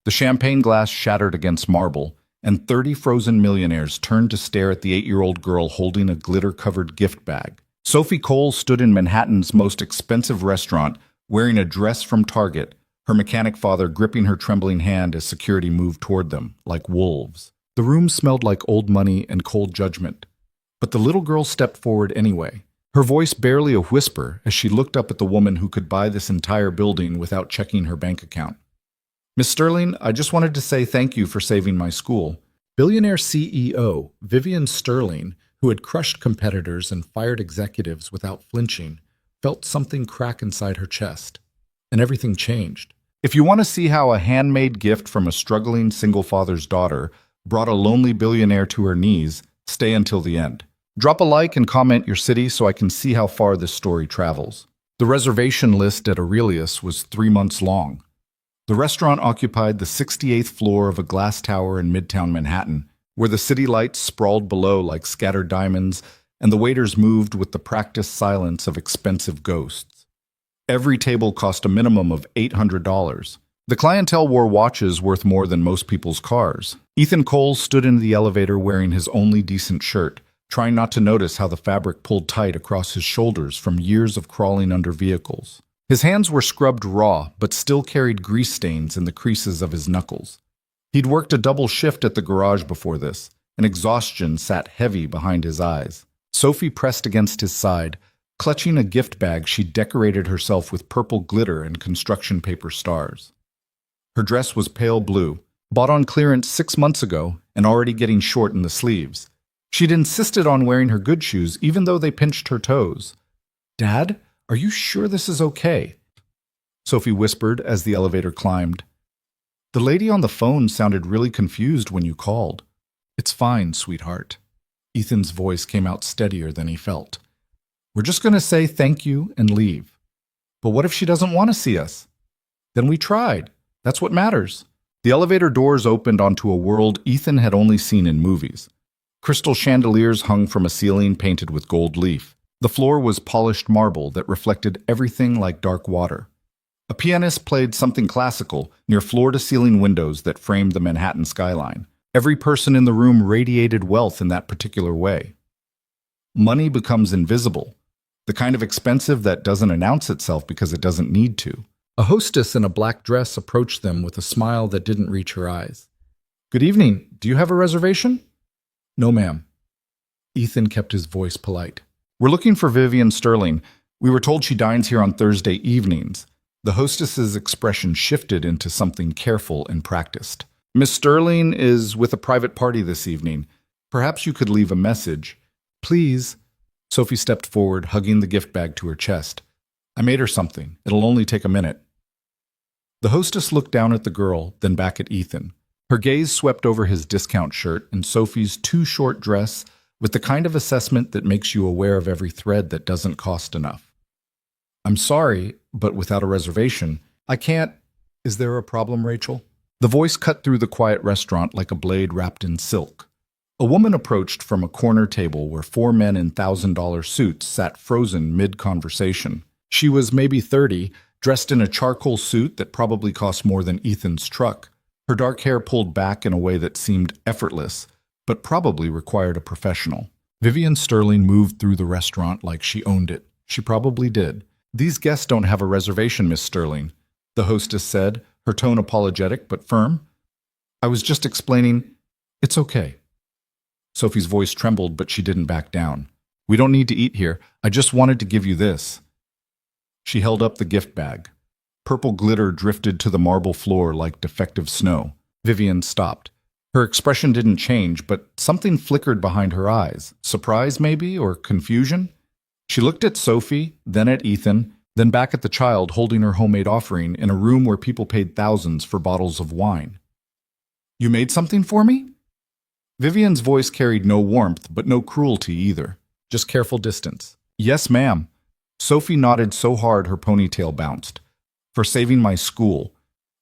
The champagne glass shattered against marble, and 30 frozen millionaires turned to stare at the 8-year-old girl holding a glitter-covered gift bag. Sophie Cole stood in Manhattan's most expensive restaurant, wearing a dress from Target, her mechanic father gripping her trembling hand as security moved toward them, like wolves. The room smelled like old money and cold judgment. But the little girl stepped forward anyway, her voice barely a whisper as she looked up at the woman who could buy this entire building without checking her bank account. Miss Sterling, I just wanted to say thank you for saving my school. Billionaire CEO Vivian Sterling, who had crushed competitors and fired executives without flinching, felt something crack inside her chest. And everything changed. If you want to see how a handmade gift from a struggling single father's daughter brought a lonely billionaire to her knees, stay until the end. Drop a like and comment your city so I can see how far this story travels. The reservation list at Aurelius was 3 months long. The restaurant occupied the 68th floor of a glass tower in Midtown Manhattan, where the city lights sprawled below like scattered diamonds, and the waiters moved with the practiced silence of expensive ghosts. Every table cost a minimum of $800. The clientele wore watches worth more than most people's cars. Ethan Cole stood in the elevator wearing his only decent shirt, trying not to notice how the fabric pulled tight across his shoulders from years of crawling under vehicles. His hands were scrubbed raw, but still carried grease stains in the creases of his knuckles. He'd worked a double shift at the garage before this, and exhaustion sat heavy behind his eyes. Sophie pressed against his side, clutching a gift bag she decorated herself with purple glitter and construction paper stars. Her dress was pale blue, bought on clearance 6 months ago and already getting short in the sleeves. She'd insisted on wearing her good shoes even though they pinched her toes. "Dad, are you sure this is okay?" Sophie whispered as the elevator climbed. "The lady on the phone sounded really confused when you called." "It's fine, sweetheart." Ethan's voice came out steadier than he felt. "We're just going to say thank you and leave. But what if she doesn't want to see us? Then we tried. That's what matters." The elevator doors opened onto a world Ethan had only seen in movies. Crystal chandeliers hung from a ceiling painted with gold leaf. The floor was polished marble that reflected everything like dark water. A pianist played something classical near floor-to-ceiling windows that framed the Manhattan skyline. Every person in the room radiated wealth in that particular way. Money becomes invisible, the kind of expensive that doesn't announce itself because it doesn't need to. A hostess in a black dress approached them with a smile that didn't reach her eyes. "Good evening. Do you have a reservation?" "No, ma'am." Ethan kept his voice polite. "We're looking for Vivian Sterling. We were told she dines here on Thursday evenings." The hostess's expression shifted into something careful and practiced. "Miss Sterling is with a private party this evening. Perhaps you could leave a message." "Please." Sophie stepped forward, hugging the gift bag to her chest. "I made her something. It'll only take a minute." The hostess looked down at the girl, then back at Ethan. Her gaze swept over his discount shirt and Sophie's too-short dress with the kind of assessment that makes you aware of every thread that doesn't cost enough. "I'm sorry, but without a reservation, I can't." "Is there a problem, Rachel?" The voice cut through the quiet restaurant like a blade wrapped in silk. A woman approached from a corner table where 4 men in $1,000 suits sat frozen mid-conversation. She was maybe 30, dressed in a charcoal suit that probably cost more than Ethan's truck. Her dark hair pulled back in a way that seemed effortless, but probably required a professional. Vivian Sterling moved through the restaurant like she owned it. She probably did. "These guests don't have a reservation, Miss Sterling," the hostess said, her tone apologetic but firm. "I was just explaining." "It's okay." Sophie's voice trembled, but she didn't back down. "We don't need to eat here. I just wanted to give you this." She held up the gift bag. Purple glitter drifted to the marble floor like defective snow. Vivian stopped. Her expression didn't change, but something flickered behind her eyes. Surprise, maybe, or confusion? She looked at Sophie, then at Ethan, then back at the child holding her homemade offering in a room where people paid thousands for bottles of wine. "You made something for me?" Vivian's voice carried no warmth, but no cruelty either. Just careful distance. "Yes, ma'am." Sophie nodded so hard her ponytail bounced. "For saving my school.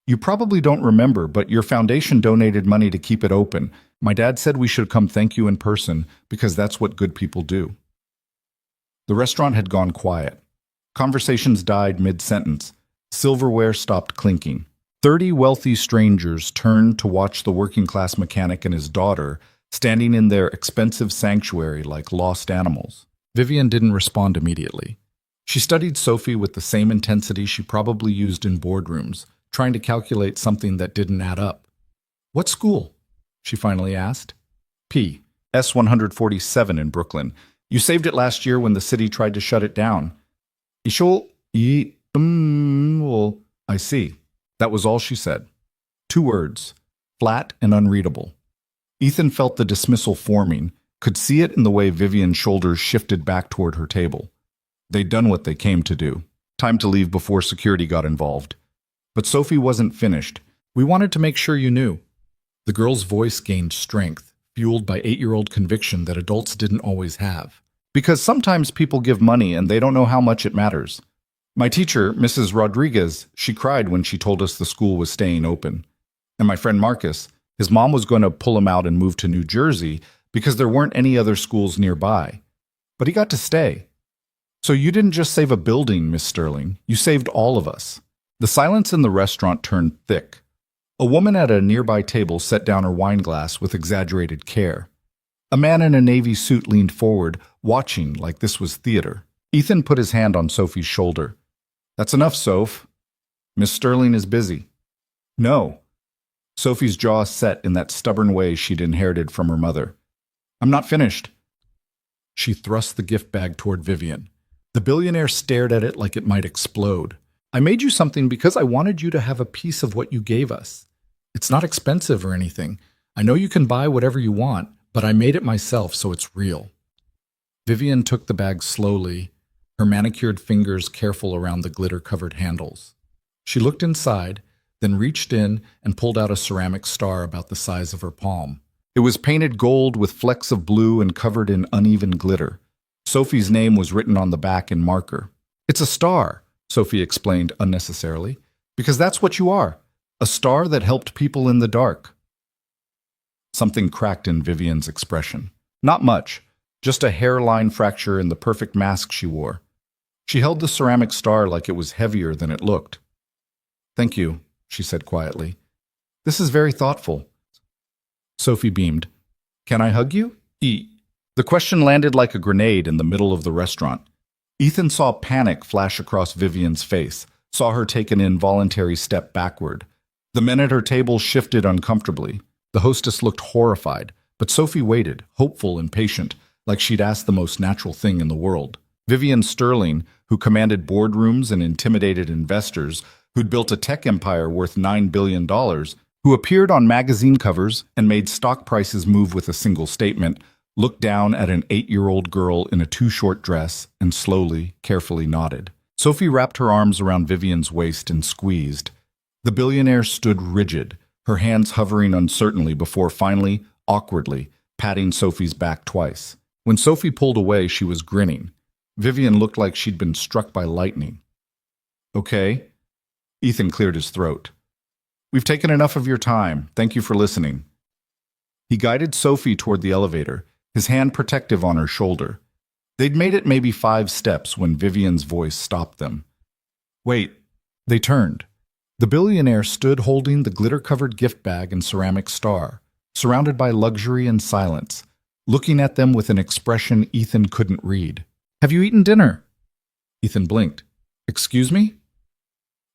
You probably don't remember, but your foundation donated money to keep it open. My dad said we should come thank you in person, because that's what good people do." The restaurant had gone quiet. Conversations died mid-sentence. Silverware stopped clinking. 30 wealthy strangers turned to watch the working-class mechanic and his daughter standing in their expensive sanctuary like lost animals. Vivian didn't respond immediately. She studied Sophie with the same intensity she probably used in boardrooms, trying to calculate something that didn't add up. "What school?" she finally asked. "P. S-147 in Brooklyn. You saved it last year when the city tried to shut it down." Well, I see. That was all she said. 2 words, flat and unreadable. Ethan felt the dismissal forming, could see it in the way Vivian's shoulders shifted back toward her table. They'd done what they came to do. Time to leave before security got involved. But Sophie wasn't finished. "We wanted to make sure you knew." The girl's voice gained strength, fueled by 8-year-old conviction that adults didn't always have. "Because sometimes people give money and they don't know how much it matters. My teacher, Mrs. Rodriguez, she cried when she told us the school was staying open. And my friend Marcus, his mom was going to pull him out and move to New Jersey because there weren't any other schools nearby. But he got to stay. So you didn't just save a building, Miss Sterling. You saved all of us." The silence in the restaurant turned thick. A woman at a nearby table set down her wine glass with exaggerated care. A man in a navy suit leaned forward, watching like this was theater. Ethan put his hand on Sophie's shoulder. "That's enough, Soph. Miss Sterling is busy." "No." Sophie's jaw set in that stubborn way she'd inherited from her mother. "I'm not finished." She thrust the gift bag toward Vivian. The billionaire stared at it like it might explode. "I made you something because I wanted you to have a piece of what you gave us. It's not expensive or anything. I know you can buy whatever you want, but I made it myself so it's real." Vivian took the bag slowly, her manicured fingers careful around the glitter-covered handles. She looked inside, then reached in and pulled out a ceramic star about the size of her palm. It was painted gold with flecks of blue and covered in uneven glitter. Sophie's name was written on the back in marker. "It's a star," Sophie explained unnecessarily, "because that's what you are, a star that helped people in the dark." Something cracked in Vivian's expression. Not much, just a hairline fracture in the perfect mask she wore. She held the ceramic star like it was heavier than it looked. "Thank you," she said quietly. "This is very thoughtful." Sophie beamed. "Can I hug you?" The question landed like a grenade in the middle of the restaurant. Ethan saw panic flash across Vivian's face, saw her take an involuntary step backward. The men at her table shifted uncomfortably. The hostess looked horrified, but Sophie waited, hopeful and patient, like she'd asked the most natural thing in the world. Vivian Sterling, who commanded boardrooms and intimidated investors, who'd built a tech empire worth $9 billion, who appeared on magazine covers and made stock prices move with a single statement, looked down at an 8-year-old girl in a too-short dress and slowly, carefully nodded. Sophie wrapped her arms around Vivian's waist and squeezed. The billionaire stood rigid, her hands hovering uncertainly before finally, awkwardly, patting Sophie's back twice. When Sophie pulled away, she was grinning. Vivian looked like she'd been struck by lightning. "Okay." Ethan cleared his throat. "We've taken enough of your time. Thank you for listening." He guided Sophie toward the elevator, his hand protective on her shoulder. They'd made it maybe 5 steps when Vivian's voice stopped them. "Wait." They turned. The billionaire stood holding the glitter-covered gift bag and ceramic star, surrounded by luxury and silence, looking at them with an expression Ethan couldn't read. "Have you eaten dinner?" Ethan blinked. "Excuse me?"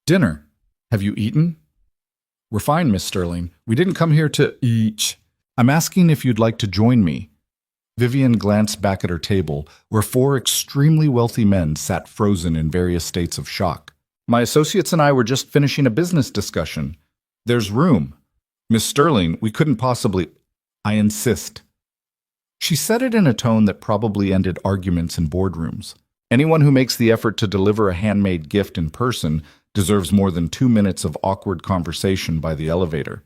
"Dinner. Have you eaten?" "We're fine, Miss Sterling. We didn't come here to eat. I'm asking if you'd like to join me." Vivian glanced back at her table, where 4 extremely wealthy men sat frozen in various states of shock. "My associates and I were just finishing a business discussion. There's room. Miss Sterling, we couldn't possibly—" "I insist." She said it in a tone that probably ended arguments in boardrooms. Anyone who makes the effort to deliver a handmade gift in person deserves more than 2 minutes of awkward conversation by the elevator.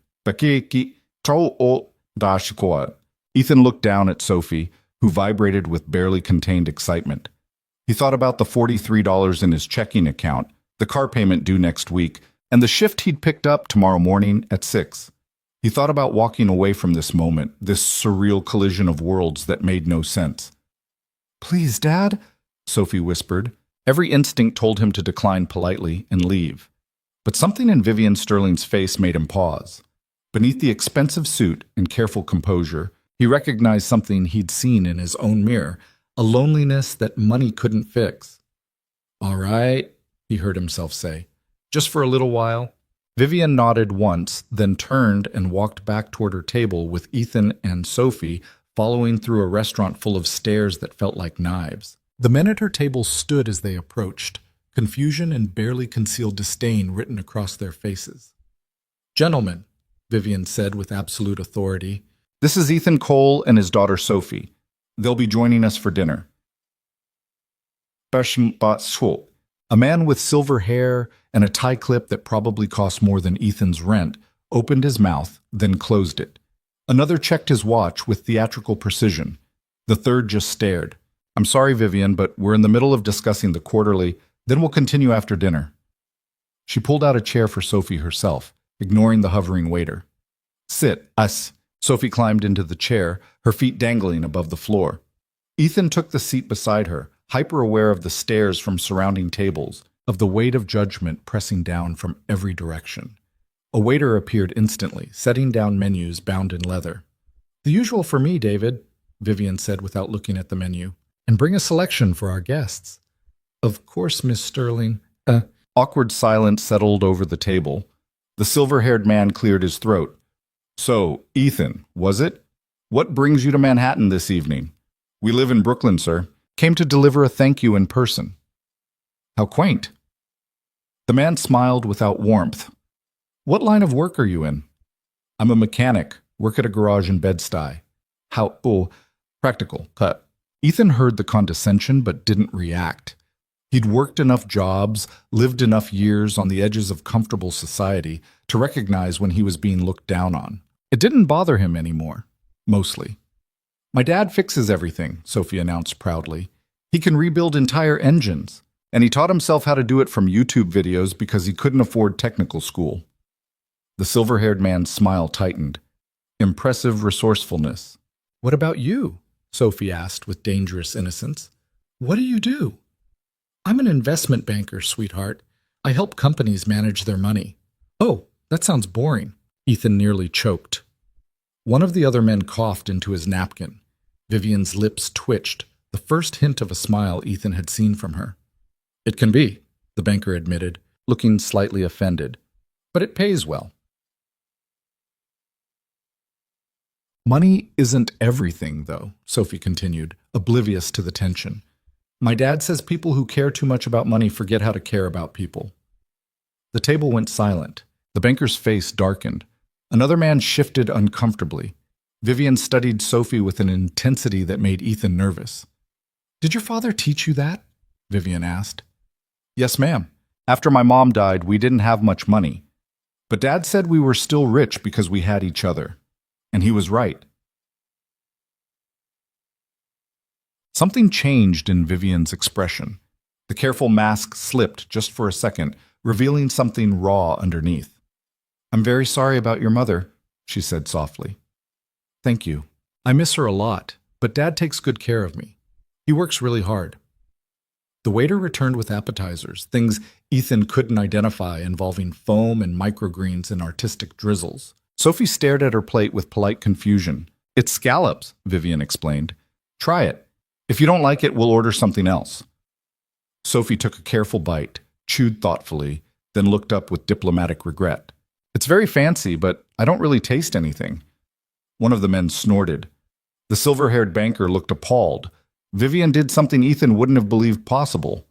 Ethan looked down at Sophie, who vibrated with barely contained excitement. He thought about the $43 in his checking account, the car payment due next week, and the shift he'd picked up tomorrow morning at 6. He thought about walking away from this moment, this surreal collision of worlds that made no sense. "Please, Dad," Sophie whispered. Every instinct told him to decline politely and leave. But something in Vivian Sterling's face made him pause. Beneath the expensive suit and careful composure, he recognized something he'd seen in his own mirror, a loneliness that money couldn't fix. "All right," he heard himself say. "Just for a little while." Vivian nodded once, then turned and walked back toward her table with Ethan and Sophie following through a restaurant full of stairs that felt like knives. The men at her table stood as they approached, confusion and barely concealed disdain written across their faces. "Gentlemen," Vivian said with absolute authority, "this is Ethan Cole and his daughter Sophie. They'll be joining us for dinner." A man with silver hair and a tie clip that probably cost more than Ethan's rent opened his mouth, then closed it. Another checked his watch with theatrical precision. The third just stared. "I'm sorry, Vivian, but we're in the middle of discussing the quarterly, then we'll continue after dinner." She pulled out a chair for Sophie herself, ignoring the hovering waiter. "Sit, us." Sophie climbed into the chair, her feet dangling above the floor. Ethan took the seat beside her, hyper-aware of the stares from surrounding tables, of the weight of judgment pressing down from every direction. A waiter appeared instantly, setting down menus bound in leather. "The usual for me, David," Vivian said without looking at the menu. "And bring a selection for our guests." "Of course, Miss Sterling." Awkward silence settled over the table. The silver-haired man cleared his throat. "So, Ethan, was it? What brings you to Manhattan this evening?" "We live in Brooklyn, sir. Came to deliver a thank you in person." "How quaint." The man smiled without warmth. "What line of work are you in?" "I'm a mechanic. Work at a garage in Bed-Stuy." Practical. Cut." Ethan heard the condescension but didn't react. He'd worked enough jobs, lived enough years on the edges of comfortable society to recognize when he was being looked down on. It didn't bother him anymore. Mostly. "My dad fixes everything," Sophie announced proudly. "He can rebuild entire engines, and he taught himself how to do it from YouTube videos because he couldn't afford technical school." The silver-haired man's smile tightened. Impressive resourcefulness. "What about you?" Sophie asked with dangerous innocence. "What do you do?" "I'm an investment banker, sweetheart. I help companies manage their money." "Oh, that sounds boring." Ethan nearly choked. One of the other men coughed into his napkin. Vivian's lips twitched, the first hint of a smile Ethan had seen from her. "It can be," the banker admitted, looking slightly offended. "But it pays well." "Money isn't everything, though," Sophie continued, oblivious to the tension. "My dad says people who care too much about money forget how to care about people." The table went silent. The banker's face darkened. Another man shifted uncomfortably. Vivian studied Sophie with an intensity that made Ethan nervous. "Did your father teach you that?" Vivian asked. "Yes, ma'am. After my mom died, we didn't have much money. But Dad said we were still rich because we had each other. And he was right." Something changed in Vivian's expression. The careful mask slipped just for a second, revealing something raw underneath. "I'm very sorry about your mother," she said softly. "Thank you. I miss her a lot, but Dad takes good care of me. He works really hard." The waiter returned with appetizers, things Ethan couldn't identify involving foam and microgreens and artistic drizzles. Sophie stared at her plate with polite confusion. "It's scallops," Vivian explained. "Try it. If you don't like it, we'll order something else." Sophie took a careful bite, chewed thoughtfully, then looked up with diplomatic regret. "It's very fancy, but I don't really taste anything." One of the men snorted. The silver-haired banker looked appalled. Vivian did something Ethan wouldn't have believed possible.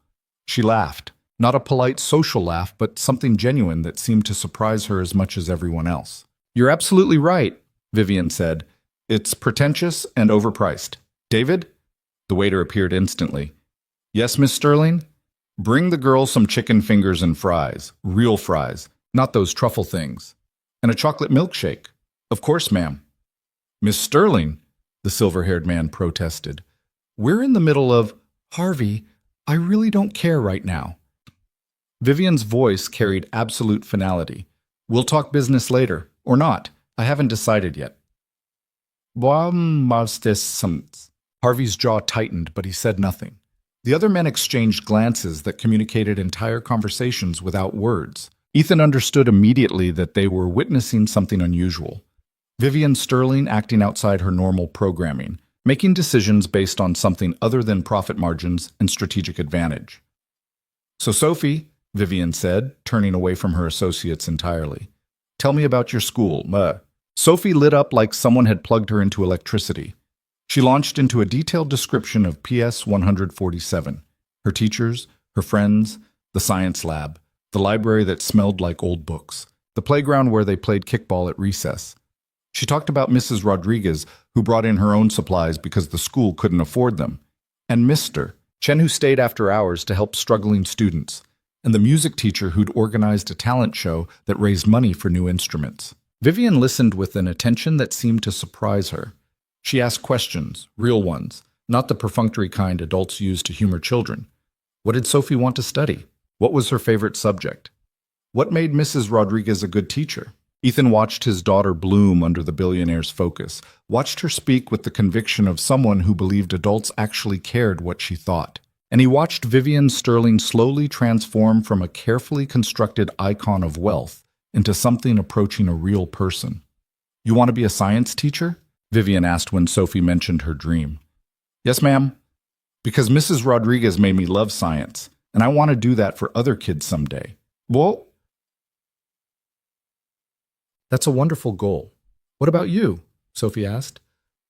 She laughed. Not a polite social laugh, but something genuine that seemed to surprise her as much as everyone else. "You're absolutely right," Vivian said. "It's pretentious and overpriced. David?" The waiter appeared instantly. "Yes, Miss Sterling? Bring the girl some chicken fingers and fries. Real fries, not those truffle things. And a chocolate milkshake." "Of course, ma'am." "Miss Sterling," the silver-haired man protested. "We're in the middle of—" "Harvey, I really don't care right now." Vivian's voice carried absolute finality. "We'll talk business later. Or not. I haven't decided yet." Harvey's jaw tightened, but he said nothing. The other men exchanged glances that communicated entire conversations without words. Ethan understood immediately that they were witnessing something unusual. Vivian Sterling acting outside her normal programming, making decisions based on something other than profit margins and strategic advantage. "So, Sophie," Vivian said, turning away from her associates entirely, "tell me about your school." Sophie lit up like someone had plugged her into electricity. She launched into a detailed description of PS 147, her teachers, her friends, the science lab, the library that smelled like old books, the playground where they played kickball at recess. She talked about Mrs. Rodriguez, who brought in her own supplies because the school couldn't afford them, and Mr. Chen, who stayed after hours to help struggling students, and the music teacher who'd organized a talent show that raised money for new instruments. Vivian listened with an attention that seemed to surprise her. She asked questions, real ones, not the perfunctory kind adults use to humor children. What did Sophie want to study? What was her favorite subject? What made Mrs. Rodriguez a good teacher? Ethan watched his daughter bloom under the billionaire's focus, watched her speak with the conviction of someone who believed adults actually cared what she thought. And he watched Vivian Sterling slowly transform from a carefully constructed icon of wealth into something approaching a real person. "You want to be a science teacher?" Vivian asked when Sophie mentioned her dream. "Yes, ma'am. Because Mrs. Rodriguez made me love science, and I want to do that for other kids someday." "Well, that's a wonderful goal. What about you?" Sophie asked.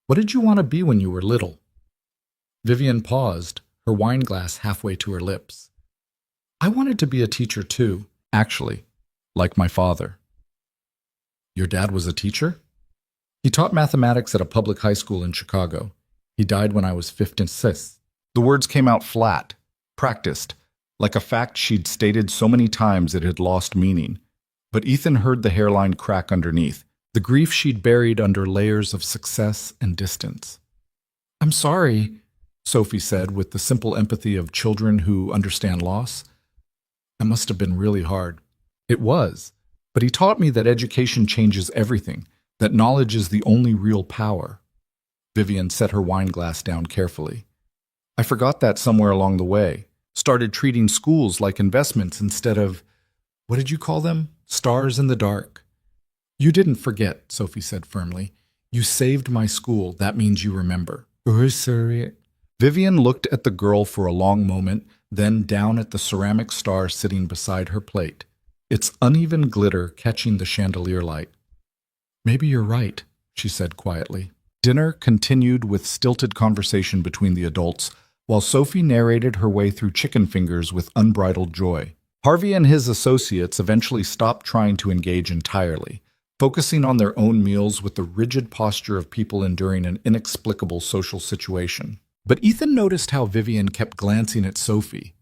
"What did you want to be when you were little?" Vivian paused, her wine glass halfway to her lips. "I wanted to be a teacher too, actually, like my father." "Your dad was a teacher?" "He taught mathematics at a public high school in Chicago. He died when I was 56. The words came out flat, practiced, like a fact she'd stated so many times it had lost meaning. But Ethan heard the hairline crack underneath, the grief she'd buried under layers of success and distance. "I'm sorry," Sophie said with the simple empathy of children who understand loss. "That must have been really hard." "It was, but he taught me that education changes everything, that knowledge is the only real power." Vivian set her wine glass down carefully. "I forgot that somewhere along the way. Started treating schools like investments instead of, what did you call them? Stars in the dark." "You didn't forget," Sophie said firmly. "You saved my school. That means you remember." "Oh, sorry." Vivian looked at the girl for a long moment, then down at the ceramic star sitting beside her plate, its uneven glitter catching the chandelier light. "Maybe you're right," she said quietly. Dinner continued with stilted conversation between the adults, while Sophie narrated her way through chicken fingers with unbridled joy. Harvey and his associates eventually stopped trying to engage entirely, focusing on their own meals with the rigid posture of people enduring an inexplicable social situation. But Ethan noticed how Vivian kept glancing at Sophie,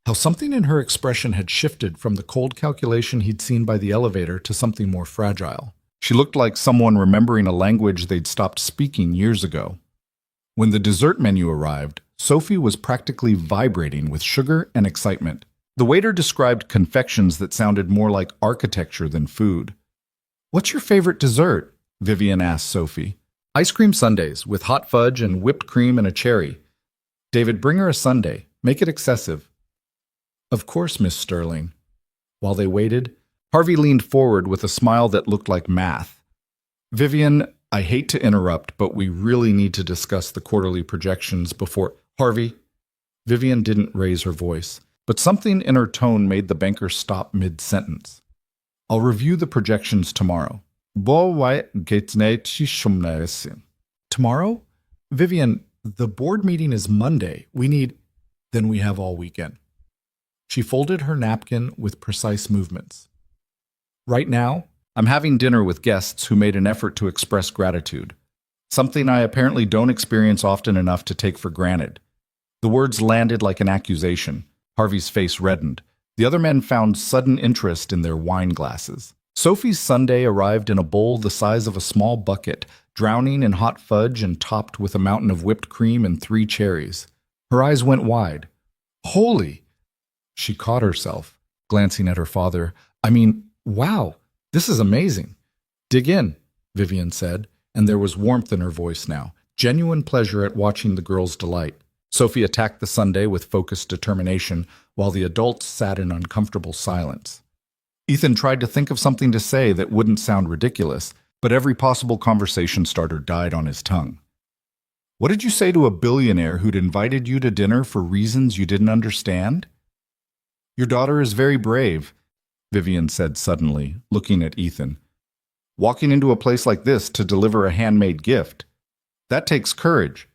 how something in her expression had shifted from the cold calculation he'd seen by the elevator to something more fragile. She looked like someone remembering a language they'd stopped speaking years ago. When the dessert menu arrived, Sophie was practically vibrating with sugar and excitement. The waiter described confections that sounded more like architecture than food. "What's your favorite dessert?" Vivian asked Sophie. "Ice cream sundaes with hot fudge and whipped cream and a cherry." "David, bring her a sundae. Make it excessive." "Of course, Miss Sterling." While they waited, Harvey leaned forward with a smile that looked like math. "Vivian, I hate to interrupt, but we really need to discuss the quarterly projections before—" "Harvey." Vivian didn't raise her voice, but something in her tone made the banker stop mid-sentence. "I'll review the projections tomorrow." "Tomorrow? Vivian, the board meeting is Monday. Then we have all weekend." She folded her napkin with precise movements. "Right now, I'm having dinner with guests who made an effort to express gratitude, something I apparently don't experience often enough to take for granted." The words landed like an accusation. Harvey's face reddened. The other men found sudden interest in their wine glasses. Sophie's sundae arrived in a bowl the size of a small bucket, drowning in hot fudge and topped with a mountain of whipped cream and 3 cherries. Her eyes went wide. "Holy!" She caught herself, glancing at her father. "Wow, this is amazing." "Dig in," Vivian said, and there was warmth in her voice now, genuine pleasure at watching the girls' delight. Sophie attacked the sundae with focused determination, while the adults sat in uncomfortable silence. Ethan tried to think of something to say that wouldn't sound ridiculous, but every possible conversation starter died on his tongue. What did you say to a billionaire who'd invited you to dinner for reasons you didn't understand? Your daughter is very brave, Vivian said suddenly, looking at Ethan. Walking into a place like this to deliver a handmade gift. That takes courage.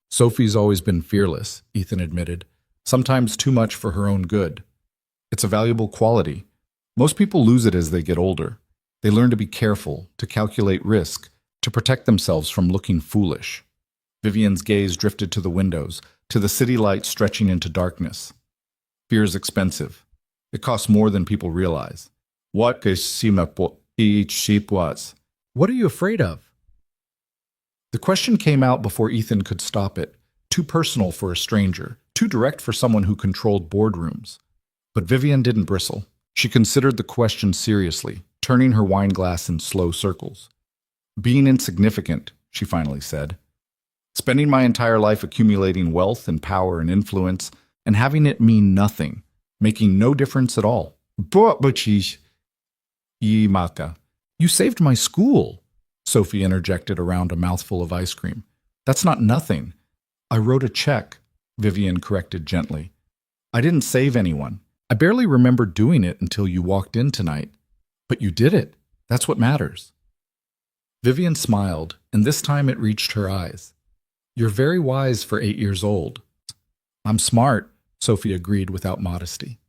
Sophie's always been fearless, Ethan admitted. Sometimes too much for her own good. It's a valuable quality. Most people lose it as they get older. They learn to be careful, to calculate risk, to protect themselves from looking foolish. Vivian's gaze drifted to the windows, to the city lights stretching into darkness. Fear is expensive. It costs more than people realize. What each sheep was? What are you afraid of? The question came out before Ethan could stop it. Too personal for a stranger, too direct for someone who controlled boardrooms. But Vivian didn't bristle. She considered the question seriously, turning her wine glass in slow circles. Being insignificant, she finally said. Spending my entire life accumulating wealth and power and influence, and having it mean nothing, making no difference at all. You saved my school, Sophie interjected around a mouthful of ice cream. That's not nothing. I wrote a check, Vivian corrected gently. I didn't save anyone. I barely remember doing it until you walked in tonight. But you did it. That's what matters. Vivian smiled, and this time it reached her eyes. You're very wise for 8 years old. I'm smart, Sophie agreed without modesty.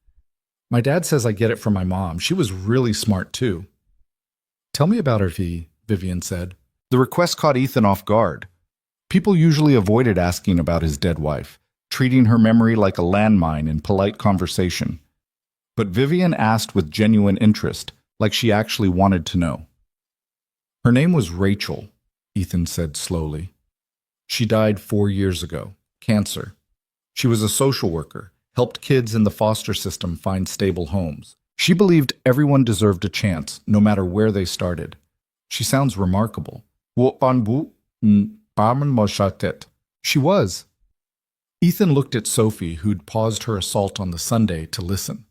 My dad says I get it from my mom. She was really smart too. Tell me about her, Vivian said. The request caught Ethan off guard. People usually avoided asking about his dead wife, treating her memory like a landmine in polite conversation. But Vivian asked with genuine interest, like she actually wanted to know. Her name was Rachel, Ethan said slowly. She died 4 years ago, cancer. She was a social worker, helped kids in the foster system find stable homes. She believed everyone deserved a chance, no matter where they started. She sounds remarkable. She was. Ethan looked at Sophie, who'd paused her assault on the Sunday to listen.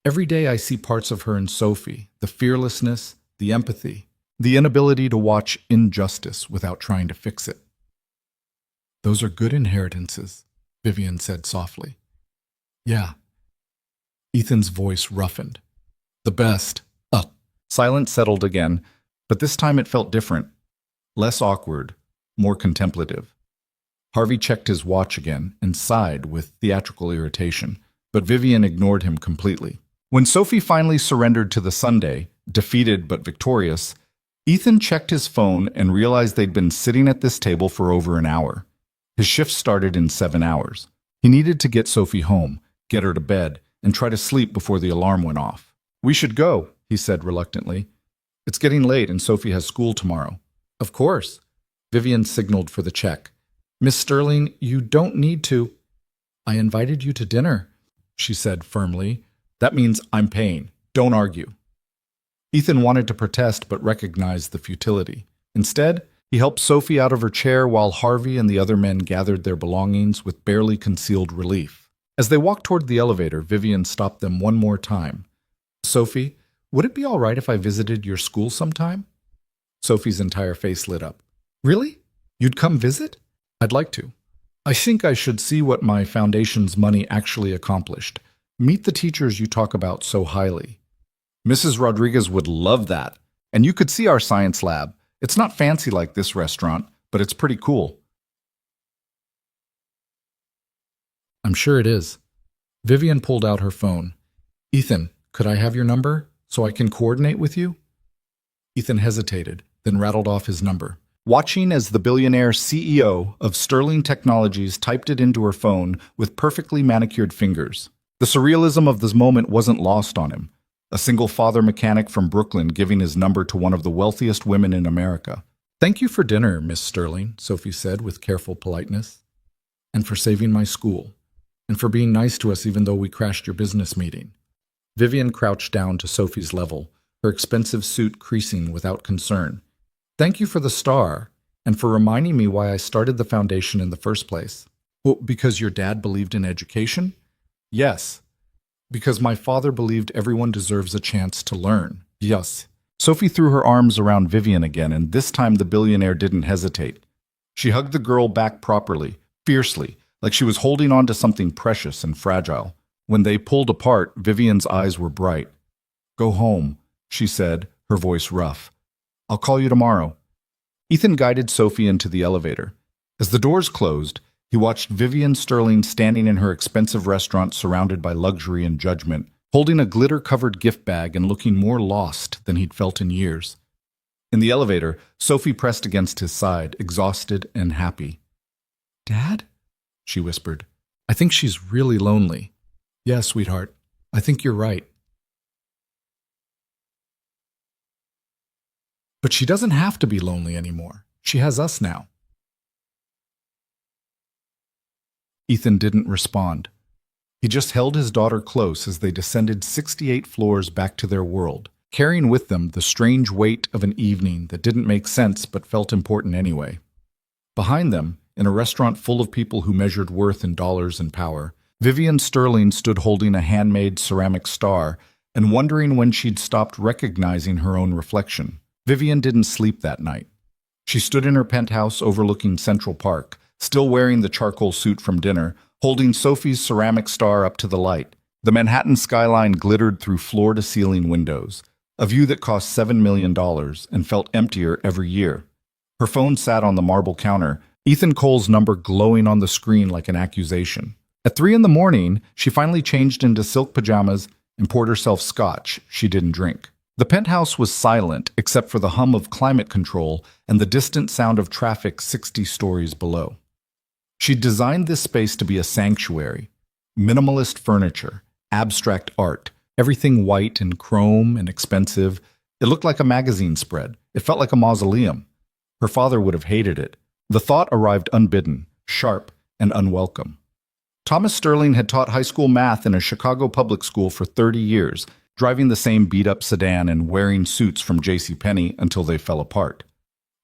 Every day I see parts of her in Sophie, the fearlessness, the empathy, the inability to watch injustice without trying to fix it. Those are good inheritances, Vivian said softly. Yeah. Ethan's voice roughened. The best. Silence settled again, but this time it felt different. Less awkward, more contemplative. Harvey checked his watch again and sighed with theatrical irritation, but Vivian ignored him completely. When Sophie finally surrendered to the Sunday, defeated but victorious, Ethan checked his phone and realized they'd been sitting at this table for over an hour. His shift started in 7 hours. He needed to get Sophie home, get her to bed, and try to sleep before the alarm went off. We should go, he said reluctantly. It's getting late and Sophie has school tomorrow. Of course. Vivian signaled for the check. Miss Sterling, you don't need to. I invited you to dinner, she said firmly. That means I'm paying. Don't argue. Ethan wanted to protest but recognized the futility. Instead, he helped Sophie out of her chair while Harvey and the other men gathered their belongings with barely concealed relief. As they walked toward the elevator, Vivian stopped them one more time. Sophie, would it be all right if I visited your school sometime? Sophie's entire face lit up. Really? You'd come visit? I'd like to. I think I should see what my foundation's money actually accomplished. Meet the teachers you talk about so highly. Mrs. Rodriguez would love that. And you could see our science lab. It's not fancy like this restaurant, but it's pretty cool. I'm sure it is. Vivian pulled out her phone. Ethan, could I have your number so I can coordinate with you? Ethan hesitated, then rattled off his number. Watching as the billionaire CEO of Sterling Technologies typed it into her phone with perfectly manicured fingers. The surrealism of this moment wasn't lost on him. A single-father mechanic from Brooklyn giving his number to one of the wealthiest women in America. Thank you for dinner, Miss Sterling, Sophie said with careful politeness. And for saving my school. And for being nice to us even though we crashed your business meeting. Vivian crouched down to Sophie's level, her expensive suit creasing without concern. Thank you for the star, and for reminding me why I started the foundation in the first place. Well, because your dad believed in education? Yes. Because my father believed everyone deserves a chance to learn. Yes. Sophie threw her arms around Vivian again, and this time the billionaire didn't hesitate. She hugged the girl back properly, fiercely, like she was holding on to something precious and fragile. When they pulled apart, Vivian's eyes were bright. "Go home," she said, her voice rough. "I'll call you tomorrow." Ethan guided Sophie into the elevator. As the doors closed, he watched Vivian Sterling standing in her expensive restaurant surrounded by luxury and judgment, holding a glitter-covered gift bag and looking more lost than he'd felt in years. In the elevator, Sophie pressed against his side, exhausted and happy. "Dad?" she whispered. "I think she's really lonely." "Yeah, sweetheart. I think you're right." "But she doesn't have to be lonely anymore. She has us now." Ethan didn't respond. He just held his daughter close as they descended 68 floors back to their world, carrying with them the strange weight of an evening that didn't make sense but felt important anyway. Behind them, in a restaurant full of people who measured worth in dollars and power, Vivian Sterling stood holding a handmade ceramic star and wondering when she'd stopped recognizing her own reflection. Vivian didn't sleep that night. She stood in her penthouse overlooking Central Park, still wearing the charcoal suit from dinner, holding Sophie's ceramic star up to the light. The Manhattan skyline glittered through floor-to-ceiling windows, a view that cost $7 million and felt emptier every year. Her phone sat on the marble counter, Ethan Cole's number glowing on the screen like an accusation. At 3 in the morning, she finally changed into silk pajamas and poured herself scotch she didn't drink. The penthouse was silent except for the hum of climate control and the distant sound of traffic 60 stories below. She'd designed this space to be a sanctuary. Minimalist furniture, abstract art, everything white and chrome and expensive. It looked like a magazine spread. It felt like a mausoleum. Her father would have hated it. The thought arrived unbidden, sharp, and unwelcome. Thomas Sterling had taught high school math in a Chicago public school for 30 years, driving the same beat-up sedan and wearing suits from JCPenney until they fell apart.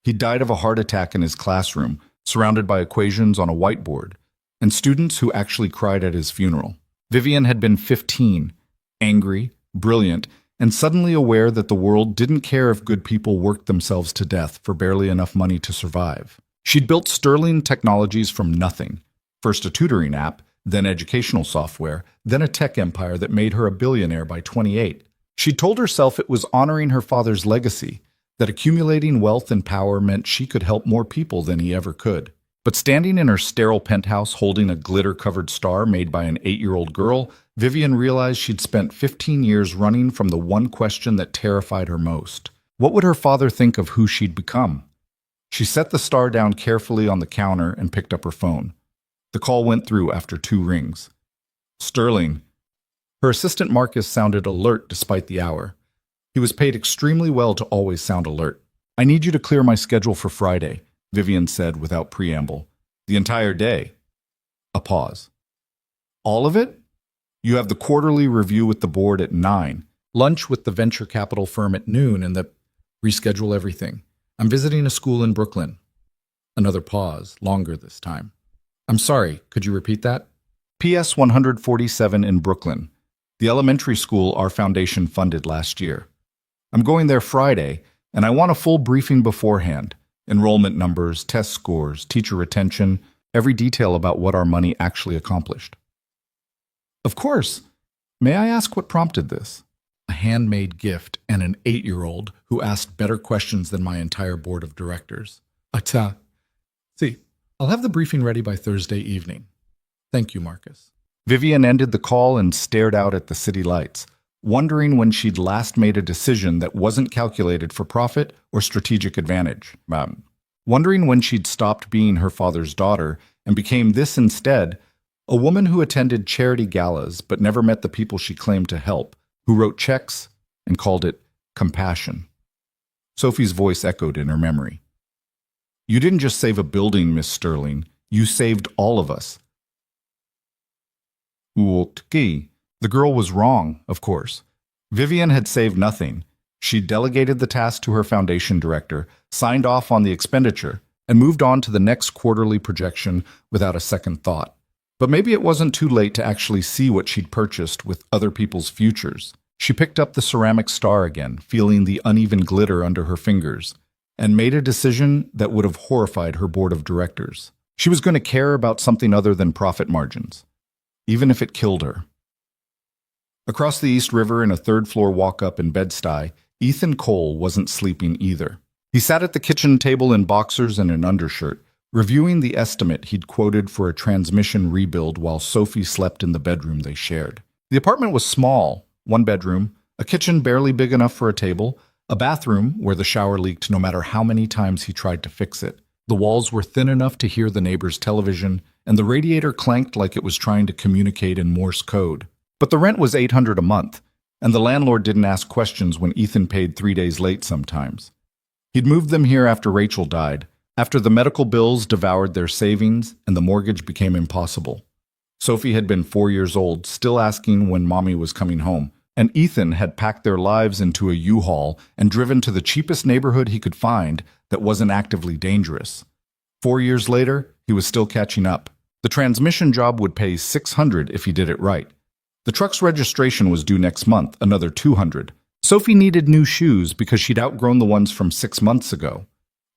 He died of a heart attack in his classroom, surrounded by equations on a whiteboard, and students who actually cried at his funeral. Vivian had been 15, angry, brilliant, and suddenly aware that the world didn't care if good people worked themselves to death for barely enough money to survive. She'd built Sterling Technologies from nothing. First a tutoring app, then educational software, then a tech empire that made her a billionaire by 28. She told herself it was honoring her father's legacy, that accumulating wealth and power meant she could help more people than he ever could. But standing in her sterile penthouse holding a glitter-covered star made by an 8-year-old girl, Vivian realized she'd spent 15 years running from the one question that terrified her most. What would her father think of who she'd become? She set the star down carefully on the counter and picked up her phone. The call went through after 2 rings. Sterling. Her assistant Marcus sounded alert despite the hour. He was paid extremely well to always sound alert. "I need you to clear my schedule for Friday," Vivian said without preamble. "The entire day." A pause. "All of it?" "You have the quarterly review with the board at 9, lunch with the venture capital firm at noon, and the reschedule everything. I'm visiting a school in Brooklyn." Another pause, longer this time. "I'm sorry, could you repeat that?" "PS 147 in Brooklyn. The elementary school our foundation funded last year. I'm going there Friday, and I want a full briefing beforehand. Enrollment numbers, test scores, teacher retention, every detail about what our money actually accomplished." "Of course. May I ask what prompted this?" "A handmade gift and an 8-year-old who asked better questions than my entire board of directors." See, I'll have the briefing ready by Thursday evening. Thank you, Marcus." Vivian ended the call and stared out at the city lights, wondering when she'd last made a decision that wasn't calculated for profit or strategic advantage. Wondering when she'd stopped being her father's daughter and became this instead, a woman who attended charity galas but never met the people she claimed to help, who wrote checks and called it compassion. Sophie's voice echoed in her memory. "You didn't just save a building, Miss Sterling. You saved all of us." The girl was wrong, of course. Vivian had saved nothing. She delegated the task to her foundation director, signed off on the expenditure, and moved on to the next quarterly projection without a second thought. But maybe it wasn't too late to actually see what she'd purchased with other people's futures. She picked up the ceramic star again, feeling the uneven glitter under her fingers, and made a decision that would have horrified her board of directors. She was going to care about something other than profit margins, even if it killed her. Across the East River in a third-floor walk-up in Bed-Stuy, Ethan Cole wasn't sleeping either. He sat at the kitchen table in boxers and an undershirt, reviewing the estimate he'd quoted for a transmission rebuild while Sophie slept in the bedroom they shared. The apartment was small, one bedroom, a kitchen barely big enough for a table, a bathroom where the shower leaked no matter how many times he tried to fix it. The walls were thin enough to hear the neighbor's television, and the radiator clanked like it was trying to communicate in Morse code. But the rent was $800 a month, and the landlord didn't ask questions when Ethan paid 3 days late sometimes. He'd moved them here after Rachel died, after the medical bills devoured their savings and the mortgage became impossible. Sophie had been 4 years old, still asking when Mommy was coming home, and Ethan had packed their lives into a U-Haul and driven to the cheapest neighborhood he could find that wasn't actively dangerous. 4 years later, he was still catching up. The transmission job would pay $600 if he did it right. The truck's registration was due next month, another $200. Sophie needed new shoes because she'd outgrown the ones from 6 months ago.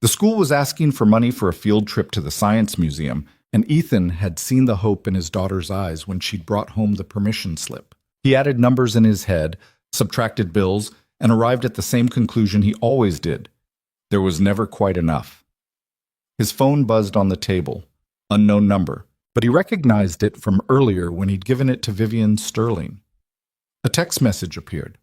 The school was asking for money for a field trip to the Science Museum, and Ethan had seen the hope in his daughter's eyes when she'd brought home the permission slip. He added numbers in his head, subtracted bills, and arrived at the same conclusion he always did. There was never quite enough. His phone buzzed on the table. Unknown number, but he recognized it from earlier when he'd given it to Vivian Sterling. A text message appeared.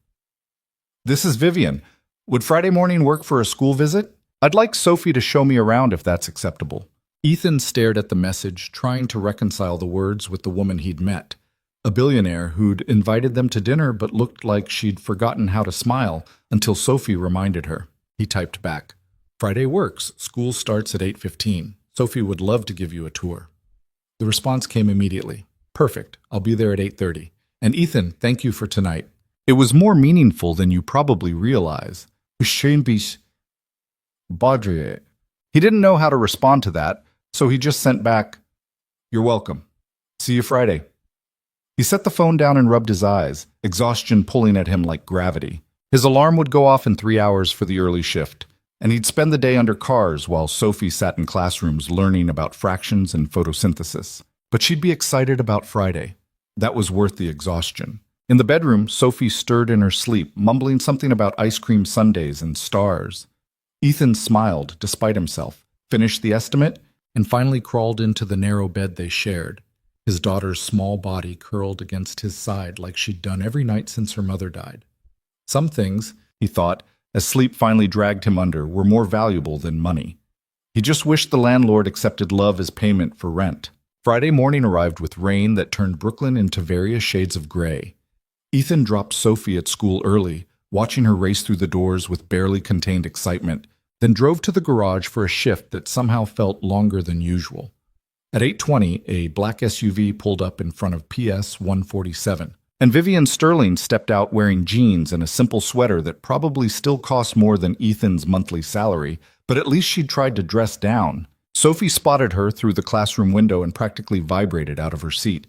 "This is Vivian. Would Friday morning work for a school visit? I'd like Sophie to show me around if that's acceptable." Ethan stared at the message, trying to reconcile the words with the woman he'd met, a billionaire who'd invited them to dinner but looked like she'd forgotten how to smile until Sophie reminded her. He typed back, "Friday works. School starts at 8:15. Sophie would love to give you a tour." The response came immediately. "Perfect. I'll be there at 8:30. And Ethan, thank you for tonight. It was more meaningful than you probably realize." Baudrier. He didn't know how to respond to that, so he just sent back, "You're welcome. See you Friday." He set the phone down and rubbed his eyes, exhaustion pulling at him like gravity. His alarm would go off in 3 hours for the early shift, and he'd spend the day under cars while Sophie sat in classrooms learning about fractions and photosynthesis. But she'd be excited about Friday. That was worth the exhaustion. In the bedroom, Sophie stirred in her sleep, mumbling something about ice cream sundaes and stars. Ethan smiled, despite himself, finished the estimate, and finally crawled into the narrow bed they shared, his daughter's small body curled against his side like she'd done every night since her mother died. Some things, he thought, as sleep finally dragged him under, were more valuable than money. He just wished the landlord accepted love as payment for rent. Friday morning arrived with rain that turned Brooklyn into various shades of gray. Ethan dropped Sophie at school early, watching her race through the doors with barely contained excitement, then drove to the garage for a shift that somehow felt longer than usual. At 8:20, a black SUV pulled up in front of PS 147, and Vivian Sterling stepped out wearing jeans and a simple sweater that probably still cost more than Ethan's monthly salary, but at least she'd tried to dress down. Sophie spotted her through the classroom window and practically vibrated out of her seat.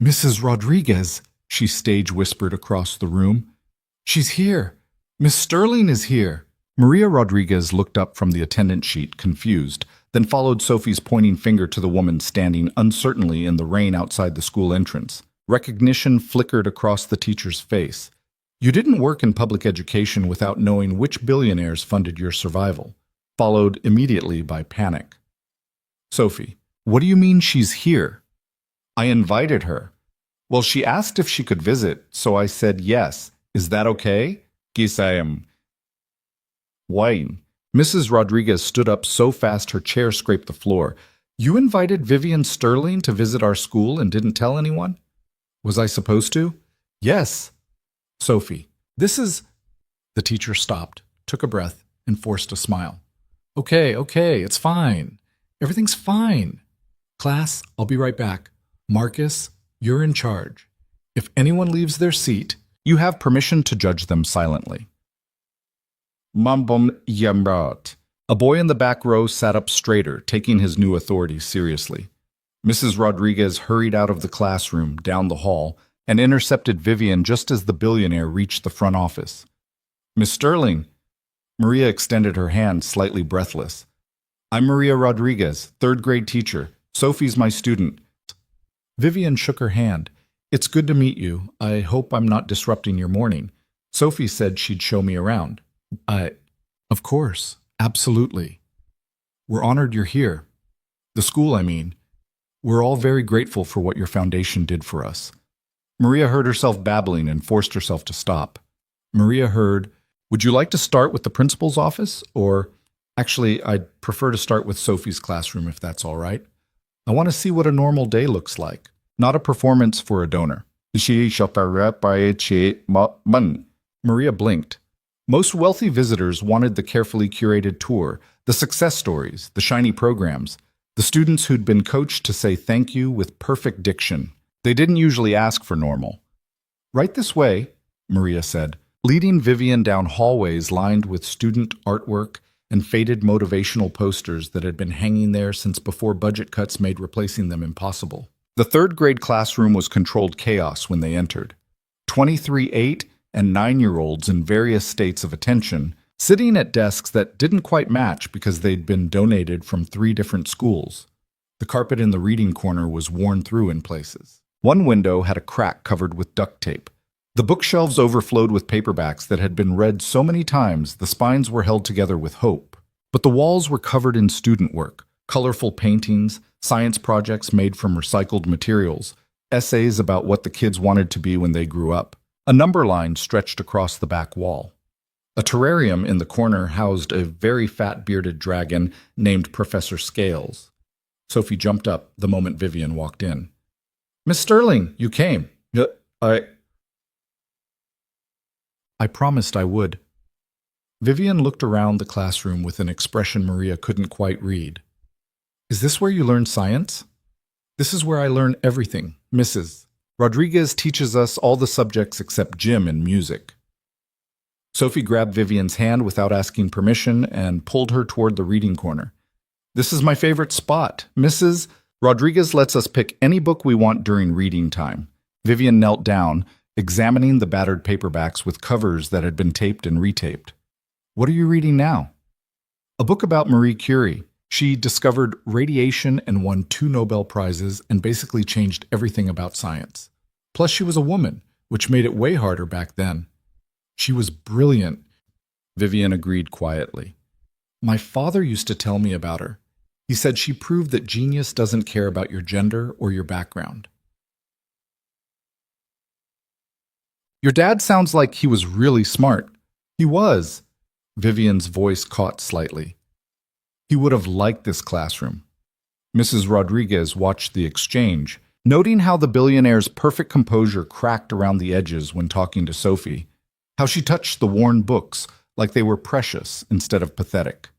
"Mrs. Rodriguez," she stage whispered across the room. "She's here. Miss Sterling is here." Maria Rodriguez looked up from the attendance sheet, confused, then followed Sophie's pointing finger to the woman standing uncertainly in the rain outside the school entrance. Recognition flickered across the teacher's face. "You didn't work in public education without knowing which billionaires funded your survival," followed immediately by panic. "Sophie, what do you mean she's here?" "I invited her." "Well, she asked if she could visit, so I said yes. Is that okay?" "Guess I am." Wine. Mrs. Rodriguez stood up so fast her chair scraped the floor. "You invited Vivian Sterling to visit our school and didn't tell anyone?" "Was I supposed to?" "Yes." "Sophie, this is—" The teacher stopped, took a breath, and forced a smile. Okay, it's fine. Everything's fine. Class, I'll be right back. Marcus, you're in charge. If anyone leaves their seat, you have permission to judge them silently." Mambom Yamrat. A boy in the back row sat up straighter, taking his new authority seriously. Mrs. Rodriguez hurried out of the classroom, down the hall, and intercepted Vivian just as the billionaire reached the front office. Miss Sterling. Maria extended her hand, slightly breathless. I'm Maria Rodriguez, third grade teacher. Sophie's my student. Vivian shook her hand. It's good to meet you. I hope I'm not disrupting your morning. Sophie said she'd show me around. Of course, absolutely. We're honored you're here. The school, I mean. We're all very grateful for what your foundation did for us. Maria heard herself babbling and forced herself to stop. Maria heard, would you like to start with the principal's office? Or, actually, I'd prefer to start with Sophie's classroom if that's all right. I want to see what a normal day looks like, not a performance for a donor. Maria blinked. Most wealthy visitors wanted the carefully curated tour, the success stories, the shiny programs, the students who'd been coached to say thank you with perfect diction. They didn't usually ask for normal. Right this way, Maria said, leading Vivian down hallways lined with student artwork and faded motivational posters that had been hanging there since before budget cuts made replacing them impossible. The third grade classroom was controlled chaos when they entered. 23 8- and 9-year-olds in various states of attention, sitting at desks that didn't quite match because they'd been donated from 3 different schools. The carpet in the reading corner was worn through in places. One window had a crack covered with duct tape. The bookshelves overflowed with paperbacks that had been read so many times the spines were held together with hope. But the walls were covered in student work, colorful paintings, science projects made from recycled materials, essays about what the kids wanted to be when they grew up. A number line stretched across the back wall. A terrarium in the corner housed a very fat bearded dragon named Professor Scales. Sophie jumped up the moment Vivian walked in. Miss Sterling, you came. I promised I would. Vivian looked around the classroom with an expression Maria couldn't quite read. Is this where you learn science? This is where I learn everything, Mrs. Rodriguez teaches us all the subjects except gym and music. Sophie grabbed Vivian's hand without asking permission and pulled her toward the reading corner. This is my favorite spot. Mrs. Rodriguez lets us pick any book we want during reading time. Vivian knelt down, examining the battered paperbacks with covers that had been taped and retaped. What are you reading now? A book about Marie Curie. She discovered radiation and won 2 Nobel Prizes and basically changed everything about science. Plus, she was a woman, which made it way harder back then. She was brilliant, Vivian agreed quietly. My father used to tell me about her. He said she proved that genius doesn't care about your gender or your background. Your dad sounds like he was really smart. He was. Vivian's voice caught slightly. He would have liked this classroom. Mrs. Rodriguez watched the exchange, noting how the billionaire's perfect composure cracked around the edges when talking to Sophie, how she touched the worn books like they were precious instead of pathetic.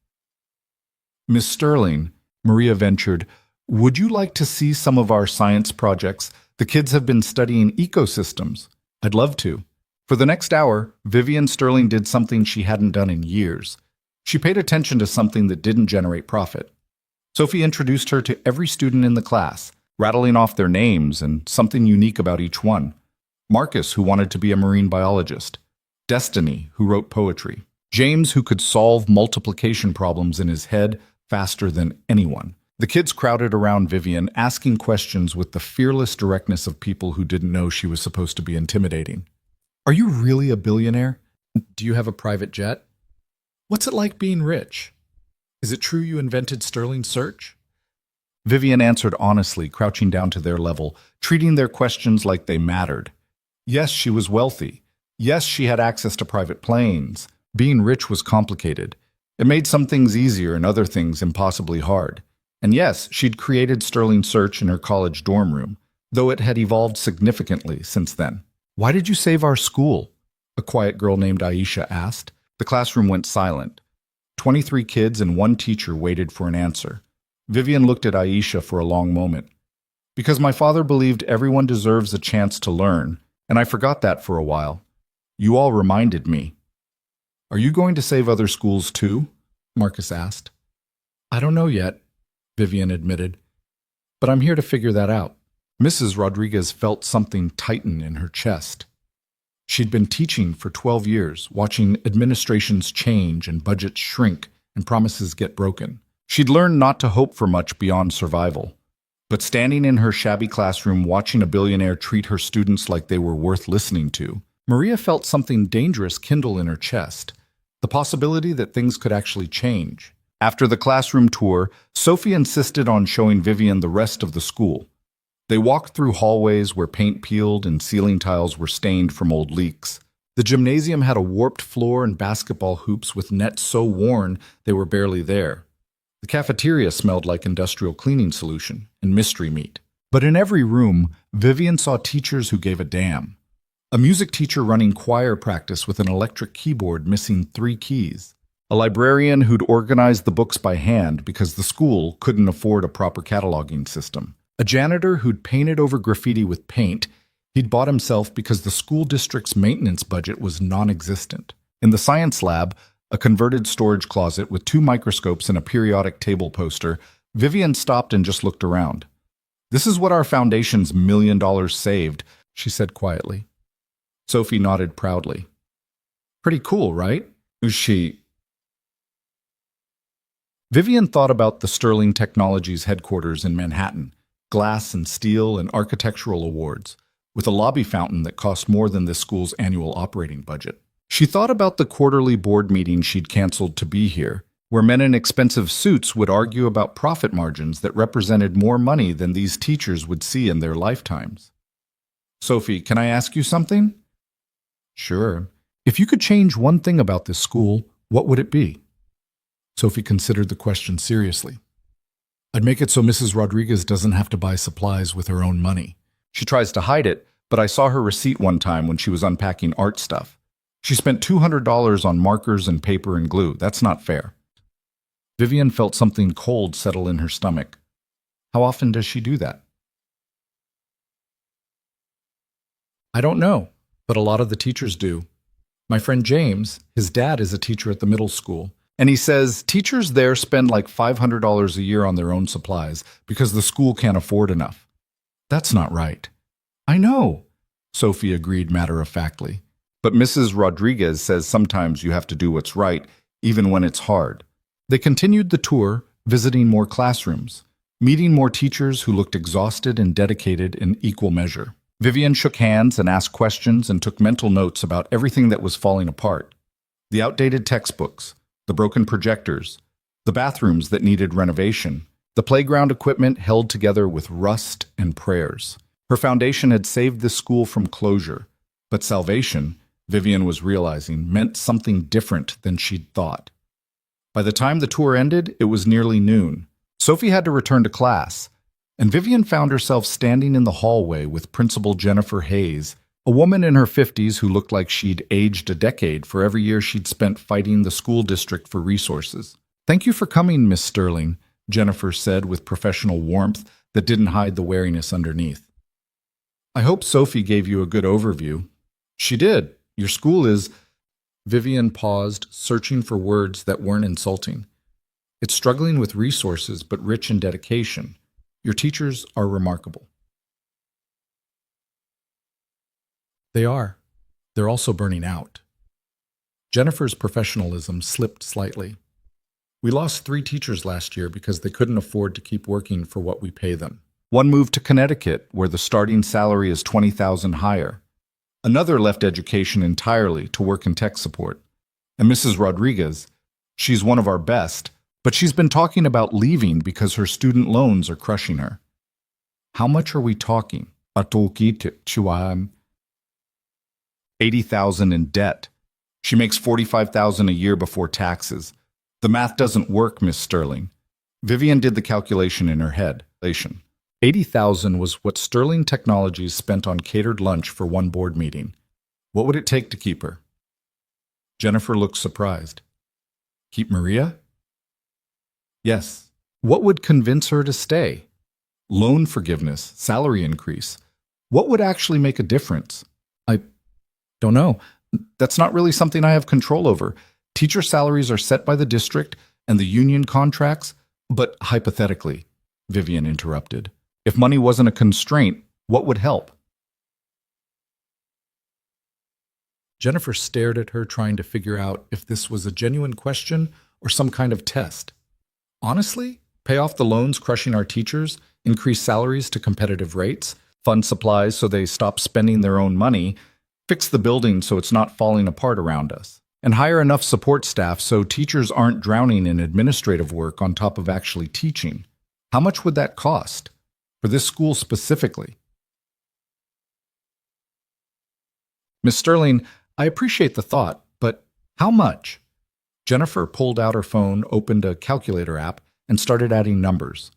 Miss Sterling, Maria ventured, would you like to see some of our science projects? The kids have been studying ecosystems. I'd love to. For the next hour, Vivian Sterling did something she hadn't done in years. She paid attention to something that didn't generate profit. Sophie introduced her to every student in the class, rattling off their names and something unique about each one. Marcus, who wanted to be a marine biologist. Destiny, who wrote poetry. James, who could solve multiplication problems in his head faster than anyone. The kids crowded around Vivian, asking questions with the fearless directness of people who didn't know she was supposed to be intimidating. Are you really a billionaire? Do you have a private jet? What's it like being rich? Is it true you invented Sterling Search? Vivian answered honestly, crouching down to their level, treating their questions like they mattered. Yes, she was wealthy. Yes, she had access to private planes. Being rich was complicated. It made some things easier and other things impossibly hard. And yes, she'd created Sterling Search in her college dorm room, though it had evolved significantly since then. Why did you save our school? A quiet girl named Aisha asked. The classroom went silent. 23 kids and 1 teacher waited for an answer. Vivian looked at Aisha for a long moment. Because my father believed everyone deserves a chance to learn, and I forgot that for a while. You all reminded me. Are you going to save other schools too? Marcus asked. I don't know yet, Vivian admitted. but I'm here to figure that out. Mrs. Rodriguez felt something tighten in her chest. She'd been teaching for 12 years, watching administrations change and budgets shrink and promises get broken. She'd learned not to hope for much beyond survival. But standing in her shabby classroom watching a billionaire treat her students like they were worth listening to, Maria felt something dangerous kindle in her chest, the possibility that things could actually change. After the classroom tour, Sophie insisted on showing Vivian the rest of the school. They walked through hallways where paint peeled and ceiling tiles were stained from old leaks. The gymnasium had a warped floor and basketball hoops with nets so worn they were barely there. The cafeteria smelled like industrial cleaning solution and mystery meat. But in every room, Vivian saw teachers who gave a damn. A music teacher running choir practice with an electric keyboard missing 3 keys. A librarian who'd organized the books by hand because the school couldn't afford a proper cataloging system. A janitor who'd painted over graffiti with paint he'd bought himself because the school district's maintenance budget was non-existent. In the science lab, a converted storage closet with 2 microscopes and a periodic table poster, Vivian stopped and just looked around. "This is what our foundation's $1 million saved," she said quietly. Sophie nodded proudly. "Pretty cool, right?" She. Vivian thought about the Sterling Technologies headquarters in Manhattan, glass and steel and architectural awards, with a lobby fountain that cost more than this school's annual operating budget. She thought about the quarterly board meeting she'd canceled to be here, where men in expensive suits would argue about profit margins that represented more money than these teachers would see in their lifetimes. "Sophie, can I ask you something?" "Sure. If you could change one thing about this school, what would it be?" Sophie considered the question seriously. "I'd make it so Mrs. Rodriguez doesn't have to buy supplies with her own money. She tries to hide it, but I saw her receipt one time when she was unpacking art stuff. She spent $200 on markers and paper and glue. That's not fair." Vivian felt something cold settle in her stomach. How often does she do that? "I don't know, but a lot of the teachers do. My friend James, his dad is a teacher at the middle school, and he says teachers there spend like $500 a year on their own supplies because the school can't afford enough." "That's not right." "I know," Sophie agreed matter-of-factly. "But Mrs. Rodriguez says sometimes you have to do what's right, even when it's hard." They continued the tour, visiting more classrooms, meeting more teachers who looked exhausted and dedicated in equal measure. Vivian shook hands and asked questions and took mental notes about everything that was falling apart. The outdated textbooks, the broken projectors, the bathrooms that needed renovation, the playground equipment held together with rust and prayers. Her foundation had saved this school from closure, but salvation, Vivian was realizing, meant something different than she'd thought. By the time the tour ended, it was nearly noon. Sophie had to return to class, and Vivian found herself standing in the hallway with Principal Jennifer Hayes, a woman in her 50s who looked like she'd aged a decade for every year she'd spent fighting the school district for resources. "Thank you for coming, Miss Sterling," Jennifer said with professional warmth that didn't hide the wariness underneath. "I hope Sophie gave you a good overview." "She did. Your school is—" Vivian paused, searching for words that weren't insulting. "It's struggling with resources, but rich in dedication. Your teachers are remarkable." "They are. They're also burning out." Jennifer's professionalism slipped slightly. "We lost 3 teachers last year because they couldn't afford to keep working for what we pay them. One moved to Connecticut, where the starting salary is $20,000 higher. Another left education entirely to work in tech support. And Mrs. Rodriguez, she's one of our best, but she's been talking about leaving because her student loans are crushing her." "How much are we talking?" $80,000 in debt. She makes $45,000 a year before taxes. The math doesn't work, Miss Sterling." Vivian did the calculation in her head. $80,000 was what Sterling Technologies spent on catered lunch for one board meeting. What would it take to keep her? Jennifer looked surprised. "Keep Maria?" "Yes. What would convince her to stay? Loan forgiveness, salary increase. What would actually make a difference?" "I don't know. That's not really something I have control over. Teacher salaries are set by the district and the union contracts." "But hypothetically," Vivian interrupted, If money wasn't a constraint, what would help? Jennifer stared at her, trying to figure out if this was a genuine question or some kind of test. Honestly, pay off the loans crushing our teachers, increase salaries to competitive rates, fund supplies so they stop spending their own money, fix the building so it's not falling apart around us, and hire enough support staff so teachers aren't drowning in administrative work on top of actually teaching. How much would that cost? For this school specifically? Miss Sterling, I appreciate the thought, but how much? Jennifer pulled out her phone, opened a calculator app, and started adding numbers.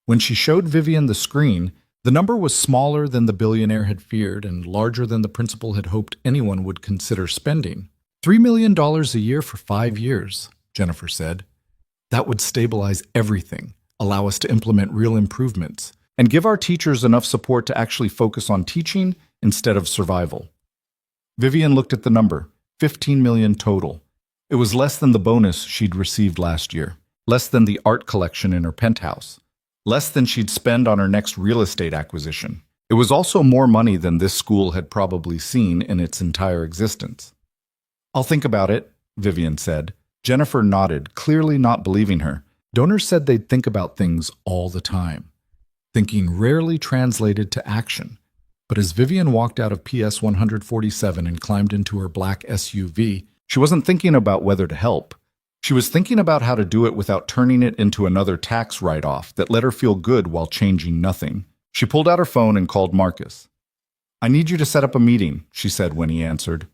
When she showed Vivian the screen, the number was smaller than the billionaire had feared and larger than the principal had hoped anyone would consider spending. $3 million a year for 5 years, Jennifer said. That would stabilize everything, allow us to implement real improvements, and give our teachers enough support to actually focus on teaching instead of survival. Vivian looked at the number, 15 million total. It was less than the bonus she'd received last year, less than the art collection in her penthouse, less than she'd spend on her next real estate acquisition. It was also more money than this school had probably seen in its entire existence. I'll think about it, Vivian said. Jennifer nodded, clearly not believing her. Donors said they'd think about things all the time. Thinking rarely translated to action. But as Vivian walked out of PS 147 and climbed into her black SUV, she wasn't thinking about whether to help. She was thinking about how to do it without turning it into another tax write-off that let her feel good while changing nothing. She pulled out her phone and called Marcus. I need you to set up a meeting, she said when he answered,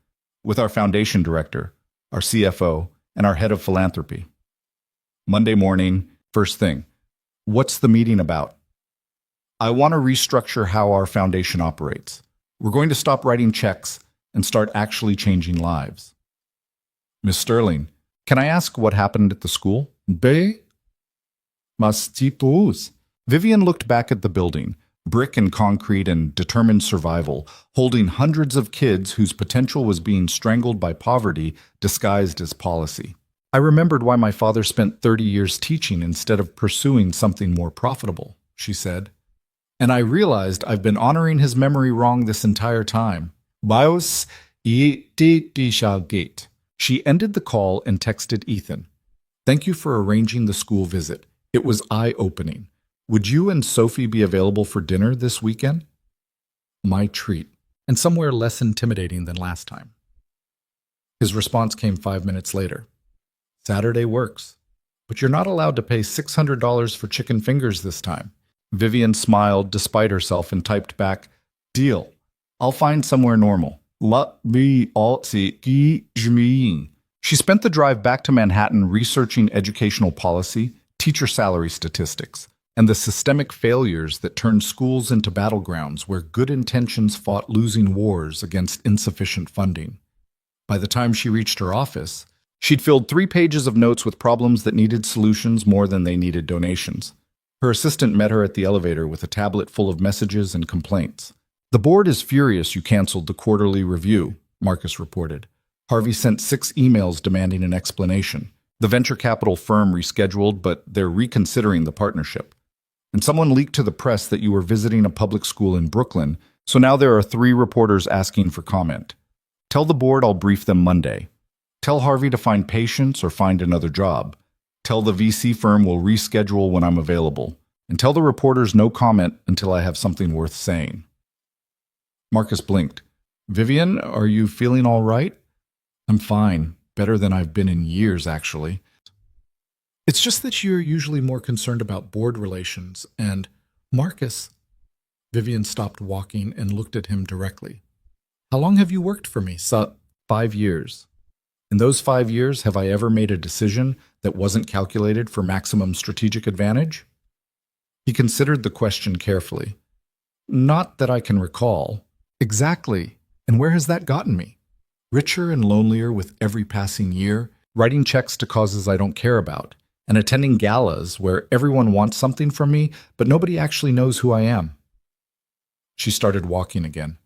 with our foundation director, our CFO, and our head of philanthropy. Monday morning, first thing. What's the meeting about? I want to restructure how our foundation operates. We're going to stop writing checks and start actually changing lives. Miss Sterling, can I ask what happened at the school? Mas tipos. Vivian looked back at the building, brick and concrete and determined survival, holding hundreds of kids whose potential was being strangled by poverty disguised as policy. I remembered why my father spent 30 years teaching instead of pursuing something more profitable, she said. And I realized I've been honoring his memory wrong this entire time. Bios gate. She ended the call and texted Ethan. Thank you for arranging the school visit. It was eye-opening. Would you and Sophie be available for dinner this weekend? My treat, and somewhere less intimidating than last time. His response came 5 minutes later. Saturday works, but you're not allowed to pay $600 for chicken fingers this time. Vivian smiled despite herself and typed back, Deal. I'll find somewhere normal. She spent the drive back to Manhattan researching educational policy, teacher salary statistics, and the systemic failures that turned schools into battlegrounds where good intentions fought losing wars against insufficient funding. By the time she reached her office, she'd filled 3 pages of notes with problems that needed solutions more than they needed donations. Her assistant met her at the elevator with a tablet full of messages and complaints. The board is furious you canceled the quarterly review, Marcus reported. Harvey sent 6 emails demanding an explanation. The venture capital firm rescheduled, but they're reconsidering the partnership. And someone leaked to the press that you were visiting a public school in Brooklyn, so now there are 3 reporters asking for comment. Tell the board I'll brief them Monday. Tell Harvey to find patients or find another job. Tell the VC firm we'll reschedule when I'm available. And tell the reporters no comment until I have something worth saying. Marcus blinked. Vivian, are you feeling all right? I'm fine. Better than I've been in years, actually. It's just that you're usually more concerned about board relations, and Marcus... Vivian stopped walking and looked at him directly. How long have you worked for me? 5 years. In those 5 years, have I ever made a decision that wasn't calculated for maximum strategic advantage? He considered the question carefully. Not that I can recall. Exactly. And where has that gotten me? Richer and lonelier with every passing year, writing checks to causes I don't care about, and attending galas where everyone wants something from me, but nobody actually knows who I am. She started walking again.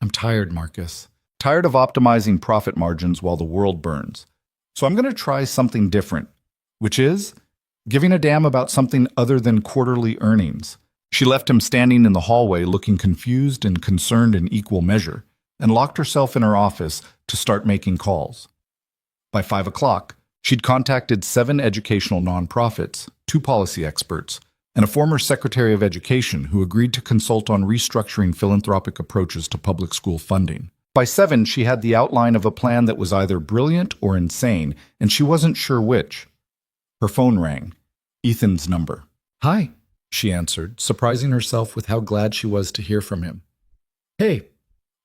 I'm tired, Marcus. Tired of optimizing profit margins while the world burns. So I'm going to try something different, which is giving a damn about something other than quarterly earnings. She left him standing in the hallway looking confused and concerned in equal measure, and locked herself in her office to start making calls. By 5 o'clock, she'd contacted 7 educational nonprofits, 2 policy experts, and a former Secretary of Education who agreed to consult on restructuring philanthropic approaches to public school funding. By 7, she had the outline of a plan that was either brilliant or insane, and she wasn't sure which. Her phone rang. Ethan's number. "Hi," she answered, surprising herself with how glad she was to hear from him. "Hey,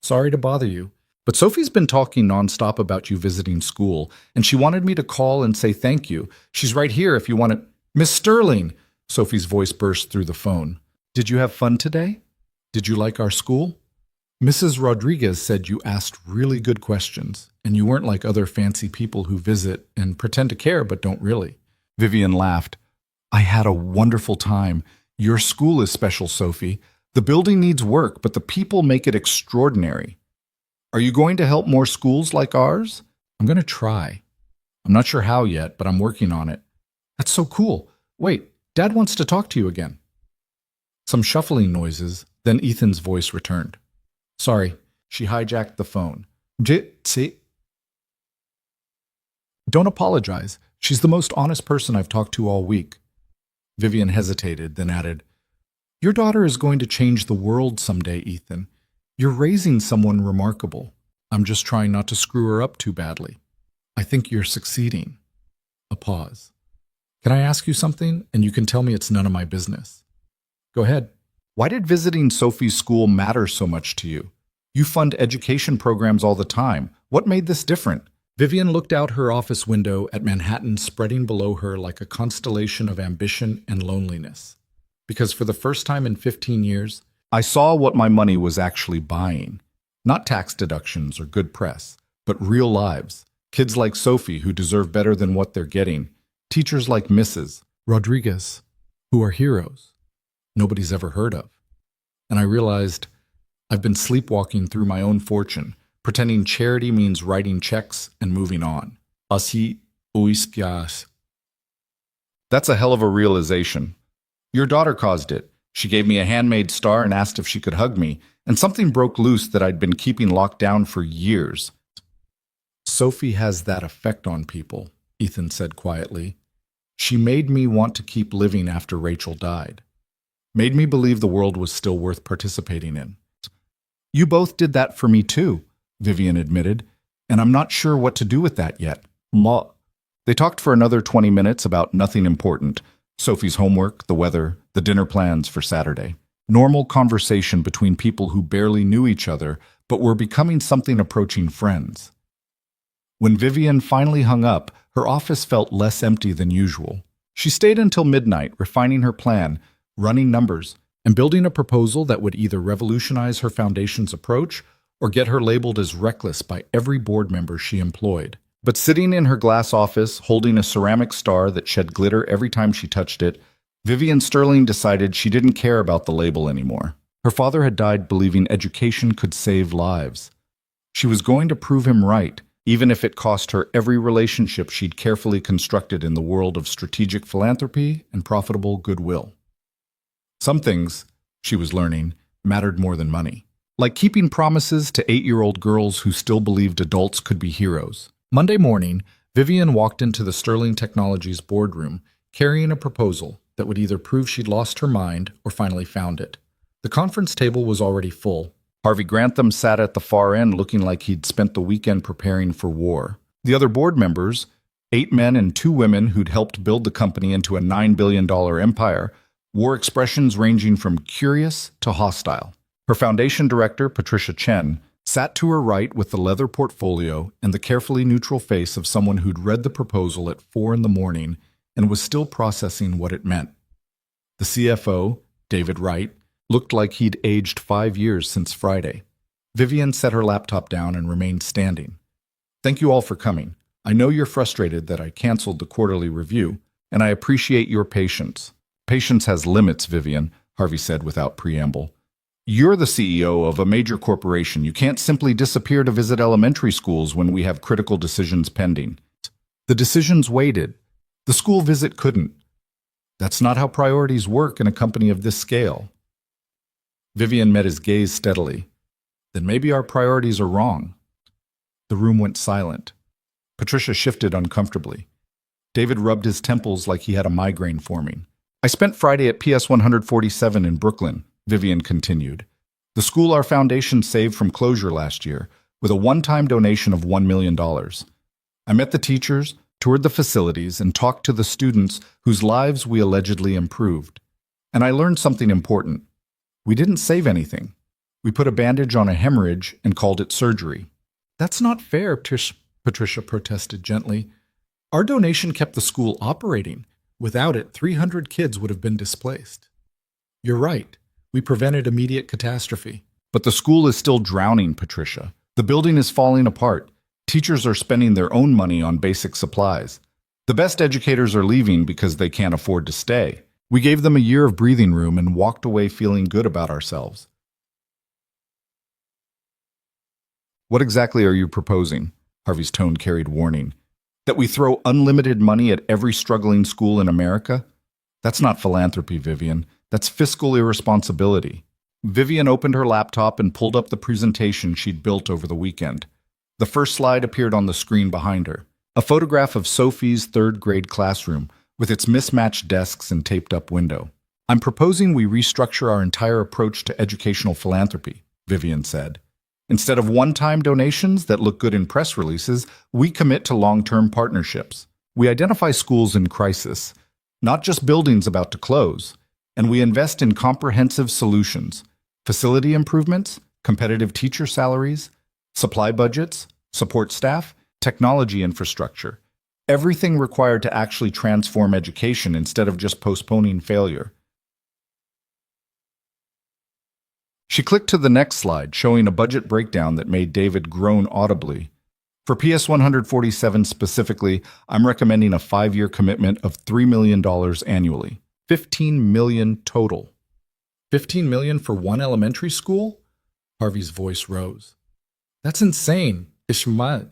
sorry to bother you, but Sophie's been talking nonstop about you visiting school, and she wanted me to call and say thank you. She's right here if you want to—" "Miss Sterling!" Sophie's voice burst through the phone. "Did you have fun today? Did you like our school? Mrs. Rodriguez said you asked really good questions, and you weren't like other fancy people who visit and pretend to care but don't really." Vivian laughed. "I had a wonderful time. Your school is special, Sophie. The building needs work, but the people make it extraordinary. Are you going to help more schools like ours?" "I'm going to try. I'm not sure how yet, but I'm working on it." "That's so cool. Wait, Dad wants to talk to you again." Some shuffling noises, then Ethan's voice returned. "Sorry," she hijacked the phone. "See? Don't apologize. She's the most honest person I've talked to all week." Vivian hesitated, then added, "Your daughter is going to change the world someday, Ethan. You're raising someone remarkable. I'm just trying not to screw her up too badly. I think you're succeeding." A pause. "Can I ask you something? And you can tell me it's none of my business." "Go ahead." "Why did visiting Sophie's school matter so much to you? You fund education programs all the time. What made this different?" Vivian looked out her office window at Manhattan spreading below her like a constellation of ambition and loneliness. "Because for the first time in 15 years, I saw what my money was actually buying. Not tax deductions or good press, but real lives. Kids like Sophie who deserve better than what they're getting. Teachers like Mrs. Rodriguez, who are heroes nobody's ever heard of. And I realized I've been sleepwalking through my own fortune, pretending charity means writing checks and moving on. Así oísqueas." "That's a hell of a realization. Your daughter caused it. She gave me a handmade star and asked if she could hug me, and something broke loose that I'd been keeping locked down for years." "Sophie has that effect on people," Ethan said quietly. "She made me want to keep living after Rachel died. Made me believe the world was still worth participating in." "You both did that for me too," Vivian admitted, "and I'm not sure what to do with that yet." They talked for another 20 minutes about nothing important. Sophie's homework, the weather, the dinner plans for Saturday. Normal conversation between people who barely knew each other, but were becoming something approaching friends. When Vivian finally hung up, her office felt less empty than usual. She stayed until midnight, refining her plan, running numbers, and building a proposal that would either revolutionize her foundation's approach or get her labeled as reckless by every board member she employed. But sitting in her glass office, holding a ceramic star that shed glitter every time she touched it, Vivian Sterling decided she didn't care about the label anymore. Her father had died believing education could save lives. She was going to prove him right, even if it cost her every relationship she'd carefully constructed in the world of strategic philanthropy and profitable goodwill. Some things, she was learning, mattered more than money. Like keeping promises to 8-year-old girls who still believed adults could be heroes. Monday morning, Vivian walked into the Sterling Technologies boardroom, carrying a proposal that would either prove she'd lost her mind or finally found it. The conference table was already full. Harvey Grantham sat at the far end looking like he'd spent the weekend preparing for war. The other board members, 8 men and 2 women who'd helped build the company into a $9 billion empire, wore expressions ranging from curious to hostile. Her foundation director, Patricia Chen, sat to her right with the leather portfolio and the carefully neutral face of someone who'd read the proposal at 4 a.m. and was still processing what it meant. The CFO, David Wright, looked like he'd aged 5 years since Friday. Vivian set her laptop down and remained standing. "Thank you all for coming. I know you're frustrated that I canceled the quarterly review, and I appreciate your patience." "Patience has limits, Vivian," Harvey said without preamble. "You're the CEO of a major corporation. You can't simply disappear to visit elementary schools when we have critical decisions pending." "The decisions waited. The school visit couldn't. That's not how priorities work in a company of this scale." Vivian met his gaze steadily. Then maybe our priorities are wrong. The room went silent. Patricia shifted uncomfortably. David rubbed his temples like he had a migraine forming. I spent Friday at PS 147 in Brooklyn, Vivian continued. The school our foundation saved from closure last year, with a one-time donation of $1 million. I met the teachers, toured the facilities, and talked to the students whose lives we allegedly improved. And I learned something important. We didn't save anything. We put a bandage on a hemorrhage and called it surgery. That's not fair, Patricia protested gently. Our donation kept the school operating. Without it, 300 kids would have been displaced. You're right. We prevented immediate catastrophe. But the school is still drowning, Patricia. The building is falling apart. Teachers are spending their own money on basic supplies. The best educators are leaving because they can't afford to stay. We gave them a year of breathing room and walked away feeling good about ourselves. What exactly are you proposing? Harvey's tone carried warning. That we throw unlimited money at every struggling school in America? That's not philanthropy, Vivian. That's fiscal irresponsibility. Vivian opened her laptop and pulled up the presentation she'd built over the weekend. The first slide appeared on the screen behind her. A photograph of Sophie's third-grade classroom, with its mismatched desks and taped-up window. I'm proposing we restructure our entire approach to educational philanthropy, Vivian said. Instead of one-time donations that look good in press releases, we commit to long-term partnerships. We identify schools in crisis, not just buildings about to close, and we invest in comprehensive solutions, facility improvements, competitive teacher salaries, supply budgets, support staff, technology infrastructure, everything required to actually transform education instead of just postponing failure. She clicked to the next slide, showing a budget breakdown that made David groan audibly. For PS 147 specifically, I'm recommending a 5-year commitment of $3 million annually. $15 million total. $15 million for one elementary school? Harvey's voice rose. That's insane, Ishmael.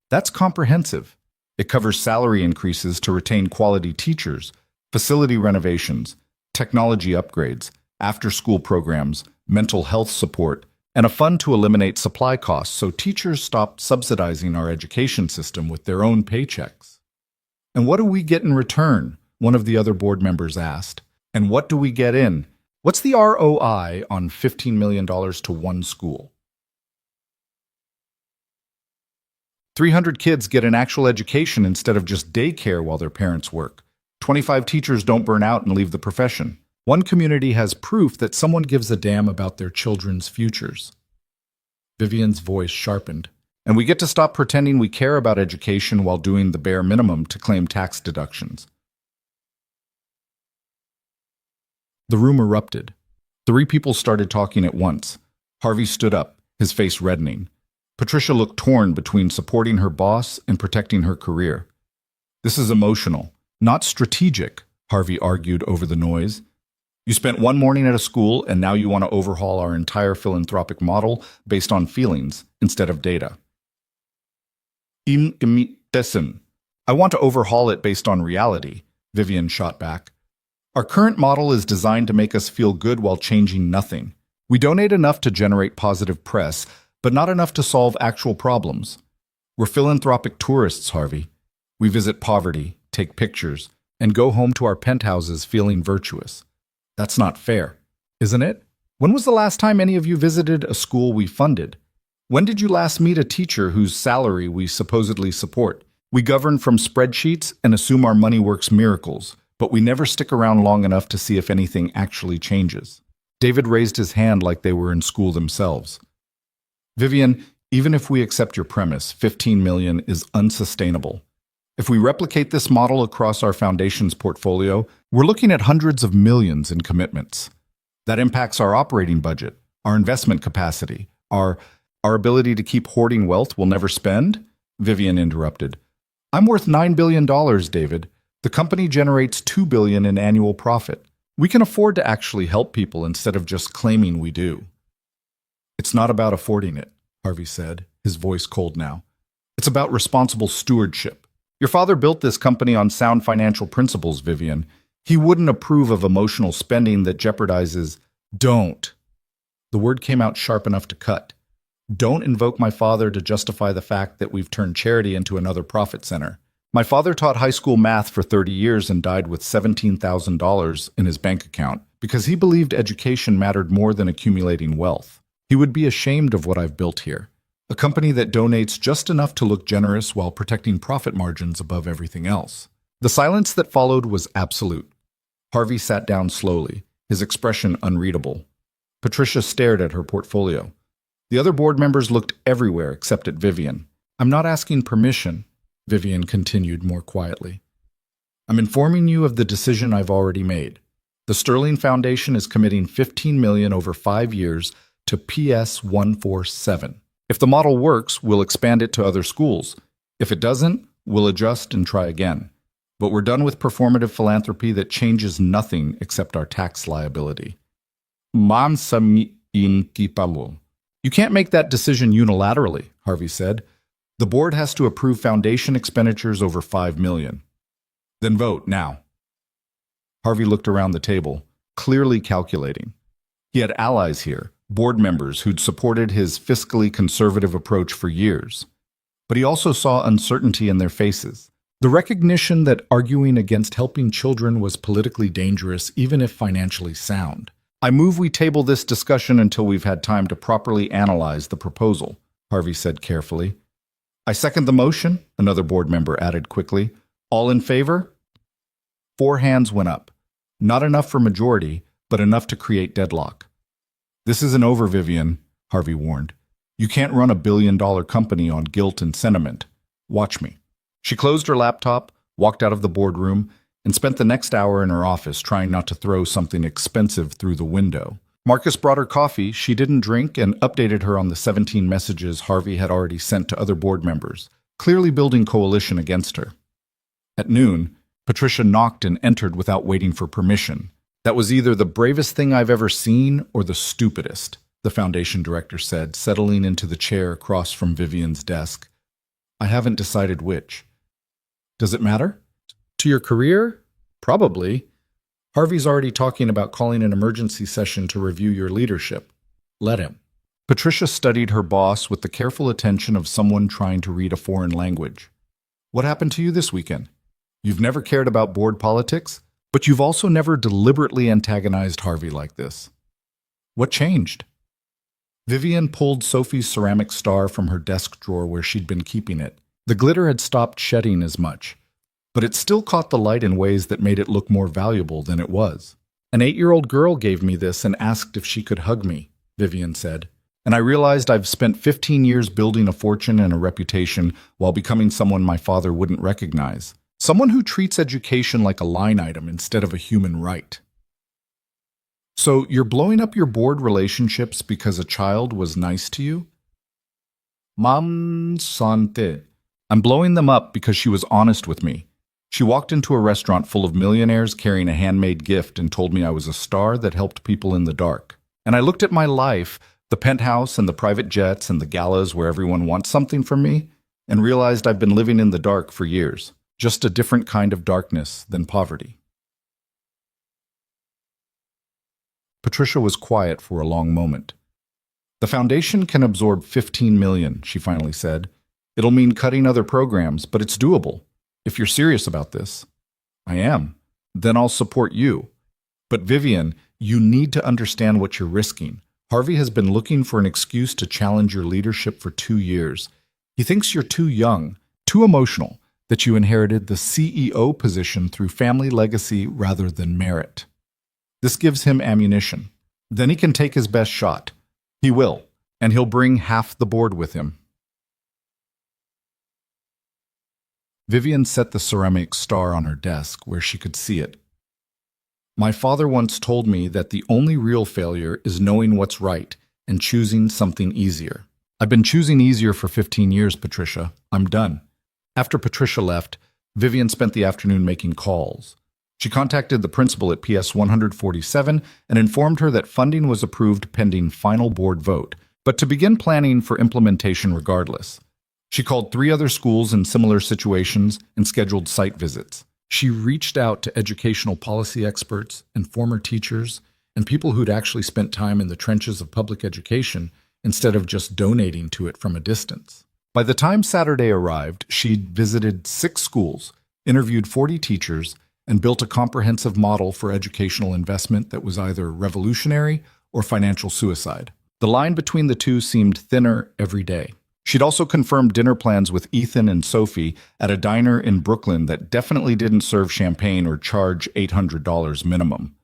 That's comprehensive. It covers salary increases to retain quality teachers, facility renovations, technology upgrades, after-school programs, mental health support, and a fund to eliminate supply costs so teachers stop subsidizing our education system with their own paychecks. And what do we get in return? One of the other board members asked. And what do we get in? What's the ROI on $15 million to one school? 300 kids get an actual education instead of just daycare while their parents work. 25 teachers don't burn out and leave the profession. One community has proof that someone gives a damn about their children's futures. Vivian's voice sharpened. And we get to stop pretending we care about education while doing the bare minimum to claim tax deductions. The room erupted. 3 people started talking at once. Harvey stood up, his face reddening. Patricia looked torn between supporting her boss and protecting her career. This is emotional, not strategic, Harvey argued over the noise. You spent one morning at a school, and now you want to overhaul our entire philanthropic model based on feelings instead of data. I want to overhaul it based on reality, Vivian shot back. Our current model is designed to make us feel good while changing nothing. We donate enough to generate positive press, but not enough to solve actual problems. We're philanthropic tourists, Harvey. We visit poverty, take pictures, and go home to our penthouses feeling virtuous. That's not fair, isn't it? When was the last time any of you visited a school we funded? When did you last meet a teacher whose salary we supposedly support? We govern from spreadsheets and assume our money works miracles, but we never stick around long enough to see if anything actually changes. David raised his hand like they were in school themselves. Vivian, even if we accept your premise, $15 million is unsustainable. If we replicate this model across our foundation's portfolio, we're looking at hundreds of millions in commitments. That impacts our operating budget, our investment capacity, our ability to keep hoarding wealth we'll never spend? Vivian interrupted. I'm worth $9 billion, David. The company generates $2 billion in annual profit. We can afford to actually help people instead of just claiming we do. It's not about affording it, Harvey said, his voice cold now. It's about responsible stewardship. Your father built this company on sound financial principles, Vivian. He wouldn't approve of emotional spending that jeopardizes. Don't. The word came out sharp enough to cut. Don't invoke my father to justify the fact that we've turned charity into another profit center. My father taught high school math for 30 years and died with $17,000 in his bank account because he believed education mattered more than accumulating wealth. He would be ashamed of what I've built here. A company that donates just enough to look generous while protecting profit margins above everything else. The silence that followed was absolute. Harvey sat down slowly, his expression unreadable. Patricia stared at her portfolio. The other board members looked everywhere except at Vivian. I'm not asking permission, Vivian continued more quietly. I'm informing you of the decision I've already made. The Sterling Foundation is committing $15 million over 5 years to PS 147. If the model works, we'll expand it to other schools. If it doesn't, we'll adjust and try again. But we're done with performative philanthropy that changes nothing except our tax liability. You can't make that decision unilaterally, Harvey said. The board has to approve foundation expenditures over $5 million. Then vote, now. Harvey looked around the table, clearly calculating. He had allies here, board members who'd supported his fiscally conservative approach for years. But he also saw uncertainty in their faces. The recognition that arguing against helping children was politically dangerous, even if financially sound. I move we table this discussion until we've had time to properly analyze the proposal, Harvey said carefully. I second the motion, another board member added quickly. All in favor? 4 hands went up. Not enough for majority, but enough to create deadlock. This isn't over, Vivian, Harvey warned. You can't run a billion-dollar company on guilt and sentiment. Watch me. She closed her laptop, walked out of the boardroom, and spent the next hour in her office trying not to throw something expensive through the window. Marcus brought her coffee she didn't drink and updated her on the 17 messages Harvey had already sent to other board members, clearly building coalition against her. At noon, Patricia knocked and entered without waiting for permission. That was either the bravest thing I've ever seen or the stupidest, the foundation director said, settling into the chair across from Vivian's desk. I haven't decided which. Does it matter? To your career? Probably. Harvey's already talking about calling an emergency session to review your leadership. Let him. Patricia studied her boss with the careful attention of someone trying to read a foreign language. What happened to you this weekend? You've never cared about board politics, but you've also never deliberately antagonized Harvey like this. What changed? Vivian pulled Sophie's ceramic star from her desk drawer where she'd been keeping it. The glitter had stopped shedding as much, but it still caught the light in ways that made it look more valuable than it was. An 8-year-old girl gave me this and asked if she could hug me, Vivian said. And I realized I've spent 15 years building a fortune and a reputation while becoming someone my father wouldn't recognize. Someone who treats education like a line item instead of a human right. So you're blowing up your board relationships because a child was nice to you? Mam sante. I'm blowing them up because she was honest with me. She walked into a restaurant full of millionaires carrying a handmade gift and told me I was a star that helped people in the dark. And I looked at my life, the penthouse and the private jets and the galas where everyone wants something from me, and realized I've been living in the dark for years. Just a different kind of darkness than poverty. Patricia was quiet for a long moment. The foundation can absorb $15 million, she finally said. It'll mean cutting other programs, but it's doable. If you're serious about this. I am. Then I'll support you. But Vivian, you need to understand what you're risking. Harvey has been looking for an excuse to challenge your leadership for 2 years. He thinks you're too young, too emotional, that you inherited the CEO position through family legacy rather than merit. This gives him ammunition. Then he can take his best shot. He will, and he'll bring half the board with him. Vivian set the ceramic star on her desk where she could see it. My father once told me that the only real failure is knowing what's right and choosing something easier. I've been choosing easier for 15 years, Patricia. I'm done. After Patricia left, Vivian spent the afternoon making calls. She contacted the principal at PS 147 and informed her that funding was approved pending final board vote, but to begin planning for implementation regardless. She called 3 other schools in similar situations and scheduled site visits. She reached out to educational policy experts and former teachers and people who'd actually spent time in the trenches of public education instead of just donating to it from a distance. By the time Saturday arrived, she'd visited 6 schools, interviewed 40 teachers, and built a comprehensive model for educational investment that was either revolutionary or financial suicide. The line between the two seemed thinner every day. She'd also confirmed dinner plans with Ethan and Sophie at a diner in Brooklyn that definitely didn't serve champagne or charge $800 minimum.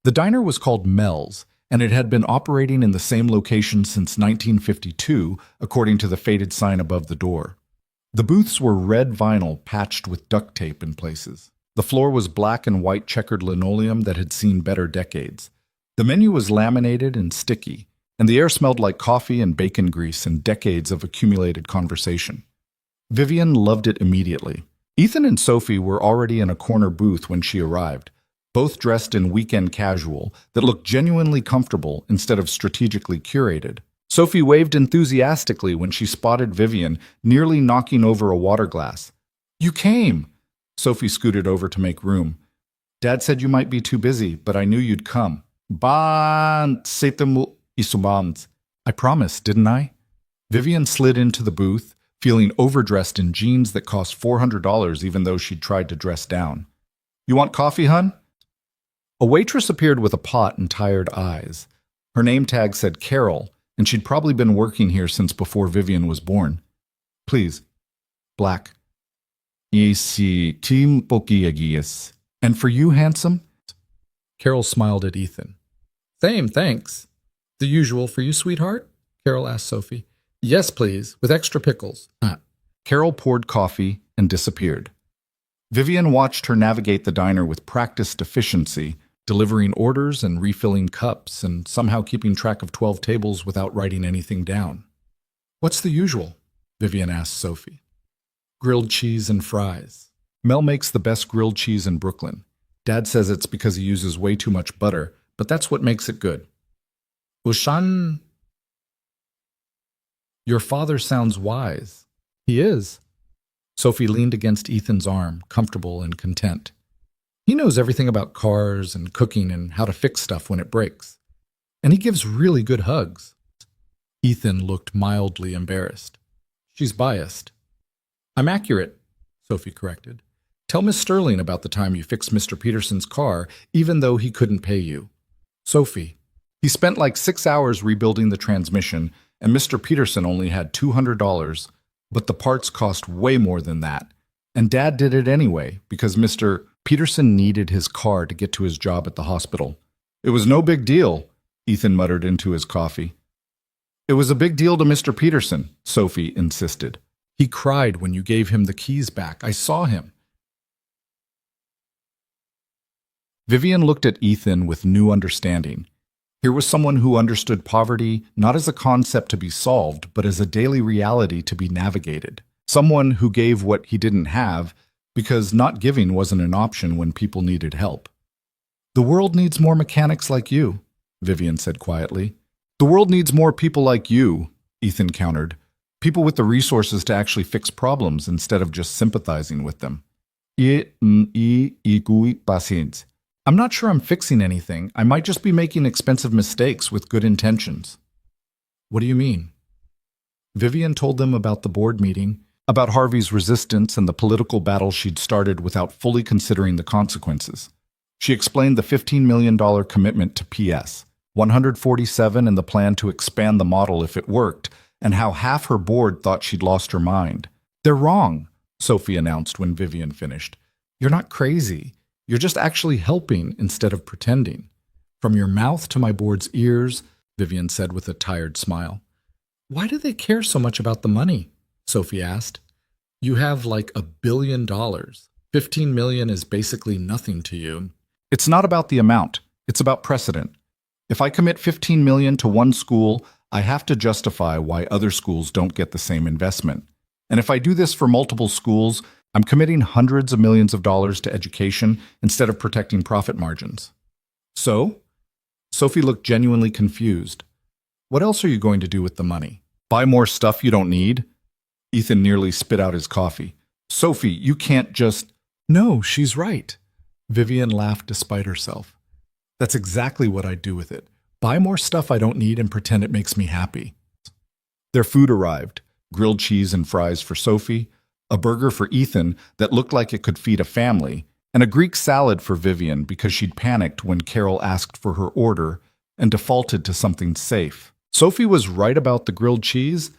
The diner was called Mel's, and it had been operating in the same location since 1952, according to the faded sign above the door. The booths were red vinyl patched with duct tape in places. The floor was black and white checkered linoleum that had seen better decades. The menu was laminated and sticky, and the air smelled like coffee and bacon grease and decades of accumulated conversation. Vivian loved it immediately. Ethan and Sophie were already in a corner booth when she arrived, both dressed in weekend casual that looked genuinely comfortable instead of strategically curated. Sophie waved enthusiastically when she spotted Vivian, nearly knocking over a water glass. "You came!" Sophie scooted over to make room. "Dad said you might be too busy, but I knew you'd come." "Ban setemu isumans." "I promised, didn't I?" Vivian slid into the booth, feeling overdressed in jeans that cost $400 even though she'd tried to dress down. "You want coffee, hun?" A waitress appeared with a pot and tired eyes. Her name tag said Carol, and she'd probably been working here since before Vivian was born. "Please." "Black." "Isi timpokiagias." "And for you, handsome?" Carol smiled at Ethan. "Same, thanks." "The usual for you, sweetheart?" Carol asked Sophie. "Yes, please, with extra pickles." Carol poured coffee and disappeared. Vivian watched her navigate the diner with practiced efficiency, delivering orders and refilling cups and somehow keeping track of 12 tables without writing anything down. "What's the usual?" Vivian asked Sophie. "Grilled cheese and fries. Mel makes the best grilled cheese in Brooklyn. Dad says it's because he uses way too much butter, but that's what makes it good." "Ushan..." "Your father sounds wise." "He is." Sophie leaned against Ethan's arm, comfortable and content. "He knows everything about cars and cooking and how to fix stuff when it breaks. And he gives really good hugs." Ethan looked mildly embarrassed. "She's biased." "I'm accurate," Sophie corrected. "Tell Miss Sterling about the time you fixed Mr. Peterson's car, even though he couldn't pay you." "Sophie, he spent like 6 hours rebuilding the transmission, and Mr. Peterson only had $200, but the parts cost way more than that. And Dad did it anyway, because Mr. Peterson needed his car to get to his job at the hospital." "It was no big deal," Ethan muttered into his coffee. "It was a big deal to Mr. Peterson," Sophie insisted. "He cried when you gave him the keys back. I saw him." Vivian looked at Ethan with new understanding. Here was someone who understood poverty not as a concept to be solved, but as a daily reality to be navigated. Someone who gave what he didn't have because not giving wasn't an option when people needed help. "The world needs more mechanics like you," Vivian said quietly. "The world needs more people like you," Ethan countered. "People with the resources to actually fix problems instead of just sympathizing with them." "I'm not sure I'm fixing anything. I might just be making expensive mistakes with good intentions." "What do you mean?" Vivian told them about the board meeting, about Harvey's resistance and the political battle she'd started without fully considering the consequences. She explained the $15 million commitment to PS, 147 and the plan to expand the model if it worked, and how half her board thought she'd lost her mind. "They're wrong," Sophie announced when Vivian finished. "You're not crazy. You're just actually helping instead of pretending." "From your mouth to my board's ears," Vivian said with a tired smile. "Why do they care so much about the money?" Sophie asked. "You have like $1 billion. 15 million is basically nothing to you." "It's not about the amount. It's about precedent. If I commit 15 million to one school, I have to justify why other schools don't get the same investment. And if I do this for multiple schools, I'm committing hundreds of millions of dollars to education instead of protecting profit margins." "So?" Sophie looked genuinely confused. "What else are you going to do with the money? Buy more stuff you don't need?" Ethan nearly spit out his coffee. "Sophie, you can't just—" "No, she's right." Vivian laughed despite herself. That's exactly what I'd do with it. Buy more stuff I don't need and pretend it makes me happy. Their food arrived: grilled cheese and fries for Sophie, a burger for Ethan that looked like it could feed a family, and a Greek salad for Vivian because she'd panicked when Carol asked for her order and defaulted to something safe. Sophie was right about the grilled cheese.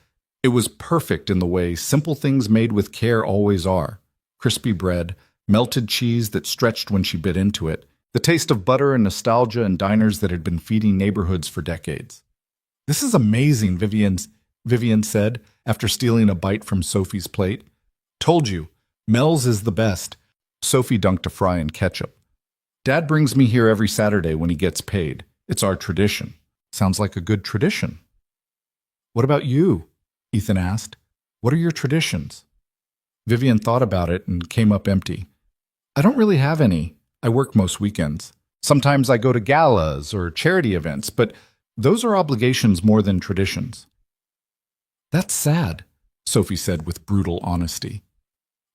It was perfect in the way simple things made with care always are: crispy bread, melted cheese that stretched when she bit into it, the taste of butter and nostalgia in diners that had been feeding neighborhoods for decades. "This is amazing," Vivian said after stealing a bite from Sophie's plate. "Told you, Mel's is the best." Sophie dunked a fry in ketchup. "Dad brings me here every Saturday when he gets paid. It's our tradition." "Sounds like a good tradition." "What about you?" Ethan asked. "What are your traditions?" Vivian thought about it and came up empty. "I don't really have any. I work most weekends. Sometimes I go to galas or charity events, but those are obligations more than traditions." "That's sad," Sophie said with brutal honesty.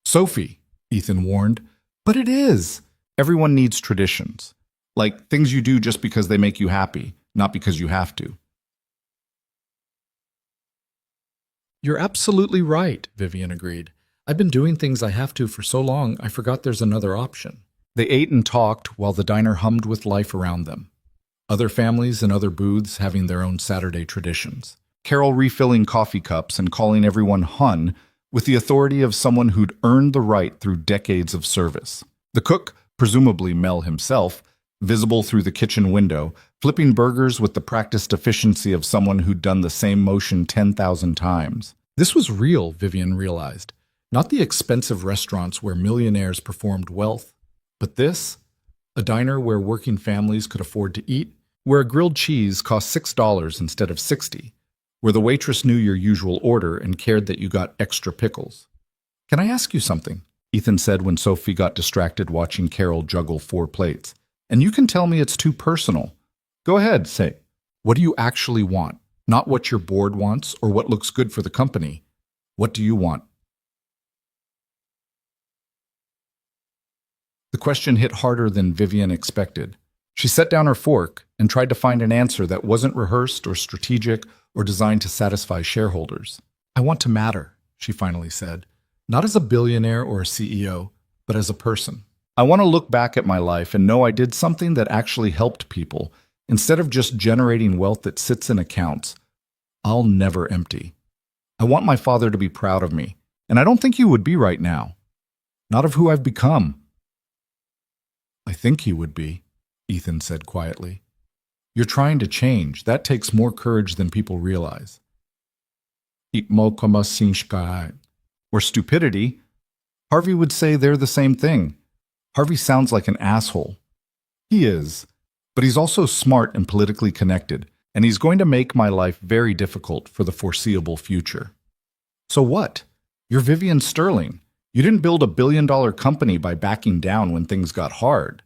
"Sophie," Ethan warned, "but it is. Everyone needs traditions. Like things you do just because they make you happy, not because you have to." "You're absolutely right," Vivian agreed. "I've been doing things I have to for so long, I forgot there's another option." They ate and talked while the diner hummed with life around them. Other families and other booths having their own Saturday traditions. Carol refilling coffee cups and calling everyone hun with the authority of someone who'd earned the right through decades of service. The cook, presumably Mel himself, visible through the kitchen window, flipping burgers with the practiced efficiency of someone who'd done the same motion 10,000 times. This was real, Vivian realized. Not the expensive restaurants where millionaires performed wealth, but this, a diner where working families could afford to eat, where a grilled cheese cost $6 instead of 60, where the waitress knew your usual order and cared that you got extra pickles. "Can I ask you something?" Ethan said when Sophie got distracted watching Carol juggle 4 plates. "And you can tell me it's too personal. Go ahead, say. What do you actually want? Not what your board wants or what looks good for the company. What do you want?" The question hit harder than Vivian expected. She set down her fork and tried to find an answer that wasn't rehearsed or strategic or designed to satisfy shareholders. "I want to matter," she finally said. "Not as a billionaire or a CEO, but as a person. I want to look back at my life and know I did something that actually helped people, instead of just generating wealth that sits in accounts I'll never empty. I want my father to be proud of me, and I don't think he would be right now. Not of who I've become." "I think he would be," Ethan said quietly. "You're trying to change. That takes more courage than people realize." Or stupidity. Harvey would say they're the same thing. Harvey sounds like an asshole. He is, but he's also smart and politically connected, and he's going to make my life very difficult for the foreseeable future. So what? You're Vivian Sterling. You didn't build a billion-dollar company by backing down when things got hard.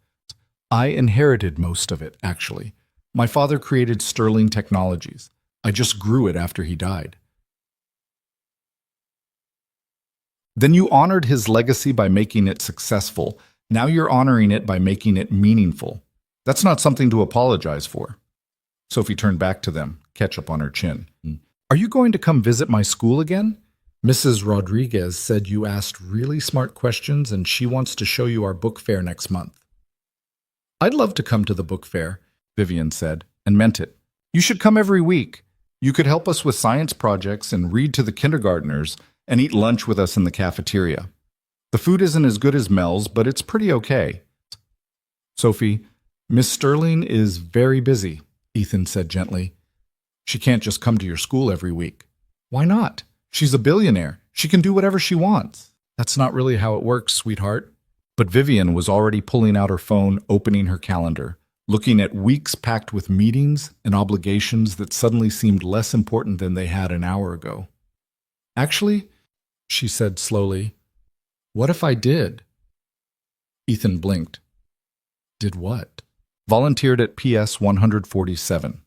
I inherited most of it, actually. My father created Sterling Technologies. I just grew it after he died. Then you honored his legacy by making it successful. Now you're honoring it by making it meaningful. That's not something to apologize for. Sophie turned back to them, ketchup on her chin. "Are you going to come visit my school again? Mrs. Rodriguez said you asked really smart questions and she wants to show you our book fair next month." "I'd love to come to the book fair," Vivian said, and meant it. "You should come every week. You could help us with science projects and read to the kindergartners and eat lunch with us in the cafeteria. The food isn't as good as Mel's, but it's pretty okay." "Sophie, Miss Sterling is very busy," Ethan said gently. "She can't just come to your school every week." "Why not? She's a billionaire. She can do whatever she wants." "That's not really how it works, sweetheart." But Vivian was already pulling out her phone, opening her calendar, looking at weeks packed with meetings and obligations that suddenly seemed less important than they had an hour ago. "Actually," she said slowly, "what if I did?" Ethan blinked. "Did what?" "Volunteered at PS 147.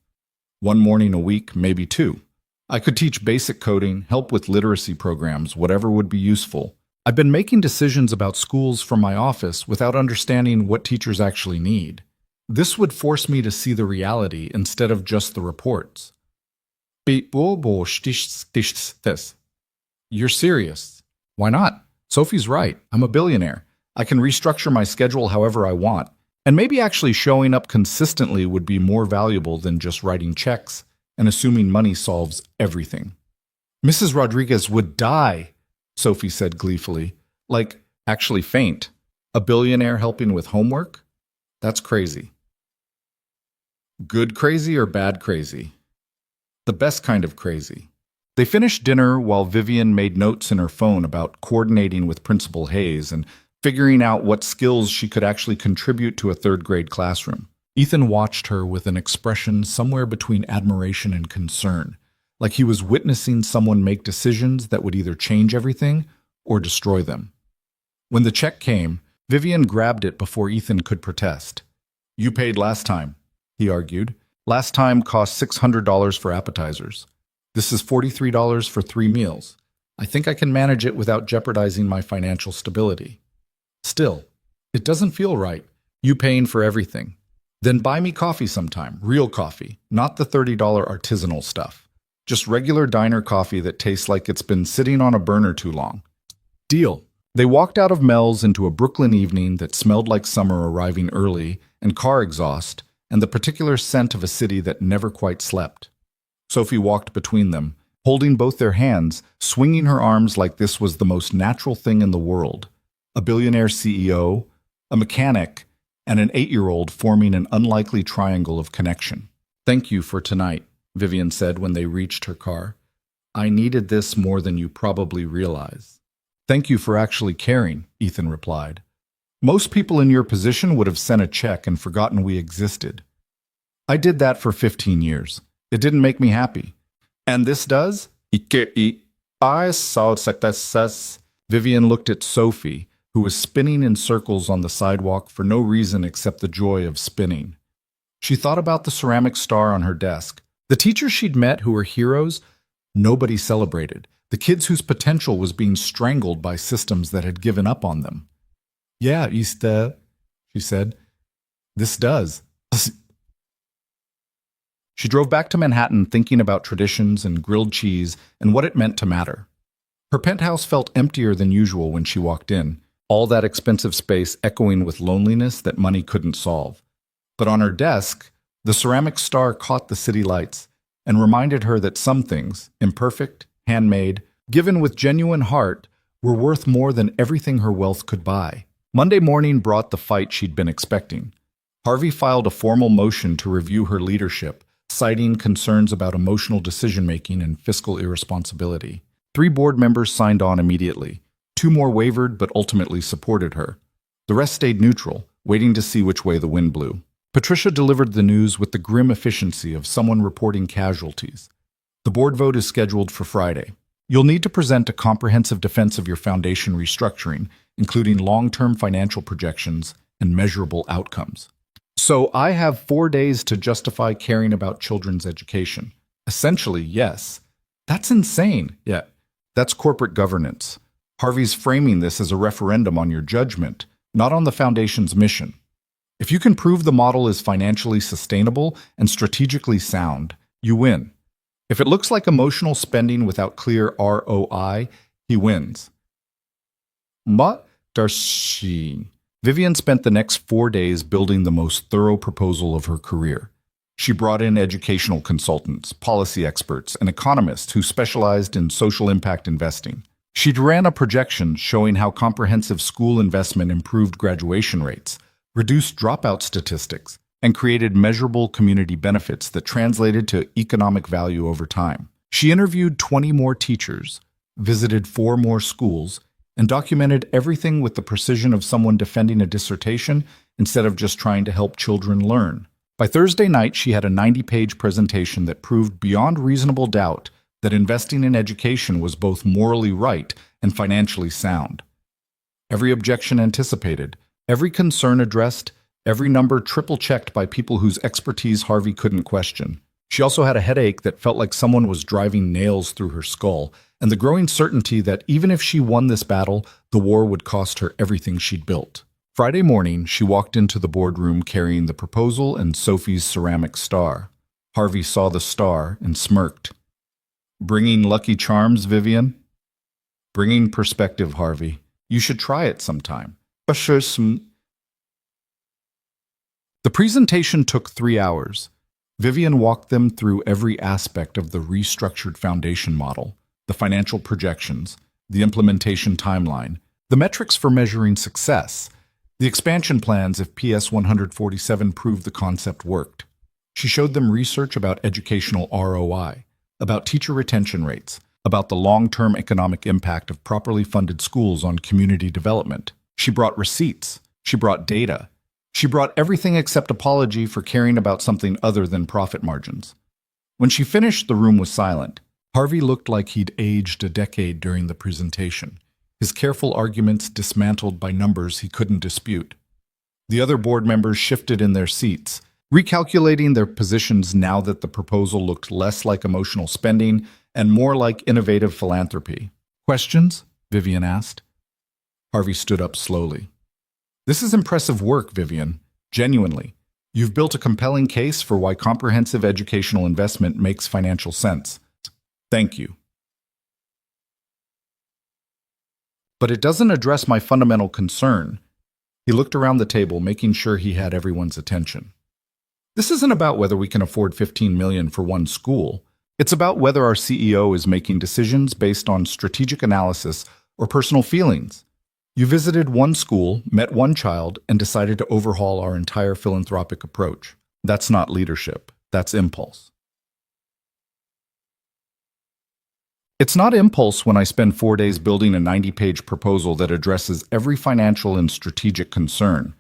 1 morning a week, maybe 2. I could teach basic coding, help with literacy programs, whatever would be useful. I've been making decisions about schools from my office without understanding what teachers actually need. This would force me to see the reality instead of just the reports. This. You're serious. Why not? Sophie's right. I'm a billionaire. I can restructure my schedule however I want. And maybe actually showing up consistently would be more valuable than just writing checks and assuming money solves everything. Mrs. Rodriguez would die, Sophie said gleefully. Like, actually faint. A billionaire helping with homework? That's crazy. Good crazy or bad crazy? The best kind of crazy. They finished dinner while Vivian made notes in her phone about coordinating with Principal Hayes and figuring out what skills she could actually contribute to a third-grade classroom. Ethan watched her with an expression somewhere between admiration and concern, like he was witnessing someone make decisions that would either change everything or destroy them. When the check came, Vivian grabbed it before Ethan could protest. "You paid last time," he argued. "Last time cost $600 for appetizers. This is $43 for 3 meals. I think I can manage it without jeopardizing my financial stability. Still, it doesn't feel right, you paying for everything. Then buy me coffee sometime, real coffee, not the $30 artisanal stuff. Just regular diner coffee that tastes like it's been sitting on a burner too long." Deal. They walked out of Mel's into a Brooklyn evening that smelled like summer arriving early and car exhaust and the particular scent of a city that never quite slept. Sophie walked between them, holding both their hands, swinging her arms like this was the most natural thing in the world. A billionaire CEO, a mechanic, and an 8-year-old forming an unlikely triangle of connection. "Thank you for tonight," Vivian said when they reached her car. "I needed this more than you probably realize." "Thank you for actually caring," Ethan replied. "Most people in your position would have sent a check and forgotten we existed. I did that for 15 years. It didn't make me happy. And this does?" I saw success. Vivian looked at Sophie, who was spinning in circles on the sidewalk for no reason except the joy of spinning. She thought about the ceramic star on her desk. The teachers she'd met who were heroes, nobody celebrated. The kids whose potential was being strangled by systems that had given up on them. "Yeah, Easter," she said. "This does." She drove back to Manhattan thinking about traditions and grilled cheese and what it meant to matter. Her penthouse felt emptier than usual when she walked in, all that expensive space echoing with loneliness that money couldn't solve. But on her desk, the ceramic star caught the city lights and reminded her that some things, imperfect, handmade, given with genuine heart, were worth more than everything her wealth could buy. Monday morning brought the fight she'd been expecting. Harvey filed a formal motion to review her leadership, citing concerns about emotional decision-making and fiscal irresponsibility. 3 board members signed on immediately. 2 more wavered but ultimately supported her. The rest stayed neutral, waiting to see which way the wind blew. Patricia delivered the news with the grim efficiency of someone reporting casualties. "The board vote is scheduled for Friday. You'll need to present a comprehensive defense of your foundation restructuring, including long-term financial projections and measurable outcomes." So I have 4 days to justify caring about children's education. Essentially, yes. That's insane. Yeah, that's corporate governance. Harvey's framing this as a referendum on your judgment, not on the foundation's mission. If you can prove the model is financially sustainable and strategically sound, you win. If it looks like emotional spending without clear ROI, he wins. Vivian spent the next 4 days building the most thorough proposal of her career. She brought in educational consultants, policy experts, and economists who specialized in social impact investing. She'd ran a projection showing how comprehensive school investment improved graduation rates, reduced dropout statistics, and created measurable community benefits that translated to economic value over time. She interviewed 20 more teachers, visited 4 more schools, and documented everything with the precision of someone defending a dissertation instead of just trying to help children learn. By Thursday night, she had a 90-page presentation that proved beyond reasonable doubt that investing in education was both morally right and financially sound. Every objection anticipated, every concern addressed, every number triple-checked by people whose expertise Harvey couldn't question. She also had a headache that felt like someone was driving nails through her skull, and the growing certainty that even if she won this battle, the war would cost her everything she'd built. Friday morning, she walked into the boardroom carrying the proposal and Sophie's ceramic star. Harvey saw the star and smirked. Bringing lucky charms, Vivian? Bringing perspective, Harvey. You should try it sometime. The presentation took 3 hours. Vivian walked them through every aspect of the restructured foundation model, the financial projections, the implementation timeline, the metrics for measuring success, the expansion plans if PS 147 proved the concept worked. She showed them research about educational ROI, about teacher retention rates, about the long-term economic impact of properly funded schools on community development. She brought receipts. She brought data. She brought everything except apology for caring about something other than profit margins. When she finished, the room was silent. Harvey looked like he'd aged a decade during the presentation, his careful arguments dismantled by numbers he couldn't dispute. The other board members shifted in their seats, recalculating their positions now that the proposal looked less like emotional spending and more like innovative philanthropy. Questions? Vivian asked. Harvey stood up slowly. This is impressive work, Vivian. Genuinely. You've built a compelling case for why comprehensive educational investment makes financial sense. Thank you. But it doesn't address my fundamental concern. He looked around the table, making sure he had everyone's attention. This isn't about whether we can afford $15 million for one school. It's about whether our CEO is making decisions based on strategic analysis or personal feelings. You visited one school, met one child, and decided to overhaul our entire philanthropic approach. That's not leadership. That's impulse. It's not impulse when I spend 4 days building a 90-page proposal that addresses every financial and strategic concern.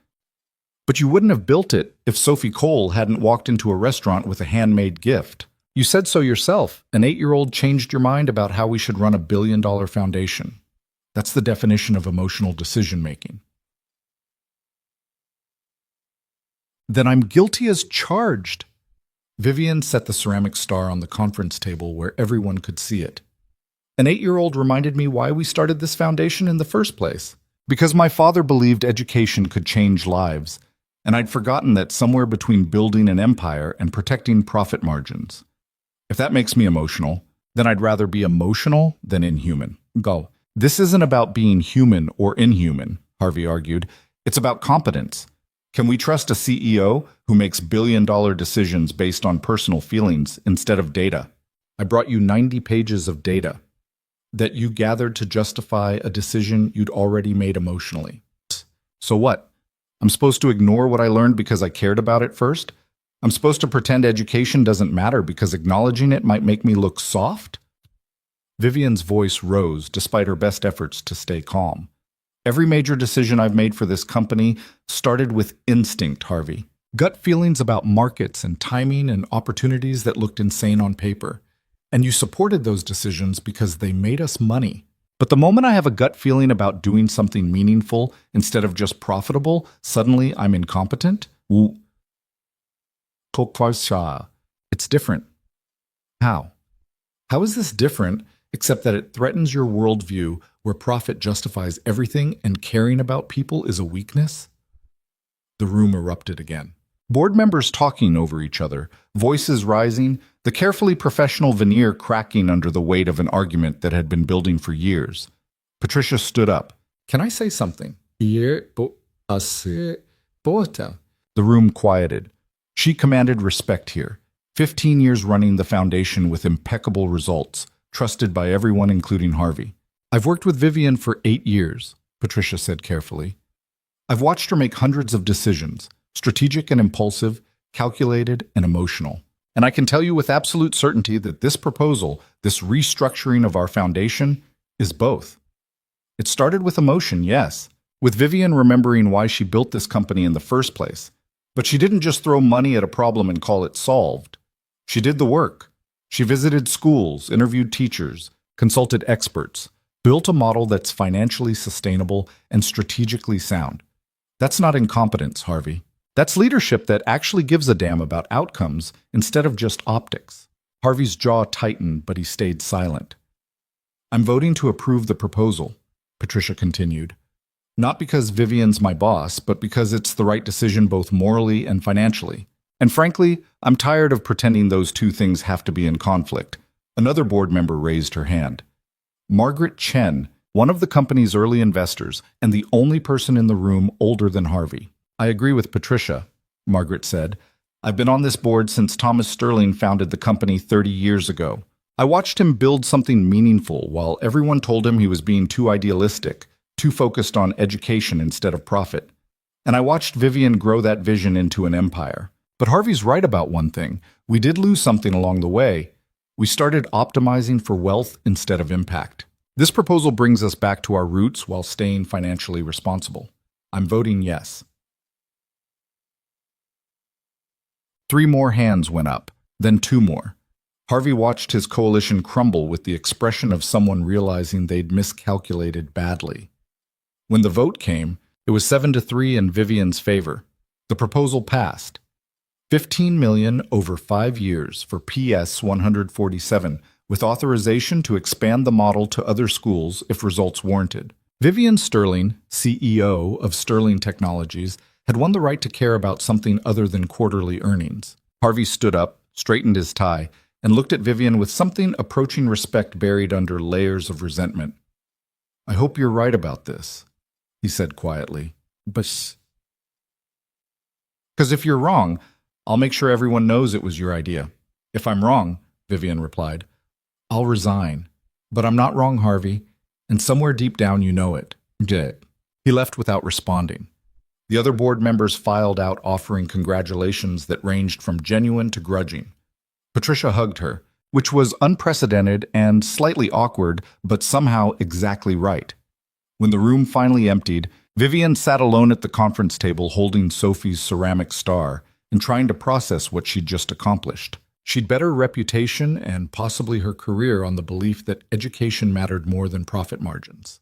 But you wouldn't have built it if Sophie Cole hadn't walked into a restaurant with a handmade gift. You said so yourself. An 8-year-old changed your mind about how we should run a billion-dollar foundation. That's the definition of emotional decision-making. Then I'm guilty as charged. Vivian set the ceramic star on the conference table where everyone could see it. An 8-year-old reminded me why we started this foundation in the first place. Because my father believed education could change lives, and I'd forgotten that somewhere between building an empire and protecting profit margins. If that makes me emotional, then I'd rather be emotional than inhuman. Go. This isn't about being human or inhuman, Harvey argued. It's about competence. Can we trust a CEO who makes billion-dollar decisions based on personal feelings instead of data? I brought you 90 pages of data that you gathered to justify a decision you'd already made emotionally. So what? I'm supposed to ignore what I learned because I cared about it first? I'm supposed to pretend education doesn't matter because acknowledging it might make me look soft? Vivian's voice rose despite her best efforts to stay calm. Every major decision I've made for this company started with instinct, Harvey. Gut feelings about markets and timing and opportunities that looked insane on paper. And you supported those decisions because they made us money. But the moment I have a gut feeling about doing something meaningful instead of just profitable, suddenly I'm incompetent? It's different. How? How is this different except that it threatens your worldview where profit justifies everything and caring about people is a weakness? The room erupted again. Board members talking over each other, voices rising, the carefully professional veneer cracking under the weight of an argument that had been building for years. Patricia stood up. Can I say something? The room quieted. She commanded respect here. 15 years running the foundation with impeccable results, trusted by everyone including Harvey. I've worked with Vivian for 8 years, Patricia said carefully. I've watched her make hundreds of decisions, strategic and impulsive, calculated and emotional. And I can tell you with absolute certainty that this proposal, this restructuring of our foundation, is both. It started with emotion, yes, with Vivian remembering why she built this company in the first place. But she didn't just throw money at a problem and call it solved. She did the work. She visited schools, interviewed teachers, consulted experts, built a model that's financially sustainable and strategically sound. That's not incompetence, Harvey. That's leadership that actually gives a damn about outcomes instead of just optics. Harvey's jaw tightened, but he stayed silent. I'm voting to approve the proposal, Patricia continued. Not because Vivian's my boss, but because it's the right decision both morally and financially. And frankly, I'm tired of pretending those two things have to be in conflict. Another board member raised her hand. Margaret Chen, one of the company's early investors and the only person in the room older than Harvey. I agree with Patricia, Margaret said. I've been on this board since Thomas Sterling founded the company 30 years ago. I watched him build something meaningful while everyone told him he was being too idealistic, too focused on education instead of profit. And I watched Vivian grow that vision into an empire. But Harvey's right about one thing. We did lose something along the way. We started optimizing for wealth instead of impact. This proposal brings us back to our roots while staying financially responsible. I'm voting yes. 3 more hands went up, then 2 more. Harvey watched his coalition crumble with the expression of someone realizing they'd miscalculated badly. When the vote came, it was 7-3 in Vivian's favor. The proposal passed. $15 million over 5 years for PS 147, with authorization to expand the model to other schools if results warranted. Vivian Sterling, CEO of Sterling Technologies, had won the right to care about something other than quarterly earnings. Harvey stood up, straightened his tie, and looked at Vivian with something approaching respect buried under layers of resentment. I hope you're right about this, he said quietly. Because if you're wrong, I'll make sure everyone knows it was your idea. If I'm wrong, Vivian replied, I'll resign. But I'm not wrong, Harvey, and somewhere deep down you know it. He left without responding. The other board members filed out offering congratulations that ranged from genuine to grudging. Patricia hugged her, which was unprecedented and slightly awkward, but somehow exactly right. When the room finally emptied, Vivian sat alone at the conference table holding Sophie's ceramic star and trying to process what she'd just accomplished. She'd bet her reputation and possibly her career on the belief that education mattered more than profit margins.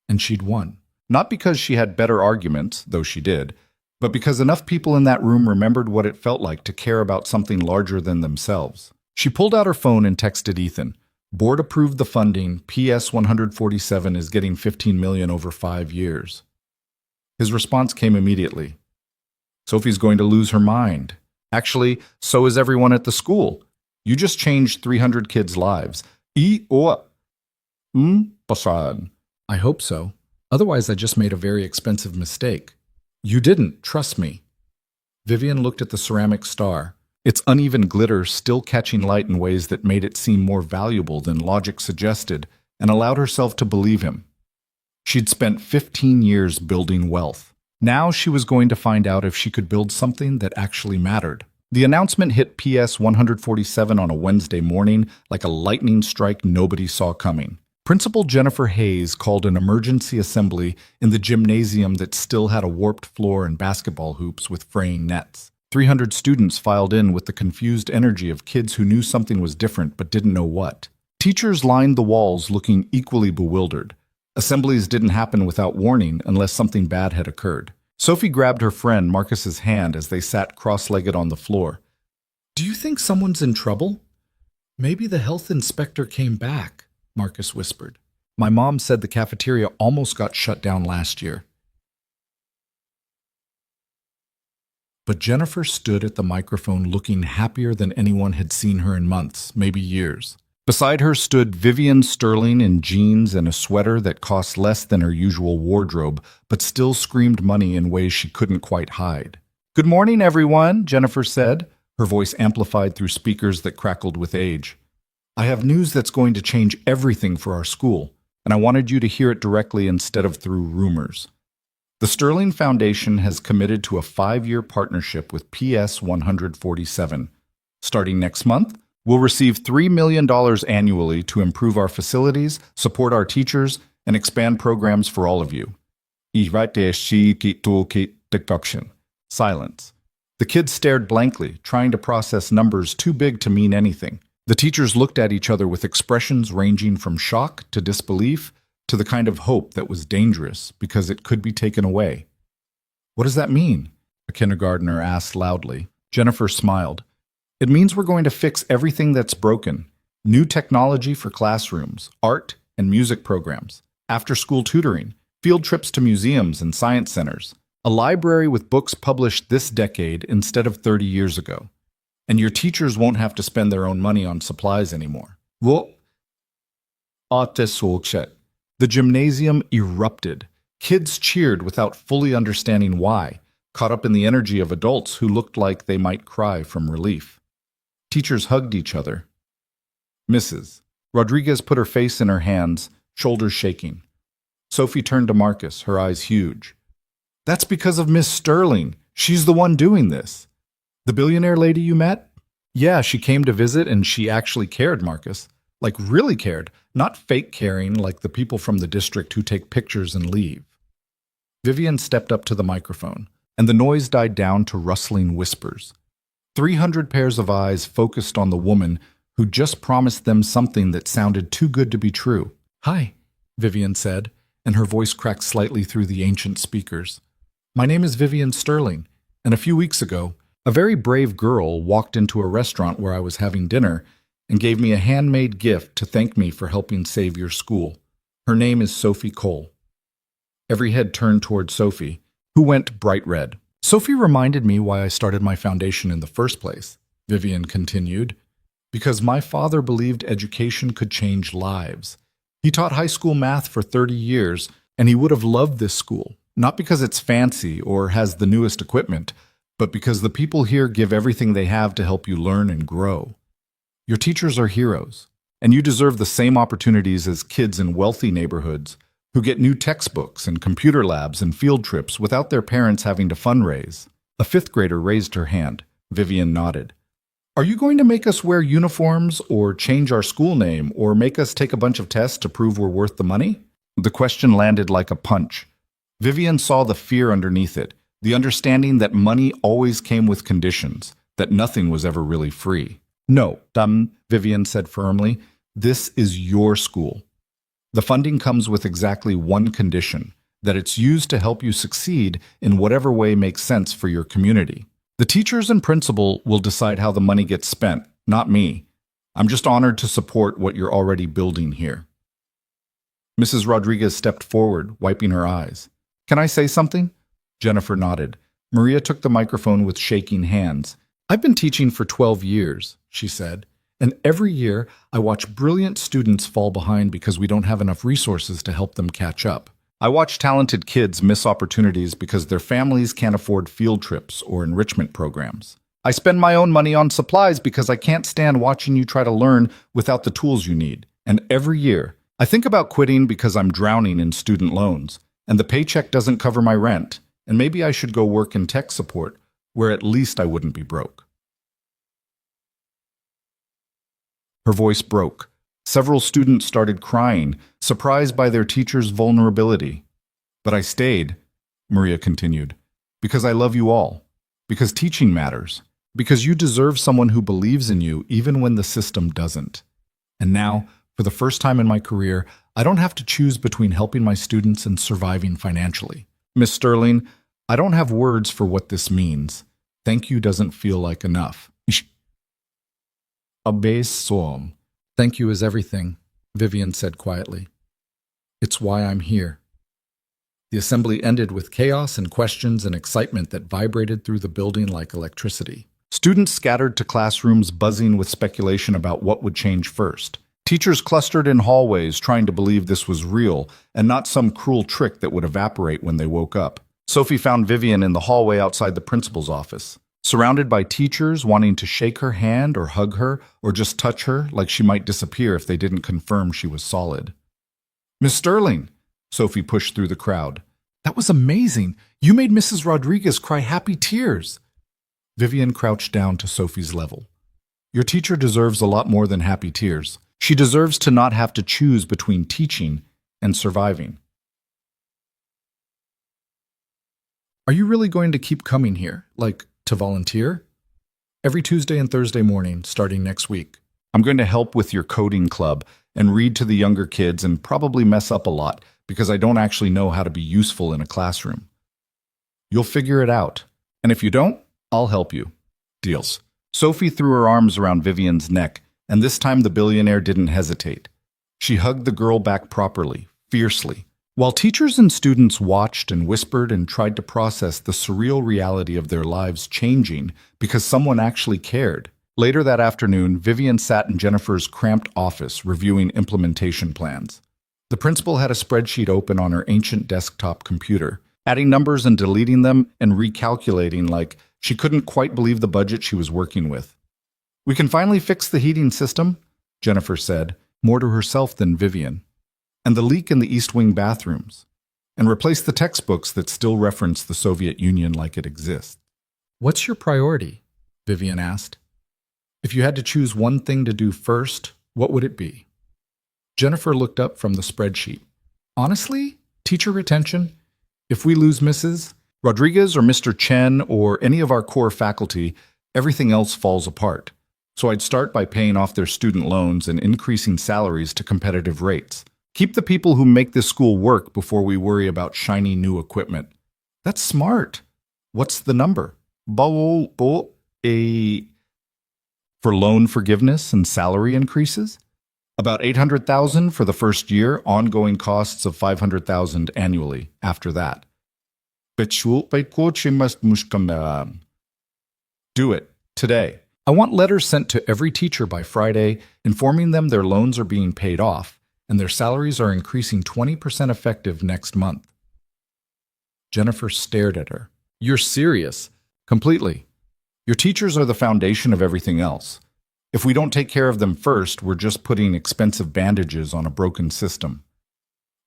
And she'd won. Not because she had better arguments, though she did, but because enough people in that room remembered what it felt like to care about something larger than themselves. She pulled out her phone and texted Ethan. Board approved the funding. PS 147 is getting $15 million over 5 years. His response came immediately. Sophie's going to lose her mind. Actually, so is everyone at the school. You just changed 300 kids' lives. I hope so. Otherwise, I just made a very expensive mistake. You didn't, trust me. Vivian looked at the ceramic star, its uneven glitter still catching light in ways that made it seem more valuable than logic suggested, and allowed herself to believe him. She'd spent 15 years building wealth. Now she was going to find out if she could build something that actually mattered. The announcement hit PS 147 on a Wednesday morning like a lightning strike nobody saw coming. Principal Jennifer Hayes called an emergency assembly in the gymnasium that still had a warped floor and basketball hoops with fraying nets. 300 students filed in with the confused energy of kids who knew something was different but didn't know what. Teachers lined the walls looking equally bewildered. Assemblies didn't happen without warning unless something bad had occurred. Sophie grabbed her friend Marcus's hand as they sat cross-legged on the floor. Do you think someone's in trouble? Maybe the health inspector came back, Marcus whispered. My mom said the cafeteria almost got shut down last year. But Jennifer stood at the microphone looking happier than anyone had seen her in months, maybe years. Beside her stood Vivian Sterling in jeans and a sweater that cost less than her usual wardrobe, but still screamed money in ways she couldn't quite hide. Good morning, everyone, Jennifer said, her voice amplified through speakers that crackled with age. I have news that's going to change everything for our school, and I wanted you to hear it directly instead of through rumors. The Sterling Foundation has committed to a 5-year partnership with PS 147. Starting next month, we'll receive $3 million annually to improve our facilities, support our teachers, and expand programs for all of you. Silence. The kids stared blankly, trying to process numbers too big to mean anything. The teachers looked at each other with expressions ranging from shock to disbelief to the kind of hope that was dangerous because it could be taken away. What does that mean? A kindergartner asked loudly. Jennifer smiled. It means we're going to fix everything that's broken. New technology for classrooms, art and music programs, after-school tutoring, field trips to museums and science centers, a library with books published this decade instead of 30 years ago. And your teachers won't have to spend their own money on supplies anymore. The gymnasium erupted. Kids cheered without fully understanding why, caught up in the energy of adults who looked like they might cry from relief. Teachers hugged each other. Mrs. Rodriguez put her face in her hands, shoulders shaking. Sophie turned to Marcus, her eyes huge. That's because of Miss Sterling. She's the one doing this. The billionaire lady you met? Yeah, she came to visit and she actually cared, Marcus. Like really cared, not fake caring like the people from the district who take pictures and leave. Vivian stepped up to the microphone, and the noise died down to rustling whispers. 300 pairs of eyes focused on the woman who just promised them something that sounded too good to be true. Hi, Vivian said, and her voice cracked slightly through the ancient speakers. My name is Vivian Sterling, and a few weeks ago, a very brave girl walked into a restaurant where I was having dinner and gave me a handmade gift to thank me for helping save your school. Her name is Sophie Cole. Every head turned toward Sophie, who went bright red. Sophie reminded me why I started my foundation in the first place, Vivian continued, because my father believed education could change lives. He taught high school math for 30 years, and he would have loved this school, not because it's fancy or has the newest equipment, but because the people here give everything they have to help you learn and grow. Your teachers are heroes, and you deserve the same opportunities as kids in wealthy neighborhoods who get new textbooks and computer labs and field trips without their parents having to fundraise. A fifth grader raised her hand. Vivian nodded. Are you going to make us wear uniforms or change our school name or make us take a bunch of tests to prove we're worth the money? The question landed like a punch. Vivian saw the fear underneath it, the understanding that money always came with conditions, that nothing was ever really free. No, Vivian said firmly, this is your school. The funding comes with exactly one condition, that it's used to help you succeed in whatever way makes sense for your community. The teachers and principal will decide how the money gets spent, not me. I'm just honored to support what you're already building here. Mrs. Rodriguez stepped forward, wiping her eyes. Can I say something? Jennifer nodded. Maria took the microphone with shaking hands. I've been teaching for 12 years, she said, and every year I watch brilliant students fall behind because we don't have enough resources to help them catch up. I watch talented kids miss opportunities because their families can't afford field trips or enrichment programs. I spend my own money on supplies because I can't stand watching you try to learn without the tools you need. And every year, I think about quitting because I'm drowning in student loans, and the paycheck doesn't cover my rent, and maybe I should go work in tech support, where at least I wouldn't be broke. Her voice broke. Several students started crying, surprised by their teacher's vulnerability. But I stayed, Maria continued, because I love you all, because teaching matters, because you deserve someone who believes in you even when the system doesn't. And now, for the first time in my career, I don't have to choose between helping my students and surviving financially. Miss Sterling, I don't have words for what this means. Thank you doesn't feel like enough. A base psalm. Thank you is everything, Vivian said quietly. It's why I'm here. The assembly ended with chaos and questions and excitement that vibrated through the building like electricity. Students scattered to classrooms buzzing with speculation about what would change first. Teachers clustered in hallways trying to believe this was real and not some cruel trick that would evaporate when they woke up. Sophie found Vivian in the hallway outside the principal's office, surrounded by teachers wanting to shake her hand or hug her or just touch her like she might disappear if they didn't confirm she was solid. Miss Sterling, Sophie pushed through the crowd. That was amazing. You made Mrs. Rodriguez cry happy tears. Vivian crouched down to Sophie's level. Your teacher deserves a lot more than happy tears. She deserves to not have to choose between teaching and surviving. Are you really going to keep coming here, like to volunteer? Every Tuesday and Thursday morning, starting next week. I'm going to help with your coding club and read to the younger kids and probably mess up a lot because I don't actually know how to be useful in a classroom. You'll figure it out. And if you don't, I'll help you. Deals. Sophie threw her arms around Vivian's neck, and this time the billionaire didn't hesitate. She hugged the girl back properly, fiercely, While teachers and students watched and whispered and tried to process the surreal reality of their lives changing because someone actually cared, later that afternoon, Vivian sat in Jennifer's cramped office reviewing implementation plans. The principal had a spreadsheet open on her ancient desktop computer, adding numbers and deleting them and recalculating like she couldn't quite believe the budget she was working with. "We can finally fix the heating system," Jennifer said, more to herself than Vivian, "and the leak in the East Wing bathrooms, and replace the textbooks that still reference the Soviet Union like it exists." "What's your priority?" Vivian asked. "If you had to choose one thing to do first, what would it be?" Jennifer looked up from the spreadsheet. "Honestly, teacher retention. If we lose Mrs. Rodriguez or Mr. Chen or any of our core faculty, everything else falls apart. So I'd start by paying off their student loans and increasing salaries to competitive rates. Keep the people who make this school work before we worry about shiny new equipment." "That's smart. What's the number?" For loan forgiveness and salary increases? "About 800,000 for the first year, ongoing costs of 500,000 annually after that." "Do it today. I want letters sent to every teacher by Friday informing them their loans are being paid off and their salaries are increasing 20% effective next month." Jennifer stared at her. "You're serious?" "Completely. Your teachers are the foundation of everything else. If we don't take care of them first, we're just putting expensive bandages on a broken system."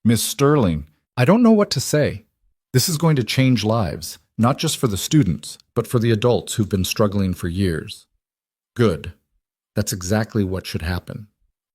"Miss Sterling, I don't know what to say. This is going to change lives, not just for the students, but for the adults who've been struggling for years." "Good. That's exactly what should happen."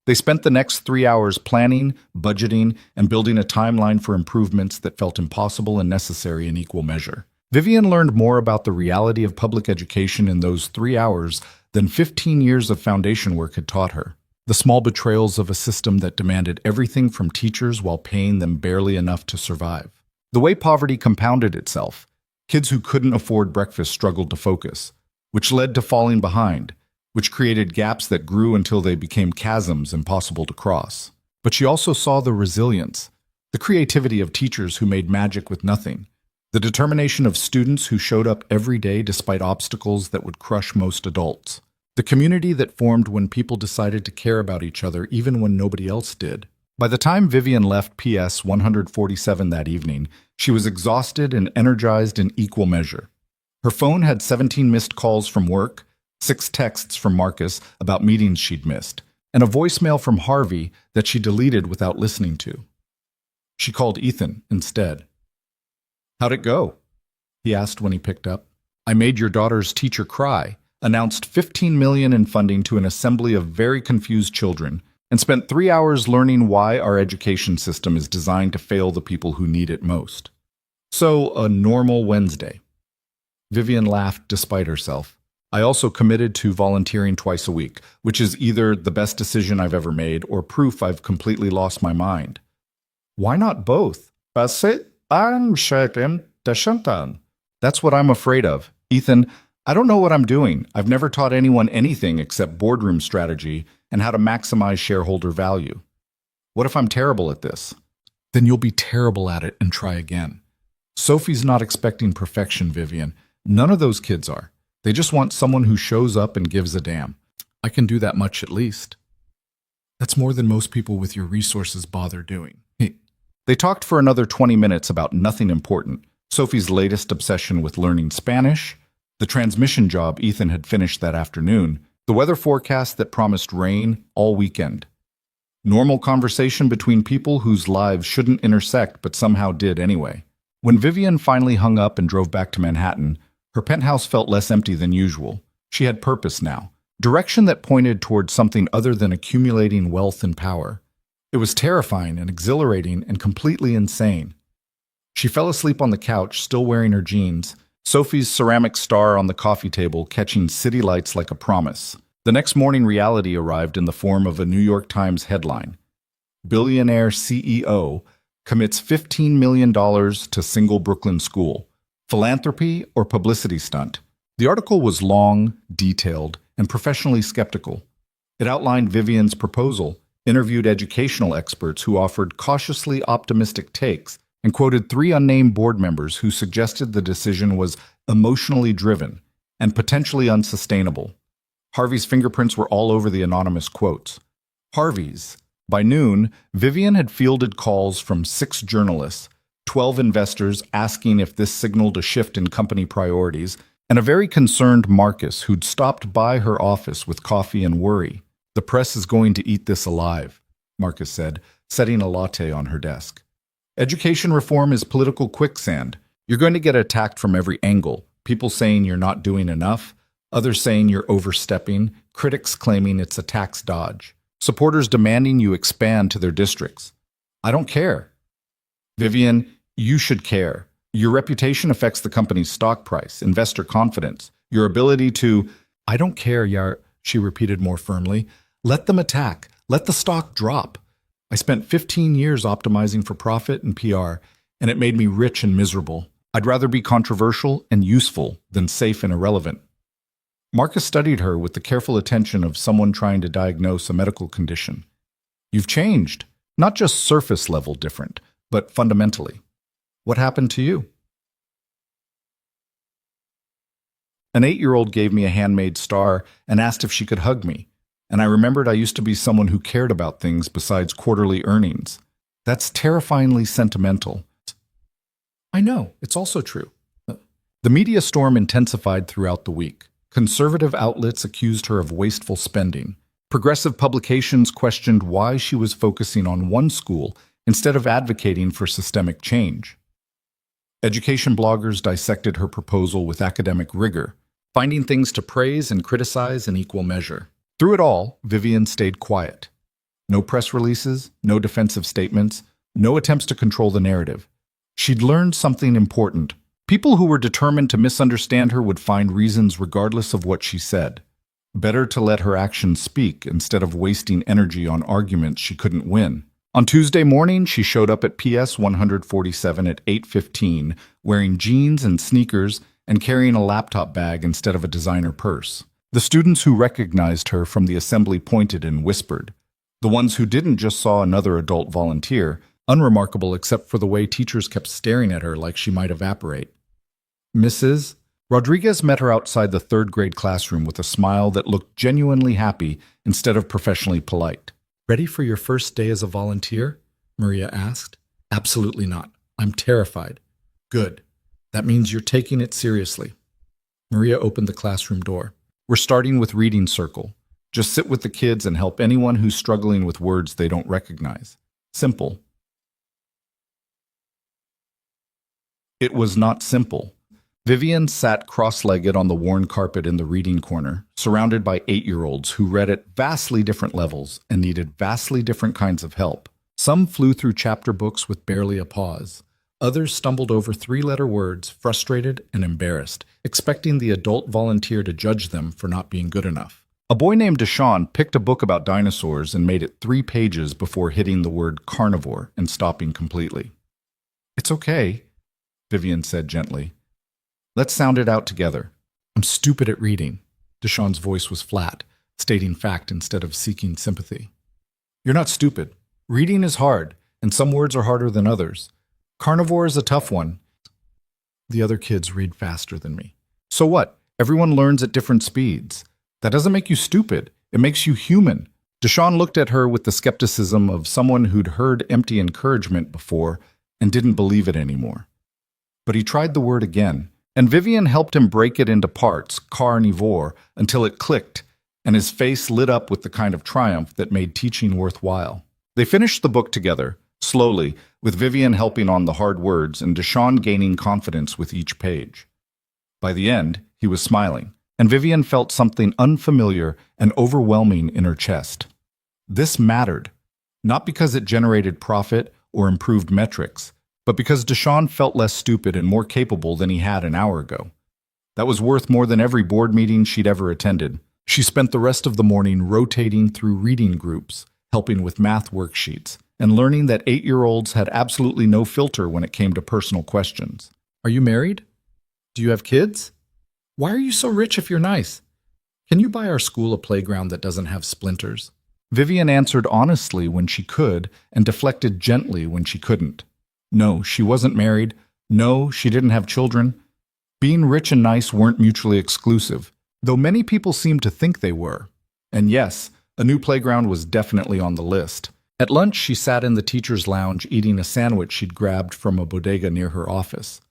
They spent the next 3 hours planning, budgeting, and building a timeline for improvements that felt impossible and necessary in equal measure. Vivian learned more about the reality of public education in those 3 hours than 15 years of foundation work had taught her. The small betrayals of a system that demanded everything from teachers while paying them barely enough to survive. The way poverty compounded itself. Kids who couldn't afford breakfast struggled to focus, which led to falling behind, which created gaps that grew until they became chasms impossible to cross. But she also saw the resilience, the creativity of teachers who made magic with nothing, the determination of students who showed up every day despite obstacles that would crush most adults, the community that formed when people decided to care about each other even when nobody else did. By the time Vivian left PS 147 that evening, she was exhausted and energized in equal measure. Her phone had 17 missed calls from work, 6 texts from Marcus about meetings she'd missed, and a voicemail from Harvey that she deleted without listening to. She called Ethan instead. "How'd it go?" he asked when he picked up. "I made your daughter's teacher cry, announced $15 million in funding to an assembly of very confused children, and spent 3 hours learning why our education system is designed to fail the people who need it most." So, a normal Wednesday. Vivian laughed despite herself. "I also committed to volunteering twice a week, which is either the best decision I've ever made or proof I've completely lost my mind." "Why not both?" "That's what I'm afraid of. Ethan, I don't know what I'm doing. I've never taught anyone anything except boardroom strategy and how to maximize shareholder value. What if I'm terrible at this?" "Then you'll be terrible at it and try again. Sophie's not expecting perfection, Vivian. None of those kids are. They just want someone who shows up and gives a damn. I can do that much at least." "That's more than most people with your resources bother doing." They talked for another 20 minutes about nothing important. Sophie's latest obsession with learning Spanish, the transmission job Ethan had finished that afternoon, the weather forecast that promised rain all weekend. Normal conversation between people whose lives shouldn't intersect but somehow did anyway. When Vivian finally hung up and drove back to Manhattan, her penthouse felt less empty than usual. She had purpose now, direction that pointed toward something other than accumulating wealth and power. It was terrifying and exhilarating and completely insane. She fell asleep on the couch, still wearing her jeans, Sophie's ceramic star on the coffee table catching city lights like a promise. The next morning, reality arrived in the form of a New York Times headline. "Billionaire CEO commits $15 million to single Brooklyn school. Philanthropy or publicity stunt?" The article was long, detailed, and professionally skeptical. It outlined Vivian's proposal, interviewed educational experts who offered cautiously optimistic takes, and quoted 3 unnamed board members who suggested the decision was emotionally driven and potentially unsustainable. Harvey's fingerprints were all over the anonymous quotes. Harvey's. By noon, Vivian had fielded calls from 6 journalists, 12 investors asking if this signaled a shift in company priorities, and a very concerned Marcus who'd stopped by her office with coffee and worry. "The press is going to eat this alive," Marcus said, setting a latte on her desk. "Education reform is political quicksand. You're going to get attacked from every angle. People saying you're not doing enough, others saying you're overstepping, critics claiming it's a tax dodge, supporters demanding you expand to their districts. I don't care. Vivian, you should care. Your reputation affects the company's stock price, investor confidence, your ability to—" "I don't care, Yar," she repeated more firmly. "Let them attack. Let the stock drop. I spent 15 years optimizing for profit and PR, and it made me rich and miserable. I'd rather be controversial and useful than safe and irrelevant." Marcus studied her with the careful attention of someone trying to diagnose a medical condition. "You've changed. Not just surface level different, but fundamentally. What happened to you?" "An 8-year-old gave me a handmade star and asked if she could hug me. And I remembered I used to be someone who cared about things besides quarterly earnings. That's terrifyingly sentimental." "I know, it's also true." The media storm intensified throughout the week. Conservative outlets accused her of wasteful spending. Progressive publications questioned why she was focusing on one school instead of advocating for systemic change. Education bloggers dissected her proposal with academic rigor, finding things to praise and criticize in equal measure. Through it all, Vivian stayed quiet. No press releases, no defensive statements, no attempts to control the narrative. She'd learned something important. People who were determined to misunderstand her would find reasons regardless of what she said. Better to let her actions speak instead of wasting energy on arguments she couldn't win. On Tuesday morning, she showed up at PS 147 at 8:15, wearing jeans and sneakers and carrying a laptop bag instead of a designer purse. The students who recognized her from the assembly pointed and whispered. The ones who didn't just saw another adult volunteer, unremarkable except for the way teachers kept staring at her like she might evaporate. Mrs. Rodriguez met her outside the 3rd grade classroom with a smile that looked genuinely happy instead of professionally polite. "Ready for your first day as a volunteer?" Maria asked. "Absolutely not. I'm terrified." "Good. That means you're taking it seriously." Maria opened the classroom door. "We're starting with reading circle. Just sit with the kids and help anyone who's struggling with words they don't recognize. Simple." It was not simple. Vivian sat cross-legged on the worn carpet in the reading corner, surrounded by 8-year-olds who read at vastly different levels and needed vastly different kinds of help. Some flew through chapter books with barely a pause. Others stumbled over 3-letter words, frustrated and embarrassed, expecting the adult volunteer to judge them for not being good enough. A boy named Deshaun picked a book about dinosaurs and made it 3 pages before hitting the word carnivore and stopping completely. "It's okay," Vivian said gently. "Let's sound it out together." "I'm stupid at reading." Deshaun's voice was flat, stating fact instead of seeking sympathy. "You're not stupid. Reading is hard, and some words are harder than others. Carnivore is a tough one." "The other kids read faster than me." "So what? Everyone learns at different speeds. That doesn't make you stupid. It makes you human." Deshaun looked at her with the skepticism of someone who'd heard empty encouragement before and didn't believe it anymore. But he tried the word again, and Vivian helped him break it into parts, carnivore, until it clicked, and his face lit up with the kind of triumph that made teaching worthwhile. They finished the book together, slowly, with Vivian helping on the hard words and Deshaun gaining confidence with each page. By the end, he was smiling, and Vivian felt something unfamiliar and overwhelming in her chest. This mattered, not because it generated profit or improved metrics, but because Deshaun felt less stupid and more capable than he had an hour ago. That was worth more than every board meeting she'd ever attended. She spent the rest of the morning rotating through reading groups, helping with math worksheets, and learning that 8-year-olds had absolutely no filter when it came to personal questions. "Are you married? Do you have kids? Why are you so rich if you're nice? Can you buy our school a playground that doesn't have splinters? Vivian answered honestly when she could and deflected gently when she couldn't. No, she wasn't married. No, she didn't have children. Being rich and nice weren't mutually exclusive, though many people seemed to think they were. And yes, a new playground was definitely on the list. At lunch, she sat in the teacher's lounge eating a sandwich she'd grabbed from a bodega near her office.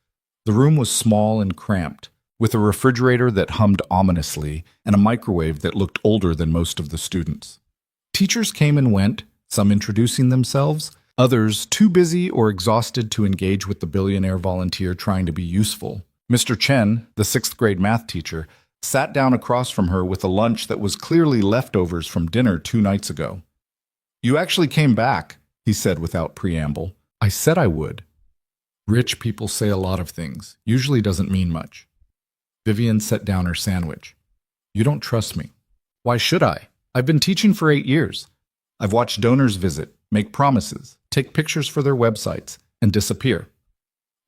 The room was small and cramped, with a refrigerator that hummed ominously and a microwave that looked older than most of the students. Teachers came and went, some introducing themselves, others too busy or exhausted to engage with the billionaire volunteer trying to be useful. Mr. Chen, the sixth-grade math teacher, sat down across from her with a lunch that was clearly leftovers from dinner 2 nights ago. "You actually came back," he said without preamble. "I said I would." Rich people say a lot of things, usually doesn't mean much. Vivian set down her sandwich. "You don't trust me." "Why should I? I've been teaching for 8 years. I've watched donors visit, make promises, take pictures for their websites, and disappear.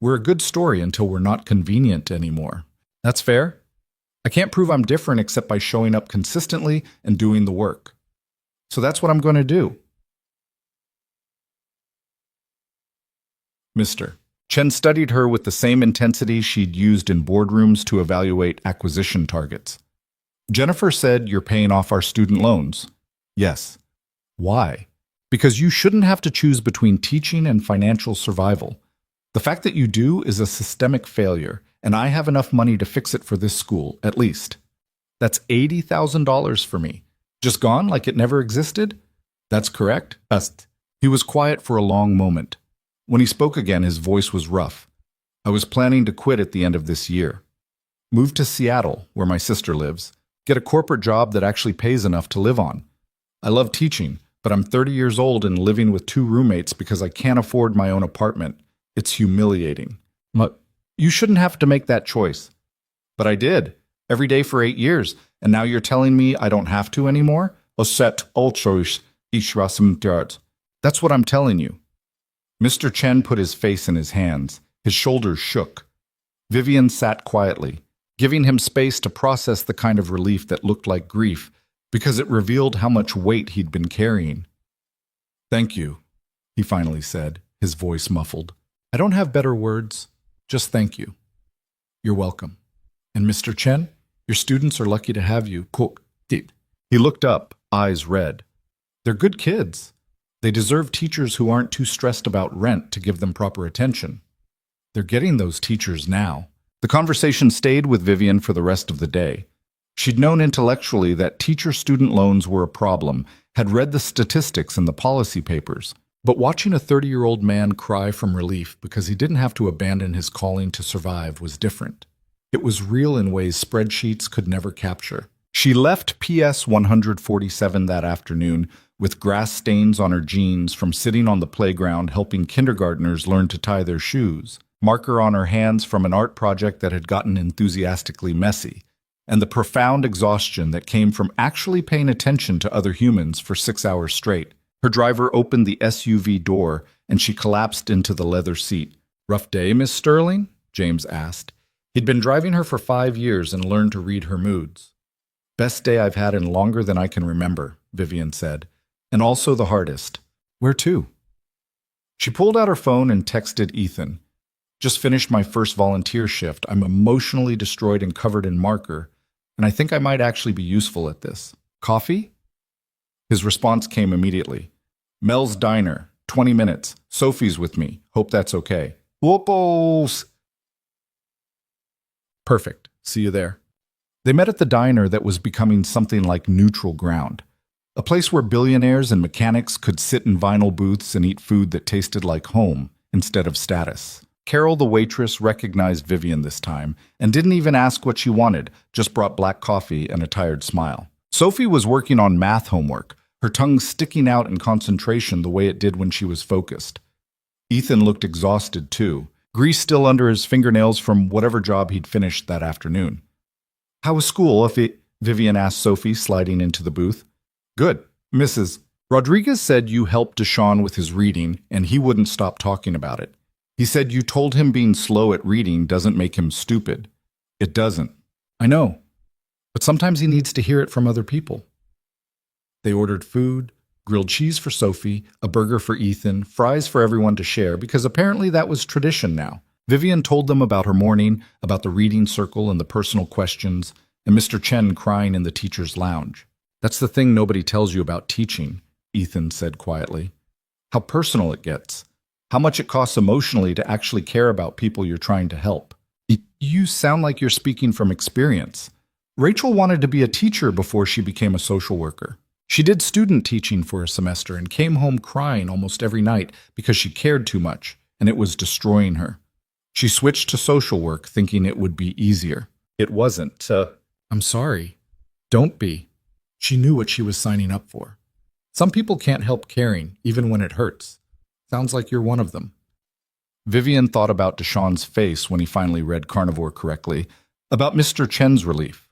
We're a good story until we're not convenient anymore. That's fair? I can't prove I'm different except by showing up consistently and doing the work. So that's what I'm going to do." Mr. Chen studied her with the same intensity she'd used in boardrooms to evaluate acquisition targets. "Jennifer said you're paying off our student loans." "Yes." "Why?" "Because you shouldn't have to choose between teaching and financial survival. The fact that you do is a systemic failure, and I have enough money to fix it for this school, at least. That's $80,000 for me. Just gone like it never existed?" "That's correct." He was quiet for a long moment. When he spoke again, his voice was rough. "I was planning to quit at the end of this year. Move to Seattle, where my sister lives. Get a corporate job that actually pays enough to live on. I love teaching, but I'm 30 years old and living with 2 roommates because I can't afford my own apartment. It's humiliating." "You shouldn't have to make that choice." "But I did, every day for 8 years, and now you're telling me I don't have to anymore?" That's what I'm telling you." Mr. Chen put his face in his hands. His shoulders shook. Vivian sat quietly, giving him space to process the kind of relief that looked like grief, because it revealed how much weight he'd been carrying. "Thank you," he finally said, his voice muffled. "I don't have better words. Just thank you." "You're welcome. And Mr. Chen, your students are lucky to have you." He looked up, eyes red. "They're good kids. They deserve teachers who aren't too stressed about rent to give them proper attention. They're getting those teachers now." The conversation stayed with Vivian for the rest of the day. She'd known intellectually that teacher-student loans were a problem, had read the statistics in the policy papers. But watching a 30-year-old man cry from relief because he didn't have to abandon his calling to survive was different. It was real in ways spreadsheets could never capture. She left PS 147 that afternoon with grass stains on her jeans from sitting on the playground helping kindergartners learn to tie their shoes, marker on her hands from an art project that had gotten enthusiastically messy, and the profound exhaustion that came from actually paying attention to other humans for 6 hours straight. Her driver opened the SUV door, and she collapsed into the leather seat. "Rough day, Miss Sterling?" James asked. He'd been driving her for 5 years and learned to read her moods. "Best day I've had in longer than I can remember," Vivian said. "And also the hardest." "Where to?" She pulled out her phone and texted Ethan. "Just finished my first volunteer shift. I'm emotionally destroyed and covered in marker, and I think I might actually be useful at this. Coffee?" His response came immediately. "Mel's Diner, 20 minutes. Sophie's with me. Hope that's okay." "Whoopos!" "Perfect. See you there." They met at the diner that was becoming something like neutral ground. A place where billionaires and mechanics could sit in vinyl booths and eat food that tasted like home instead of status. Carol, the waitress, recognized Vivian this time and didn't even ask what she wanted, just brought black coffee and a tired smile. Sophie was working on math homework, her tongue sticking out in concentration the way it did when she was focused. Ethan looked exhausted too, grease still under his fingernails from whatever job he'd finished that afternoon. "How was school, Vivian asked Sophie, sliding into the booth. "Good, Mrs. Rodriguez said you helped Deshaun with his reading, and he wouldn't stop talking about it. He said you told him being slow at reading doesn't make him stupid. It doesn't." "I know, but sometimes he needs to hear it from other people." They ordered food, grilled cheese for Sophie, a burger for Ethan, fries for everyone to share, because apparently that was tradition now. Vivian told them about her morning, about the reading circle and the personal questions, and Mr. Chen crying in the teacher's lounge. That's the thing nobody tells you about teaching, Ethan said quietly. How personal it gets. How much it costs emotionally to actually care about people you're trying to help. You sound like you're speaking from experience. Rachel wanted to be a teacher before she became a social worker. She did student teaching for a semester and came home crying almost every night because she cared too much, and it was destroying her. She switched to social work thinking it would be easier. It wasn't. I'm sorry. Don't be. She knew what she was signing up for. Some people can't help caring, even when it hurts. Sounds like you're one of them. Vivian thought about Deshawn's face when he finally read Carnivore correctly, about Mr. Chen's relief,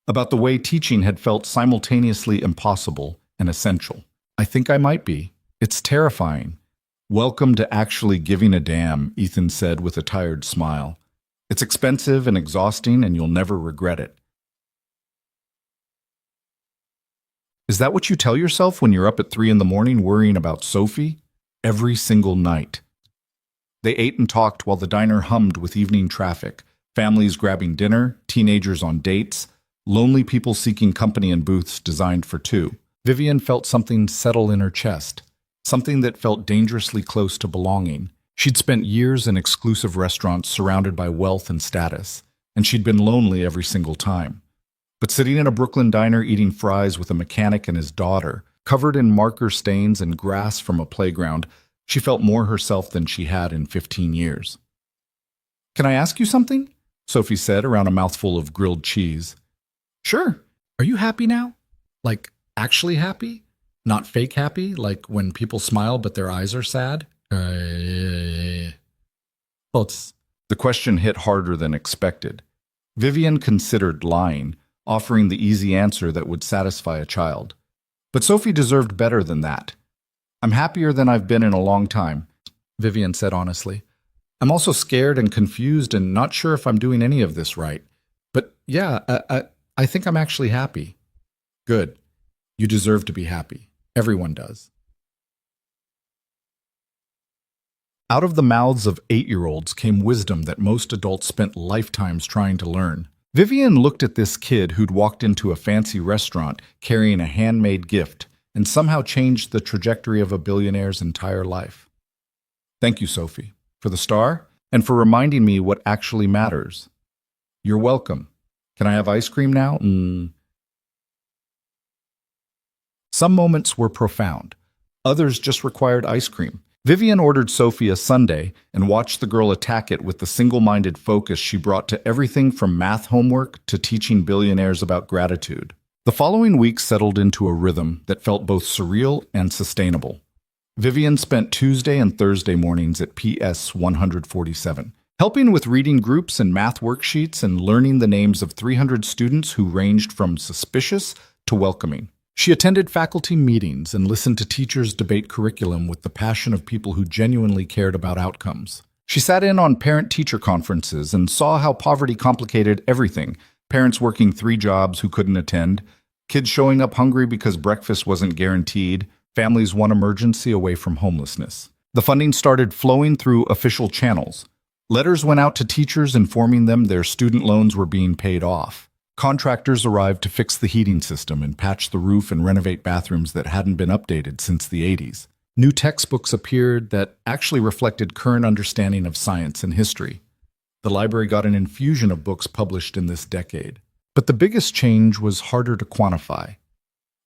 about the way teaching had felt simultaneously impossible and essential. I think I might be. It's terrifying. Welcome to actually giving a damn, Ethan said with a tired smile. It's expensive and exhausting, and you'll never regret it. Is that what you tell yourself when you're up at 3 a.m. worrying about Sophie? Every single night. They ate and talked while the diner hummed with evening traffic, families grabbing dinner, teenagers on dates, lonely people seeking company in booths designed for two. Vivian felt something settle in her chest, something that felt dangerously close to belonging. She'd spent years in exclusive restaurants surrounded by wealth and status, and she'd been lonely every single time. But sitting in a Brooklyn diner eating fries with a mechanic and his daughter, covered in marker stains and grass from a playground, she felt more herself than she had in 15 years. Can I ask you something? Sophie said around a mouthful of grilled cheese. Sure. Are you happy now? Like, actually happy? Not fake happy, like when people smile but their eyes are sad? The question hit harder than expected. Vivian considered lying, offering the easy answer that would satisfy a child. But Sophie deserved better than that. I'm happier than I've been in a long time, Vivian said honestly. I'm also scared and confused and not sure if I'm doing any of this right. But yeah, I think I'm actually happy. Good. You deserve to be happy. Everyone does. Out of the mouths of 8-year-olds came wisdom that most adults spent lifetimes trying to learn. Vivian looked at this kid who'd walked into a fancy restaurant carrying a handmade gift and somehow changed the trajectory of a billionaire's entire life. Thank you, Sophie, for the star and for reminding me what actually matters. You're welcome. Can I have ice cream now? Some moments were profound. Others just required ice cream. Vivian ordered Sophie a sundae and watched the girl attack it with the single-minded focus she brought to everything from math homework to teaching billionaires about gratitude. The following week settled into a rhythm that felt both surreal and sustainable. Vivian spent Tuesday and Thursday mornings at PS 147, helping with reading groups and math worksheets and learning the names of 300 students who ranged from suspicious to welcoming. She attended faculty meetings and listened to teachers debate curriculum with the passion of people who genuinely cared about outcomes. She sat in on parent-teacher conferences and saw how poverty complicated everything. Parents working 3 jobs who couldn't attend, kids showing up hungry because breakfast wasn't guaranteed, families one emergency away from homelessness. The funding started flowing through official channels. Letters went out to teachers informing them their student loans were being paid off. Contractors arrived to fix the heating system and patch the roof and renovate bathrooms that hadn't been updated since the 80s. New textbooks appeared that actually reflected current understanding of science and history. The library got an infusion of books published in this decade. But the biggest change was harder to quantify.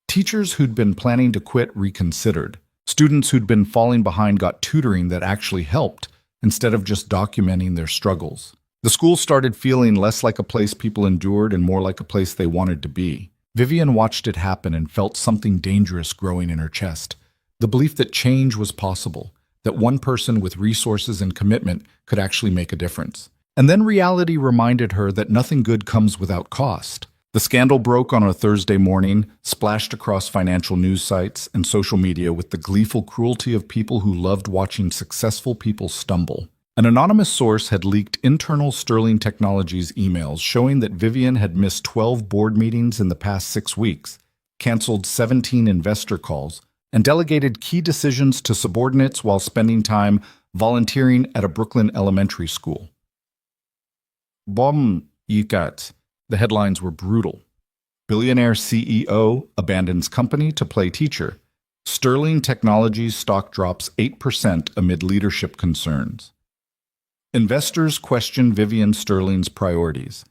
Teachers who'd been planning to quit reconsidered. Students who'd been falling behind got tutoring that actually helped, instead of just documenting their struggles. The school started feeling less like a place people endured and more like a place they wanted to be. Vivian watched it happen and felt something dangerous growing in her chest. The belief that change was possible, that one person with resources and commitment could actually make a difference. And then reality reminded her that nothing good comes without cost. The scandal broke on a Thursday morning, splashed across financial news sites and social media with the gleeful cruelty of people who loved watching successful people stumble. An anonymous source had leaked internal Sterling Technologies emails showing that Vivian had missed 12 board meetings in the past 6 weeks, canceled 17 investor calls, and delegated key decisions to subordinates while spending time volunteering at a Brooklyn elementary school. Bom ikat. The headlines were brutal. Billionaire CEO abandons company to play teacher. Sterling Technologies stock drops 8% amid leadership concerns. Investors question Vivian Sterling's priorities.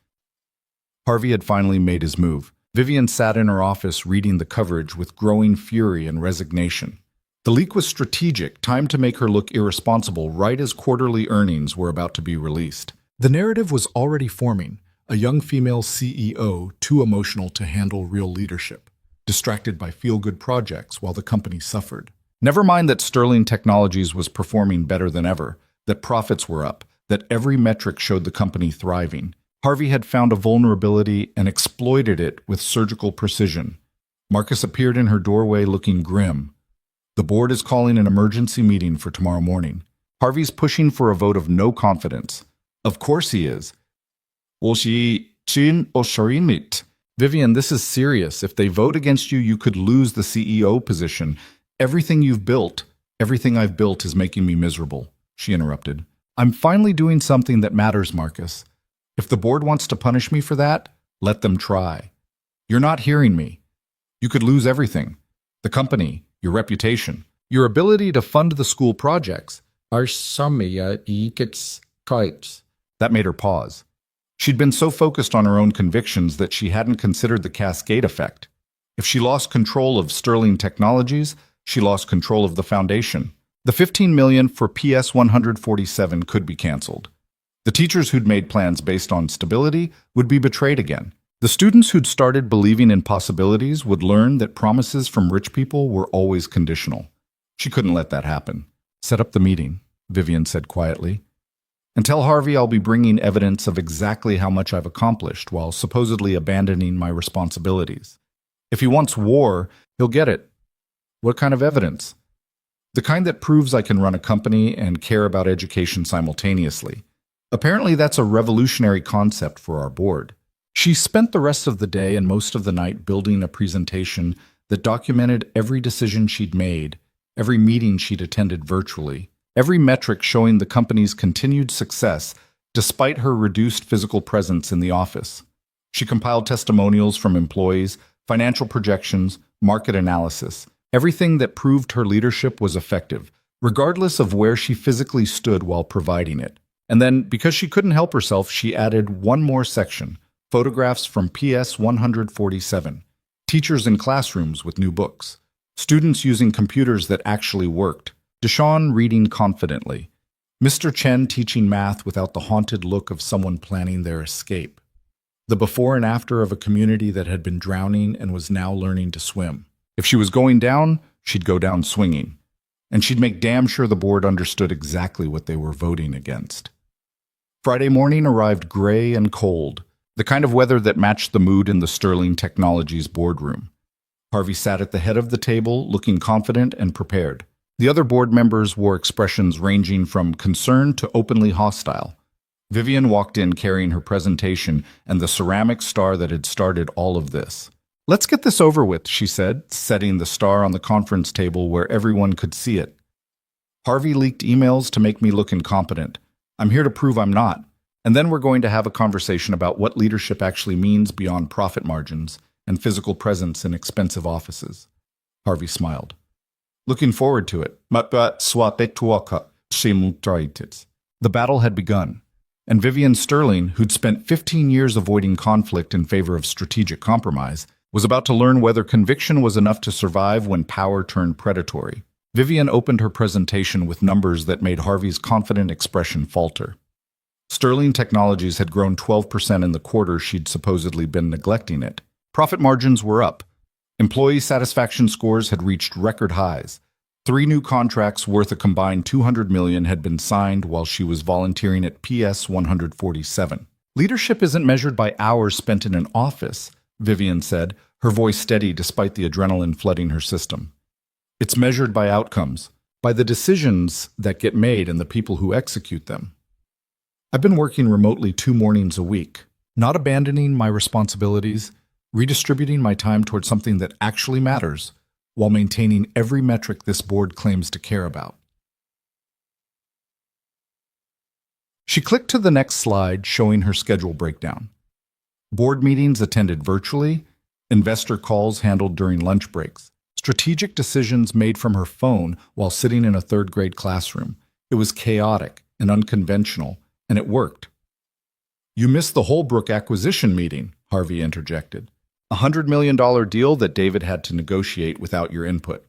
Harvey had finally made his move. Vivian sat in her office reading the coverage with growing fury and resignation. The leak was strategic, timed to make her look irresponsible right as quarterly earnings were about to be released. The narrative was already forming, a young female CEO too emotional to handle real leadership, distracted by feel-good projects while the company suffered. Never mind that Sterling Technologies was performing better than ever, that profits were up, that every metric showed the company thriving. Harvey had found a vulnerability and exploited it with surgical precision. Marcus appeared in her doorway looking grim. The board is calling an emergency meeting for tomorrow morning. Harvey's pushing for a vote of no confidence. Of course he is. Vivian, this is serious. If they vote against you, you could lose the CEO position. Everything you've built, everything I've built is making me miserable, she interrupted. I'm finally doing something that matters, Marcus. If the board wants to punish me for that, let them try. You're not hearing me. You could lose everything. The company, your reputation, your ability to fund the school projects. That made her pause. She'd been so focused on her own convictions that she hadn't considered the cascade effect. If she lost control of Sterling Technologies, she lost control of the foundation. The $15 million for PS 147 could be canceled. The teachers who'd made plans based on stability would be betrayed again. The students who'd started believing in possibilities would learn that promises from rich people were always conditional. She couldn't let that happen. Set up the meeting, Vivian said quietly. And tell Harvey I'll be bringing evidence of exactly how much I've accomplished while supposedly abandoning my responsibilities. If he wants war, he'll get it. What kind of evidence? The kind that proves I can run a company and care about education simultaneously. Apparently that's a revolutionary concept for our board. She spent the rest of the day and most of the night building a presentation that documented every decision she'd made, every meeting she'd attended virtually, every metric showing the company's continued success despite her reduced physical presence in the office. She compiled testimonials from employees, financial projections, market analysis, everything that proved her leadership was effective, regardless of where she physically stood while providing it. And then, because she couldn't help herself, she added one more section, photographs from PS 147, teachers in classrooms with new books, students using computers that actually worked, Deshawn reading confidently, Mr. Chen teaching math without the haunted look of someone planning their escape, the before and after of a community that had been drowning and was now learning to swim. If she was going down, she'd go down swinging, and she'd make damn sure the board understood exactly what they were voting against. Friday morning arrived gray and cold, the kind of weather that matched the mood in the Sterling Technologies boardroom. Harvey sat at the head of the table, looking confident and prepared. The other board members wore expressions ranging from concerned to openly hostile. Vivian walked in carrying her presentation and the ceramic star that had started all of this. "Let's get this over with," she said, setting the star on the conference table where everyone could see it. "Harvey leaked emails to make me look incompetent. I'm here to prove I'm not. And then we're going to have a conversation about what leadership actually means beyond profit margins and physical presence in expensive offices." Harvey smiled. "Looking forward to it." The battle had begun, and Vivian Sterling, who'd spent 15 years avoiding conflict in favor of strategic compromise, was about to learn whether conviction was enough to survive when power turned predatory. Vivian opened her presentation with numbers that made Harvey's confident expression falter. Sterling Technologies had grown 12% in the quarter she'd supposedly been neglecting it. Profit margins were up. Employee satisfaction scores had reached record highs. 3 new contracts worth a combined $200 million had been signed while she was volunteering at PS 147. "Leadership isn't measured by hours spent in an office," Vivian said, her voice steady despite the adrenaline flooding her system. "It's measured by outcomes, by the decisions that get made and the people who execute them. I've been working remotely 2 mornings a week, not abandoning my responsibilities, redistributing my time towards something that actually matters, while maintaining every metric this board claims to care about. She clicked to the next slide, showing her schedule breakdown. Board meetings attended virtually, investor calls handled during lunch breaks, strategic decisions made from her phone while sitting in a third-grade classroom. It was chaotic and unconventional, and it worked. "You missed the Holbrook acquisition meeting," Harvey interjected. "A $100 million deal that David had to negotiate without your input."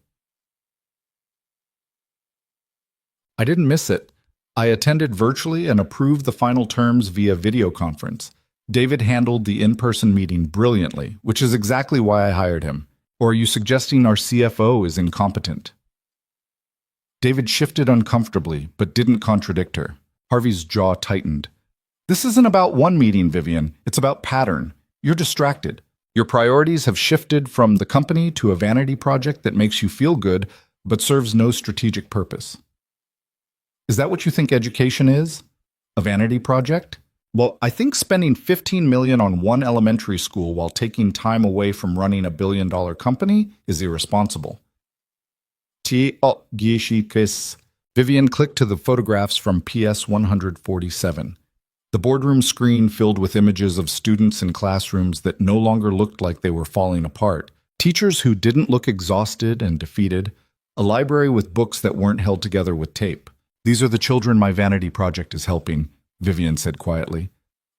"I didn't miss it. I attended virtually and approved the final terms via video conference. David handled the in-person meeting brilliantly, which is exactly why I hired him. Or are you suggesting our CFO is incompetent?" David shifted uncomfortably, but didn't contradict her. Harvey's jaw tightened. "This isn't about one meeting, Vivian. It's about pattern. You're distracted. Your priorities have shifted from the company to a vanity project that makes you feel good, but serves no strategic purpose." "Is that what you think education is? A vanity project? Well, I think spending $15 million on one elementary school while taking time away from running a billion-dollar company is irresponsible." Vivian clicked to the photographs from PS 147. The boardroom screen filled with images of students in classrooms that no longer looked like they were falling apart, teachers who didn't look exhausted and defeated, a library with books that weren't held together with tape. "These are the children my vanity project is helping," Vivian said quietly.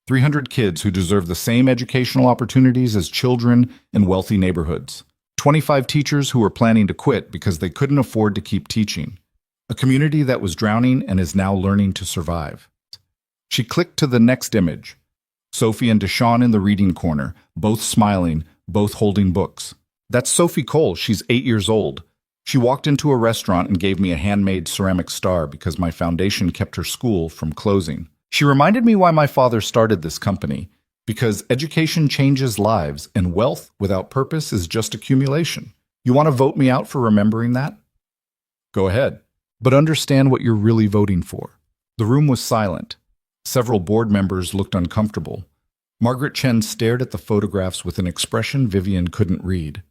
300 kids who deserve the same educational opportunities as children in wealthy neighborhoods. 25 teachers who were planning to quit because they couldn't afford to keep teaching. A community that was drowning and is now learning to survive. She clicked to the next image. Sophie and Deshawn in the reading corner, both smiling, both holding books. "That's Sophie Cole. She's 8 years old. She walked into a restaurant and gave me a handmade ceramic star because my foundation kept her school from closing. She reminded me why my father started this company, because education changes lives and wealth without purpose is just accumulation. You want to vote me out for remembering that? Go ahead, but understand what you're really voting for." The room was silent. Several board members looked uncomfortable. Margaret Chen stared at the photographs with an expression Vivian couldn't read.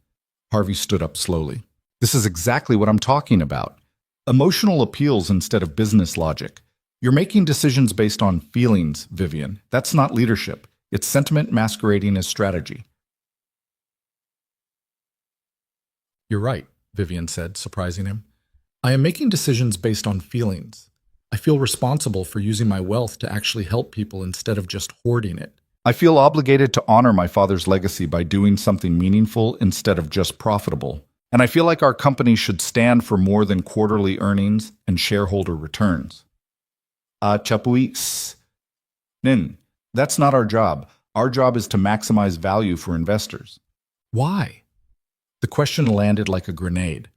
Harvey stood up slowly. "This is exactly what I'm talking about. Emotional appeals instead of business logic. You're making decisions based on feelings, Vivian. That's not leadership. It's sentiment masquerading as strategy." "You're right," Vivian said, surprising him. "I am making decisions based on feelings. I feel responsible for using my wealth to actually help people instead of just hoarding it. I feel obligated to honor my father's legacy by doing something meaningful instead of just profitable. And I feel like our company should stand for more than quarterly earnings and shareholder returns." Chapuis. "Nin, that's not our job. Our job is to maximize value for investors." "Why?" The question landed like a grenade.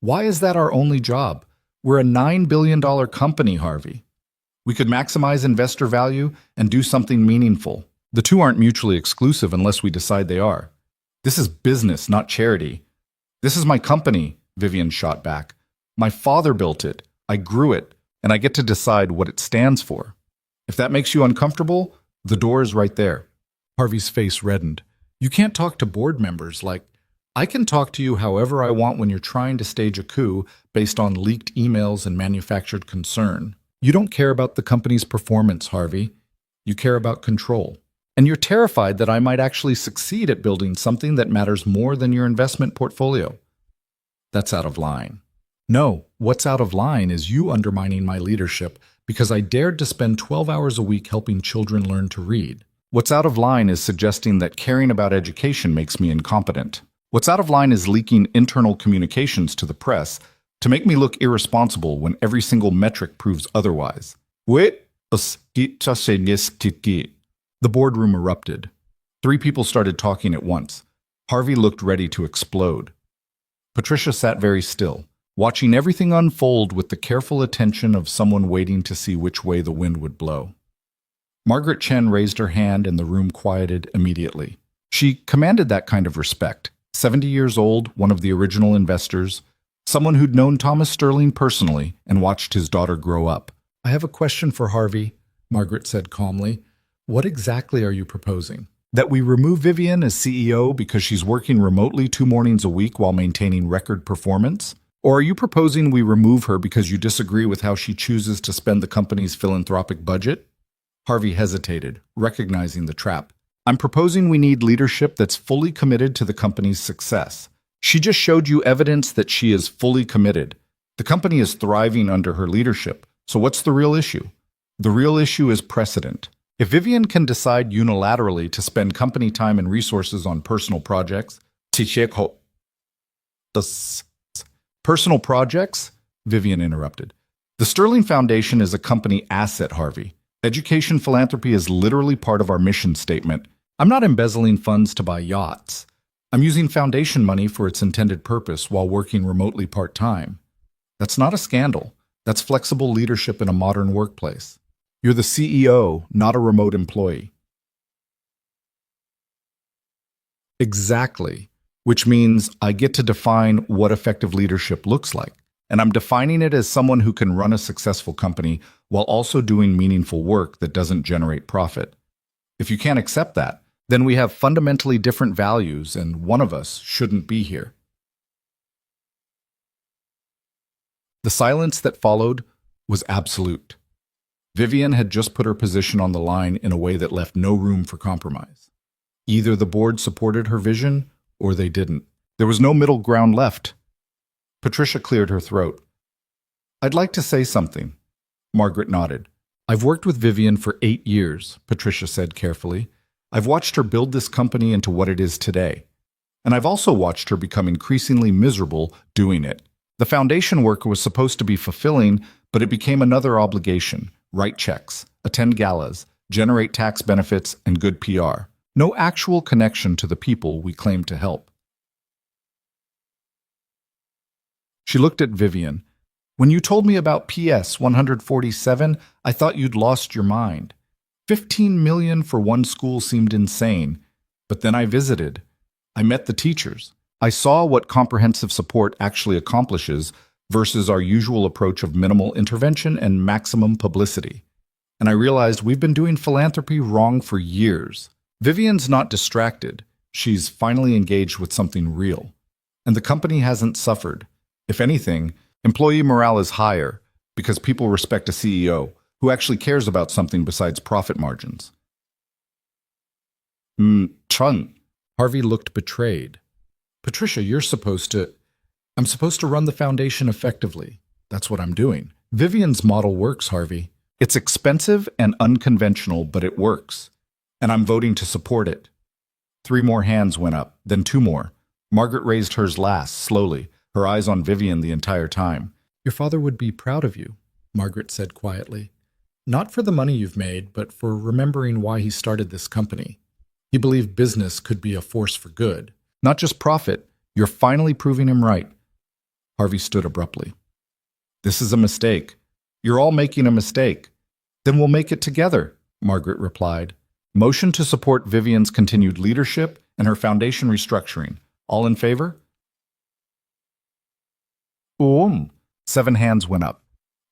"Why is that our only job? We're a $9 billion company, Harvey. We could maximize investor value and do something meaningful. The two aren't mutually exclusive unless we decide they are. This is business, not charity." "This is my company," Vivian shot back. "My father built it. I grew it, and I get to decide what it stands for. If that makes you uncomfortable, the door is right there." Harvey's face reddened. "You can't talk to board members like, I can talk to you however I want when you're trying to stage a coup based on leaked emails and manufactured concern. You don't care about the company's performance, Harvey. You care about control. And you're terrified that I might actually succeed at building something that matters more than your investment portfolio. That's out of line." "No, what's out of line is you undermining my leadership because I dared to spend 12 hours a week helping children learn to read. What's out of line is suggesting that caring about education makes me incompetent. What's out of line is leaking internal communications to the press to make me look irresponsible when every single metric proves otherwise." The boardroom erupted. 3 people started talking at once. Harvey looked ready to explode. Patricia sat very still, watching everything unfold with the careful attention of someone waiting to see which way the wind would blow. Margaret Chen raised her hand and the room quieted immediately. She commanded that kind of respect. 70 years old, one of the original investors, someone who'd known Thomas Sterling personally and watched his daughter grow up. "I have a question for Harvey," Margaret said calmly. "What exactly are you proposing?" That we remove Vivian as CEO because she's working remotely 2 mornings a week while maintaining record performance? Or are you proposing we remove her because you disagree with how she chooses to spend the company's philanthropic budget? Harvey hesitated, recognizing the trap. I'm proposing we need leadership that's fully committed to the company's success. She just showed you evidence that she is fully committed. The company is thriving under her leadership. So what's the real issue? The real issue is precedent. If Vivian can decide unilaterally to spend company time and resources on personal projects, personal projects? Vivian interrupted. The Sterling Foundation is a company asset, Harvey. Education philanthropy is literally part of our mission statement. I'm not embezzling funds to buy yachts. I'm using foundation money for its intended purpose while working remotely part-time. That's not a scandal. That's flexible leadership in a modern workplace. You're the CEO, not a remote employee. Exactly. Which means I get to define what effective leadership looks like. And I'm defining it as someone who can run a successful company while also doing meaningful work that doesn't generate profit. If you can't accept that, then we have fundamentally different values and one of us shouldn't be here. The silence that followed was absolute. Vivian had just put her position on the line in a way that left no room for compromise. Either the board supported her vision or they didn't. There was no middle ground left. Patricia cleared her throat. I'd like to say something. Margaret nodded. I've worked with Vivian for 8 years, Patricia said carefully. I've watched her build this company into what it is today. And I've also watched her become increasingly miserable doing it. The foundation work was supposed to be fulfilling, but it became another obligation. Write checks, attend galas, generate tax benefits, and good PR. No actual connection to the people we claim to help. She looked at Vivian. When you told me about PS 147, I thought you'd lost your mind. 15 million for one school seemed insane, but then I visited. I met the teachers. I saw what comprehensive support actually accomplishes versus our usual approach of minimal intervention and maximum publicity. And I realized we've been doing philanthropy wrong for years. Vivian's not distracted. She's finally engaged with something real. And the company hasn't suffered. If anything, employee morale is higher because people respect a CEO who actually cares about something besides profit margins. Chung. Harvey looked betrayed. Patricia, I'm supposed to run the foundation effectively. That's what I'm doing. Vivian's model works, Harvey. It's expensive and unconventional, but it works. And I'm voting to support it. 3 more hands went up, then 2 more. Margaret raised hers last, slowly, her eyes on Vivian the entire time. Your father would be proud of you, Margaret said quietly. Not for the money you've made, but for remembering why he started this company. He believed business could be a force for good, not just profit. You're finally proving him right. Harvey stood abruptly. This is a mistake. You're all making a mistake. Then we'll make it together, Margaret replied. Motion to support Vivian's continued leadership and her foundation restructuring. All in favor? 7 hands went up.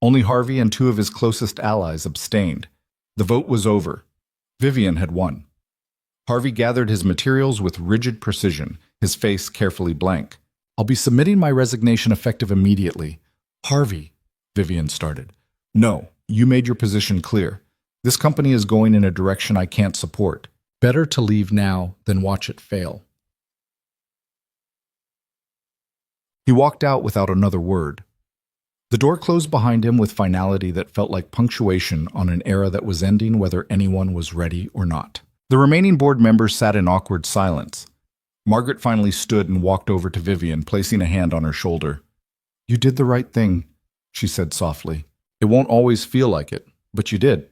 Only Harvey and 2 of his closest allies abstained. The vote was over. Vivian had won. Harvey gathered his materials with rigid precision, his face carefully blank. I'll be submitting my resignation effective immediately. Harvey, Vivian started. No, you made your position clear. This company is going in a direction I can't support. Better to leave now than watch it fail. He walked out without another word. The door closed behind him with finality that felt like punctuation on an era that was ending whether anyone was ready or not. The remaining board members sat in awkward silence. Margaret finally stood and walked over to Vivian, placing a hand on her shoulder. You did the right thing, she said softly. It won't always feel like it, but you did.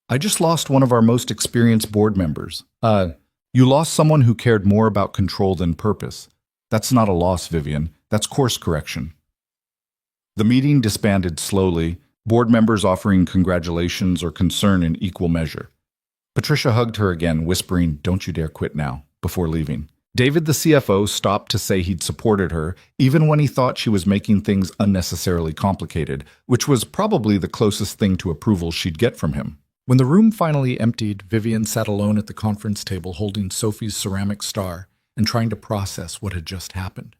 I just lost one of our most experienced board members. You lost someone who cared more about control than purpose. That's not a loss, Vivian. That's course correction. The meeting disbanded slowly, board members offering congratulations or concern in equal measure. Patricia hugged her again, whispering, "Don't you dare quit now," before leaving. David, the CFO, stopped to say he'd supported her, even when he thought she was making things unnecessarily complicated, which was probably the closest thing to approval she'd get from him. When the room finally emptied, Vivian sat alone at the conference table holding Sophie's ceramic star and trying to process what had just happened.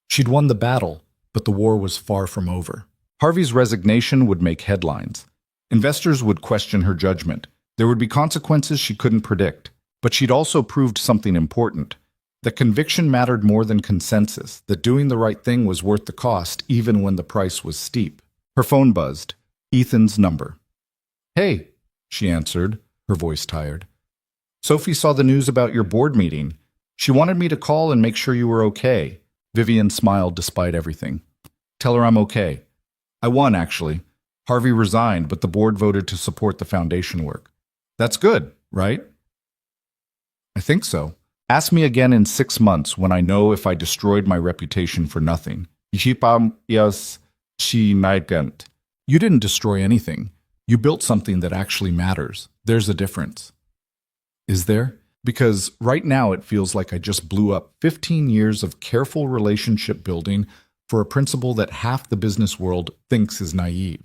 She'd won the battle, but the war was far from over. Harvey's resignation would make headlines. Investors would question her judgment. There would be consequences she couldn't predict. But she'd also proved something important. That conviction mattered more than consensus, that doing the right thing was worth the cost even when the price was steep. Her phone buzzed. Ethan's number. "Hey," she answered, her voice tired. "Sophie saw the news about your board meeting. She wanted me to call and make sure you were okay." Vivian smiled despite everything. "Tell her I'm okay. I won, actually. Harvey resigned, but the board voted to support the foundation work. That's good, right?" "I think so. Ask me again in 6 months when I know if I destroyed my reputation for nothing." Yes, she naigant. "You didn't destroy anything. You built something that actually matters. There's a difference." "Is there?" Because right now it feels like I just blew up 15 years of careful relationship building for a principle that half the business world thinks is naive.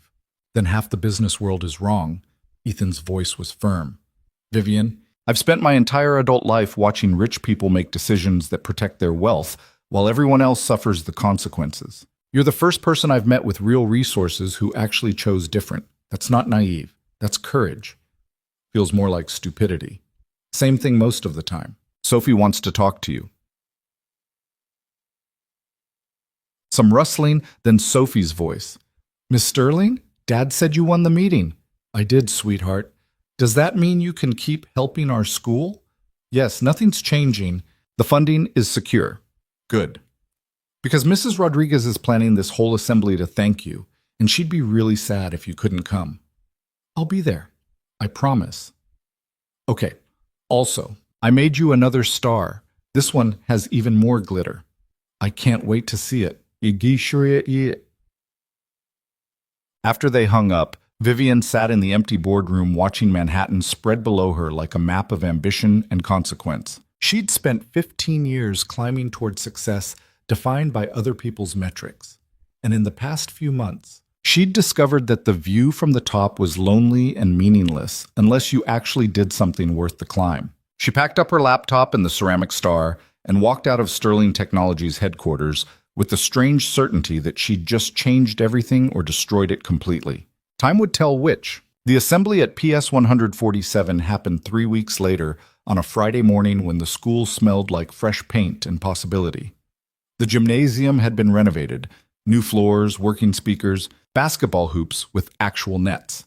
Then half the business world is wrong. Ethan's voice was firm. "Vivian, I've spent my entire adult life watching rich people make decisions that protect their wealth while everyone else suffers the consequences. You're the first person I've met with real resources who actually chose different. That's not naive. That's courage. Feels more like stupidity. Same thing most of the time. Sophie wants to talk to you." Some rustling, then Sophie's voice. "Miss Sterling, Dad said you won the meeting." "I did, sweetheart. Does that mean you can keep helping our school?" "Yes, nothing's changing. The funding is secure." "Good. Because Mrs. Rodriguez is planning this whole assembly to thank you, and she'd be really sad if you couldn't come." "I'll be there. I promise." "Okay. Also, I made you another star. This one has even more glitter. I can't wait to see it." After they hung up, Vivian sat in the empty boardroom watching Manhattan spread below her like a map of ambition and consequence. She'd spent 15 years climbing toward success defined by other people's metrics. And in the past few months, she'd discovered that the view from the top was lonely and meaningless unless you actually did something worth the climb. She packed up her laptop and the ceramic star and walked out of Sterling Technologies headquarters with the strange certainty that she'd just changed everything or destroyed it completely. Time would tell which. The assembly at PS 147 happened 3 weeks later on a Friday morning when the school smelled like fresh paint and possibility. The gymnasium had been renovated, new floors, working speakers, basketball hoops with actual nets.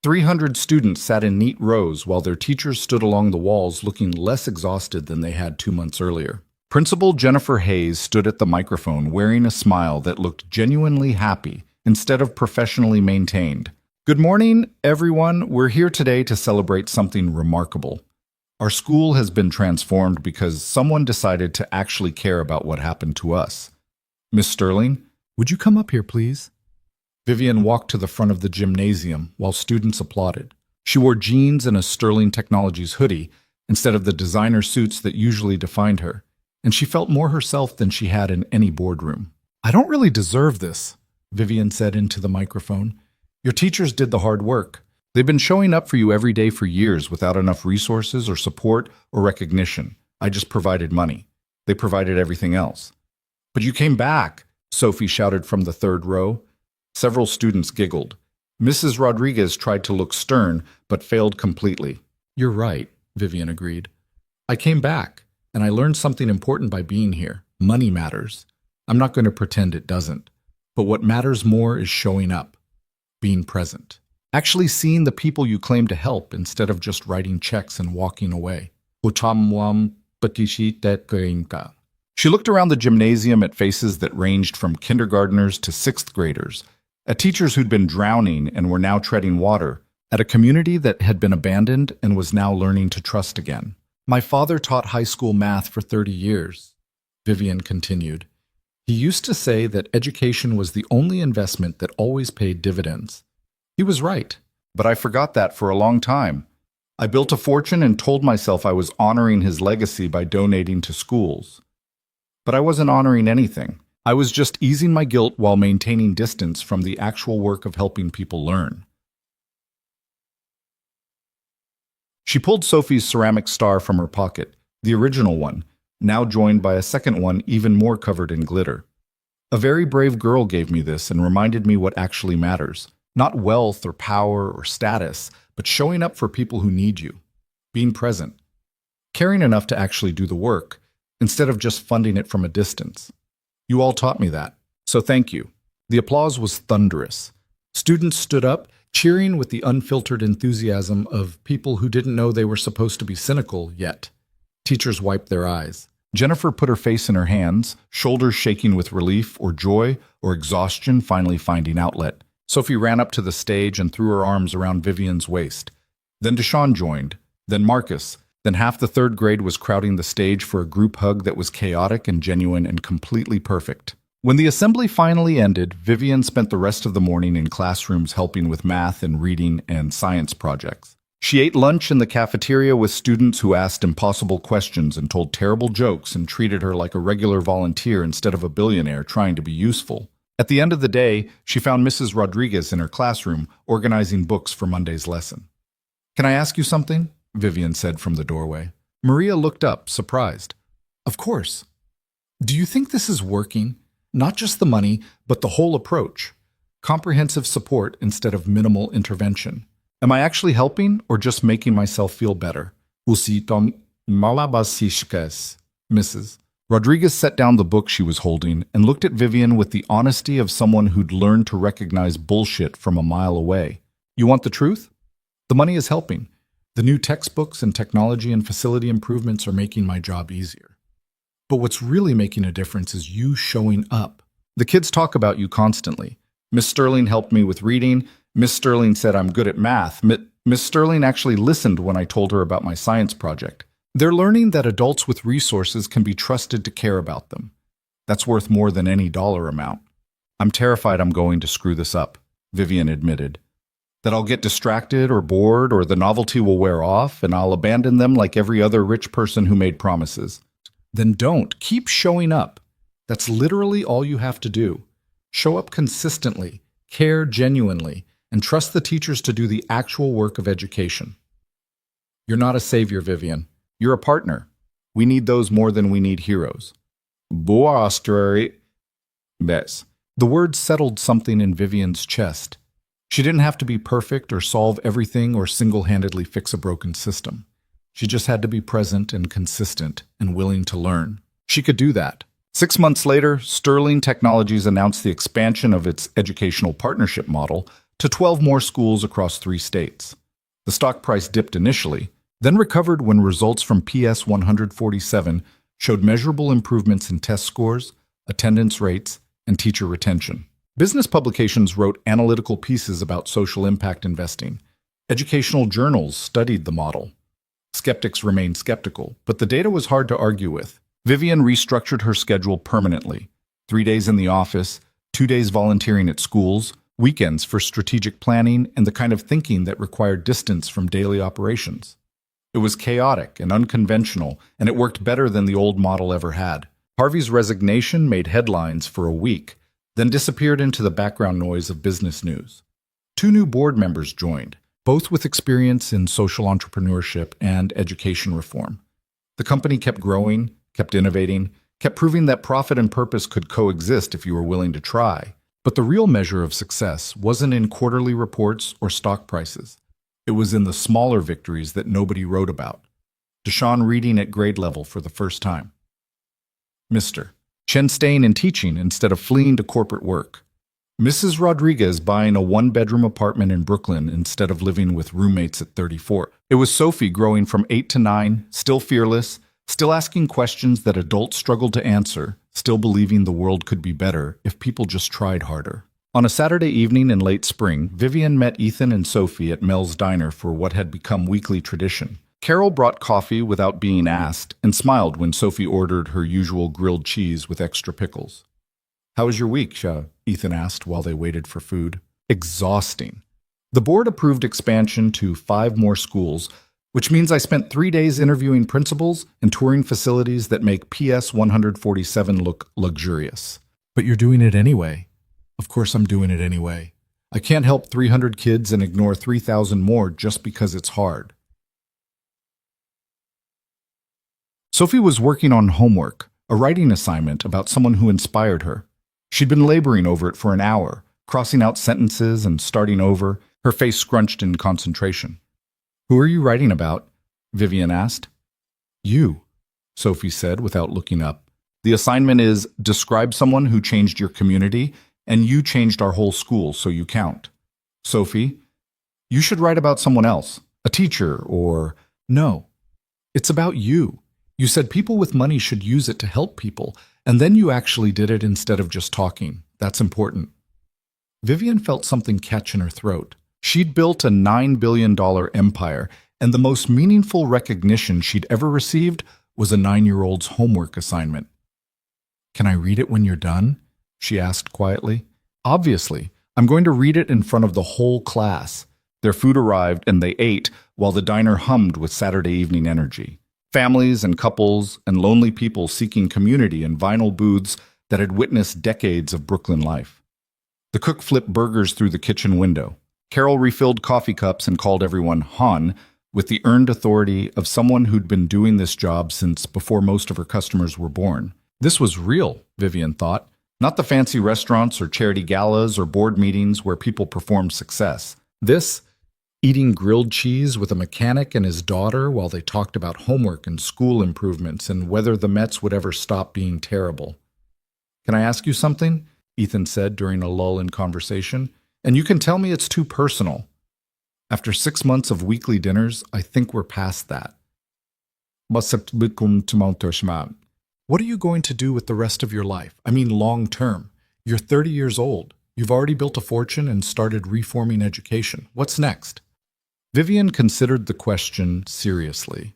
300 students sat in neat rows while their teachers stood along the walls looking less exhausted than they had 2 months earlier. Principal Jennifer Hayes stood at the microphone wearing a smile that looked genuinely happy instead of professionally maintained. "Good morning, everyone. We're here today to celebrate something remarkable. Our school has been transformed because someone decided to actually care about what happened to us. Miss Sterling, would you come up here, please?" Vivian walked to the front of the gymnasium while students applauded. She wore jeans and a Sterling Technologies hoodie instead of the designer suits that usually defined her, and she felt more herself than she had in any boardroom. "I don't really deserve this," Vivian said into the microphone. "Your teachers did the hard work. They've been showing up for you every day for years without enough resources or support or recognition. I just provided money. They provided everything else." "But you came back," Sophie shouted from the third row. Several students giggled. Mrs. Rodriguez tried to look stern, but failed completely. "You're right," Vivian agreed. "I came back, and I learned something important by being here. Money matters. I'm not going to pretend it doesn't. But what matters more is showing up, being present. Actually seeing the people you claim to help instead of just writing checks and walking away." She looked around the gymnasium at faces that ranged from kindergartners to 6th graders, at teachers who'd been drowning and were now treading water, at a community that had been abandoned and was now learning to trust again. "My father taught high school math for 30 years, Vivian continued. "He used to say that education was the only investment that always paid dividends. He was right, but I forgot that for a long time. I built a fortune and told myself I was honoring his legacy by donating to schools. But I wasn't honoring anything. I was just easing my guilt while maintaining distance from the actual work of helping people learn." She pulled Sophie's ceramic star from her pocket, the original one, now joined by a second one even more covered in glitter. A very brave girl gave me this and reminded me what actually matters. Not wealth or power or status, but showing up for people who need you. Being present. Caring enough to actually do the work, instead of just funding it from a distance. You all taught me that, so thank you. The applause was thunderous. Students stood up, cheering with the unfiltered enthusiasm of people who didn't know they were supposed to be cynical yet. Teachers wiped their eyes. Jennifer put her face in her hands, shoulders shaking with relief or joy or exhaustion finally finding outlet. Sophie ran up to the stage and threw her arms around Vivian's waist. Then Deshawn joined, then Marcus, then half the third grade was crowding the stage for a group hug that was chaotic and genuine and completely perfect. When the assembly finally ended, Vivian spent the rest of the morning in classrooms helping with math and reading and science projects. She ate lunch in the cafeteria with students who asked impossible questions and told terrible jokes and treated her like a regular volunteer instead of a billionaire trying to be useful. At the end of the day, she found Mrs. Rodriguez in her classroom organizing books for Monday's lesson. "Can I ask you something?" Vivian said from the doorway. Maria looked up, surprised. "Of course. Do you think this is working? Not just the money, but the whole approach. Comprehensive support instead of minimal intervention. Am I actually helping or just making myself feel better?" Usitom malabasishkas, Mrs. Rodriguez set down the book she was holding and looked at Vivian with the honesty of someone who'd learned to recognize bullshit from a mile away. "You want the truth? The money is helping. The new textbooks and technology and facility improvements are making my job easier. But what's really making a difference is you showing up. The kids talk about you constantly. Miss Sterling helped me with reading. Miss Sterling said I'm good at math. Miss Sterling actually listened when I told her about my science project. They're learning that adults with resources can be trusted to care about them. That's worth more than any dollar amount. I'm terrified I'm going to screw this up," Vivian admitted. "That I'll get distracted or bored or the novelty will wear off and I'll abandon them like every other rich person who made promises." "Then don't. Keep showing up. That's literally all you have to do. Show up consistently, care genuinely, and trust the teachers to do the actual work of education. You're not a savior, Vivian. You're a partner. We need those more than we need heroes." The words settled something in Vivian's chest. She didn't have to be perfect or solve everything or single-handedly fix a broken system. She just had to be present and consistent and willing to learn. She could do that. 6 months later, Sterling Technologies announced the expansion of its educational partnership model to 12 more schools across 3 states. The stock price dipped initially, then recovered when results from PS 147 showed measurable improvements in test scores, attendance rates, and teacher retention. Business publications wrote analytical pieces about social impact investing. Educational journals studied the model. Skeptics remained skeptical, but the data was hard to argue with. Vivian restructured her schedule permanently. 3 days in the office, 2 days volunteering at schools, weekends for strategic planning and the kind of thinking that required distance from daily operations. It was chaotic and unconventional, and it worked better than the old model ever had. Harvey's resignation made headlines for a week, then disappeared into the background noise of business news. 2 new board members joined, both with experience in social entrepreneurship and education reform. The company kept growing, kept innovating, kept proving that profit and purpose could coexist if you were willing to try. But the real measure of success wasn't in quarterly reports or stock prices. It was in the smaller victories that nobody wrote about. Deshawn reading at grade level for the first time. Mr. Chen staying in teaching instead of fleeing to corporate work. Mrs. Rodriguez buying a 1-bedroom apartment in Brooklyn instead of living with roommates at 34. It was Sophie growing from 8 to 9, still fearless, still asking questions that adults struggled to answer, still believing the world could be better if people just tried harder. On a Saturday evening in late spring, Vivian met Ethan and Sophie at Mel's Diner for what had become weekly tradition. Carol brought coffee without being asked and smiled when Sophie ordered her usual grilled cheese with extra pickles. "How was your week, Sha?" Ethan asked while they waited for food. "Exhausting. The board approved expansion to 5 more schools, which means I spent 3 days interviewing principals and touring facilities that make PS 147 look luxurious." "But you're doing it anyway." "Of course I'm doing it anyway. I can't help 300 kids and ignore 3,000 more just because it's hard." Sophie was working on homework, a writing assignment about someone who inspired her. She'd been laboring over it for an hour, crossing out sentences and starting over, her face scrunched in concentration. "Who are you writing about?" Vivian asked. "You," Sophie said without looking up. "The assignment is describe someone who changed your community, and you changed our whole school, so you count." "Sophie, you should write about someone else, a teacher or—" "No, it's about you. You said people with money should use it to help people, and then you actually did it instead of just talking. That's important." Vivian felt something catch in her throat. She'd built a $9 billion empire, and the most meaningful recognition she'd ever received was a 9-year-old's homework assignment. "Can I read it when you're done?" she asked quietly. "Obviously. I'm going to read it in front of the whole class." Their food arrived, and they ate while the diner hummed with Saturday evening energy. Families and couples and lonely people seeking community in vinyl booths that had witnessed decades of Brooklyn life. The cook flipped burgers through the kitchen window. Carol refilled coffee cups and called everyone "hon," with the earned authority of someone who'd been doing this job since before most of her customers were born. This was real, Vivian thought, not the fancy restaurants or charity galas or board meetings where people performed success. This, eating grilled cheese with a mechanic and his daughter while they talked about homework and school improvements and whether the Mets would ever stop being terrible. "Can I ask you something?" Ethan said during a lull in conversation. "And you can tell me it's too personal. After 6 months of weekly dinners, I think we're past that. What are you going to do with the rest of your life? I mean long term. You're 30 years old. You've already built a fortune and started reforming education. What's next?" Vivian considered the question seriously.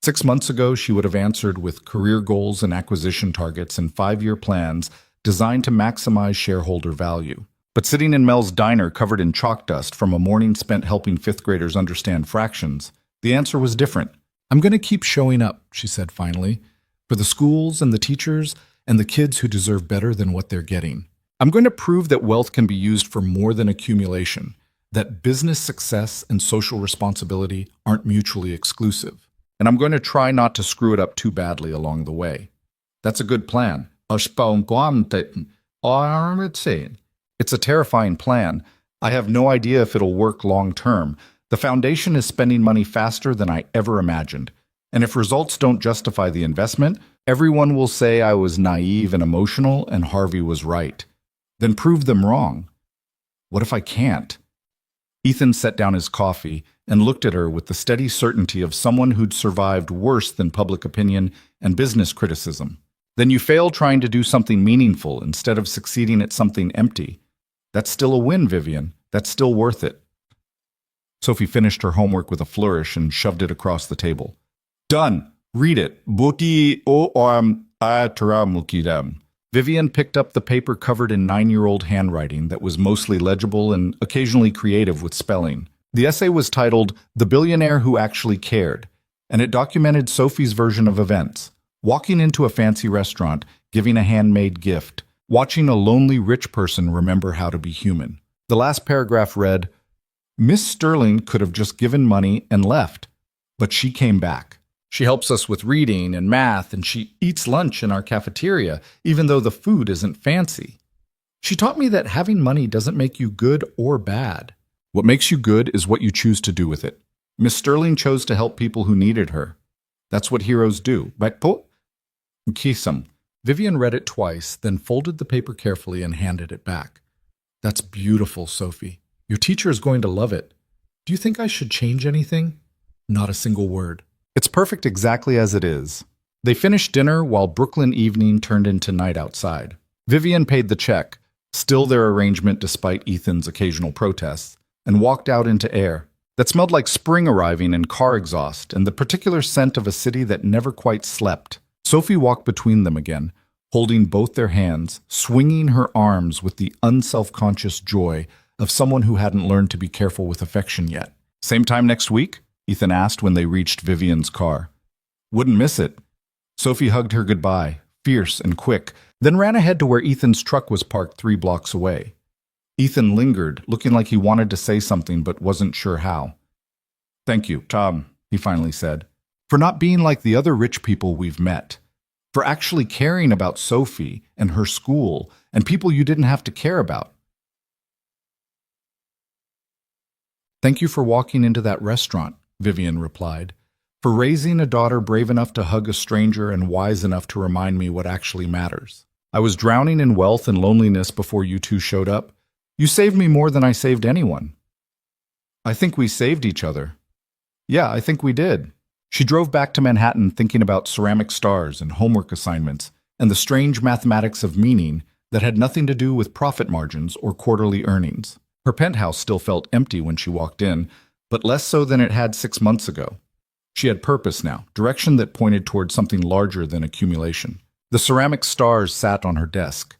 6 months ago, she would have answered with career goals and acquisition targets and 5-year plans designed to maximize shareholder value. But sitting in Mel's diner covered in chalk dust from a morning spent helping 5th graders understand fractions, the answer was different. "I'm going to keep showing up," she said finally, "for the schools and the teachers and the kids who deserve better than what they're getting. I'm going to prove that wealth can be used for more than accumulation, that business success and social responsibility aren't mutually exclusive. And I'm going to try not to screw it up too badly along the way." That's a good plan. It's a terrifying plan. I have no idea if it'll work long term. The foundation is spending money faster than I ever imagined. And if results don't justify the investment, everyone will say I was naive and emotional and Harvey was right. Then prove them wrong. What if I can't? Ethan set down his coffee and looked at her with the steady certainty of someone who'd survived worse than public opinion and business criticism. Then you fail trying to do something meaningful instead of succeeding at something empty. That's still a win, Vivian. That's still worth it. Sophie finished her homework with a flourish and shoved it across the table. "Done. Read it. Buki o mukidam." Vivian picked up the paper covered in 9-year-old handwriting that was mostly legible and occasionally creative with spelling. The essay was titled "The Billionaire Who Actually Cared," and it documented Sophie's version of events. Walking into a fancy restaurant, giving a handmade gift, watching a lonely rich person remember how to be human. The last paragraph read, "Miss Sterling could have just given money and left, but she came back. She helps us with reading and math, and she eats lunch in our cafeteria, even though the food isn't fancy. She taught me that having money doesn't make you good or bad. What makes you good is what you choose to do with it. Miss Sterling chose to help people who needed her. That's what heroes do. Kisam." Vivian read it twice, then folded the paper carefully and handed it back. "That's beautiful, Sophie. Your teacher is going to love it. Do you think I should change anything?" "Not a single word. It's perfect exactly as it is." They finished dinner while Brooklyn evening turned into night outside. Vivian paid the check, still their arrangement despite Ethan's occasional protests, and walked out into air that smelled like spring arriving and car exhaust and the particular scent of a city that never quite slept. Sophie walked between them again, holding both their hands, swinging her arms with the unself-conscious joy of someone who hadn't learned to be careful with affection yet. "Same time next week?" Ethan asked when they reached Vivian's car. "Wouldn't miss it." Sophie hugged her goodbye, fierce and quick, then ran ahead to where Ethan's truck was parked 3 blocks away. Ethan lingered, looking like he wanted to say something but wasn't sure how. "Thank you, Tom," he finally said. for not being like the other rich people we've met, for actually caring about Sophie and her school and people you didn't have to care about. Thank you for walking into that restaurant, Vivian replied, for raising a daughter brave enough to hug a stranger and wise enough to remind me what actually matters. I was drowning in wealth and loneliness before you two showed up. You saved me more than I saved anyone. I think we saved each other. Yeah, I think we did. She drove back to Manhattan thinking about ceramic stars and homework assignments and the strange mathematics of meaning that had nothing to do with profit margins or quarterly earnings. Her penthouse still felt empty when she walked in, but less so than it had 6 months ago. She had purpose now, direction that pointed toward something larger than accumulation. The ceramic stars sat on her desk.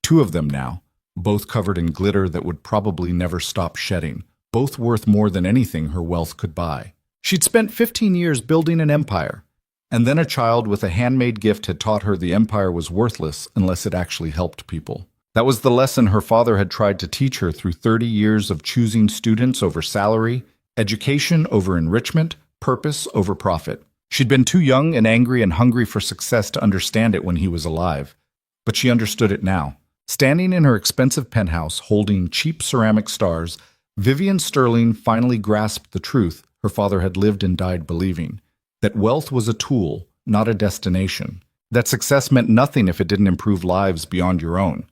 2 of them now, both covered in glitter that would probably never stop shedding, both worth more than anything her wealth could buy. She'd spent 15 years building an empire, and then a child with a handmade gift had taught her the empire was worthless unless it actually helped people. That was the lesson her father had tried to teach her through 30 years of choosing students over salary, education over enrichment, purpose over profit. She'd been too young and angry and hungry for success to understand it when he was alive, but she understood it now. Standing in her expensive penthouse holding cheap ceramic stars, Vivian Sterling finally grasped the truth her father had lived and died believing, that wealth was a tool, not a destination, that success meant nothing if it didn't improve lives beyond your own,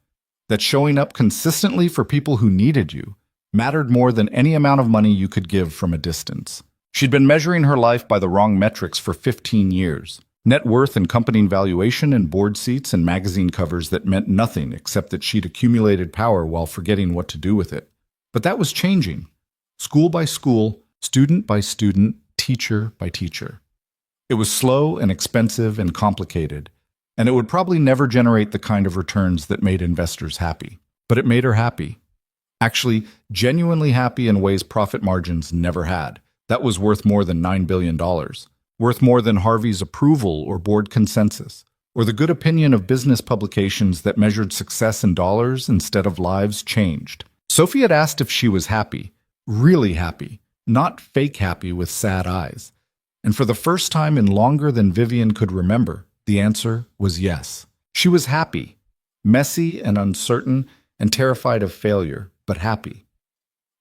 that showing up consistently for people who needed you mattered more than any amount of money you could give from a distance. She'd been measuring her life by the wrong metrics for 15 years. Net worth and company valuation and board seats and magazine covers that meant nothing except that she'd accumulated power while forgetting what to do with it. But that was changing. School by school, student by student, teacher by teacher. It was slow and expensive and complicated, and it would probably never generate the kind of returns that made investors happy. But it made her happy. Actually, genuinely happy in ways profit margins never had. That was worth more than $9 billion, worth more than Harvey's approval or board consensus, or the good opinion of business publications that measured success in dollars instead of lives changed. Sophie had asked if she was happy, really happy, not fake happy with sad eyes. And for the first time in longer than Vivian could remember, the answer was yes. She was happy, messy and uncertain and terrified of failure, but happy.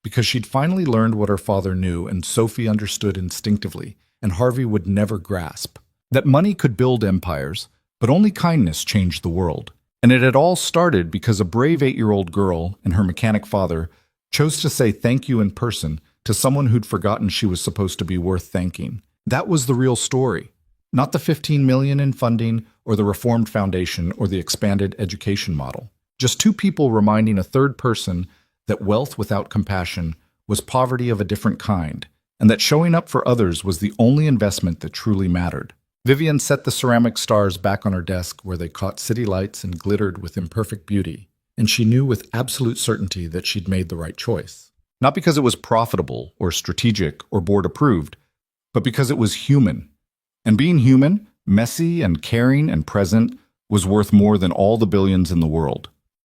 Because she'd finally learned what her father knew and Sophie understood instinctively, and Harvey would never grasp. That money could build empires, but only kindness changed the world. And it had all started because a brave 8-year-old girl and her mechanic father chose to say thank you in person to someone who'd forgotten she was supposed to be worth thanking. That was the real story. Not the $15 million in funding or the reformed foundation or the expanded education model. Just 2 people reminding a third person that wealth without compassion was poverty of a different kind, and that showing up for others was the only investment that truly mattered. Vivian set the ceramic stars back on her desk where they caught city lights and glittered with imperfect beauty, and she knew with absolute certainty that she'd made the right choice. Not because it was profitable or strategic or board approved, but because it was human. And being human, messy and caring and present, was worth more than all the billions in the world.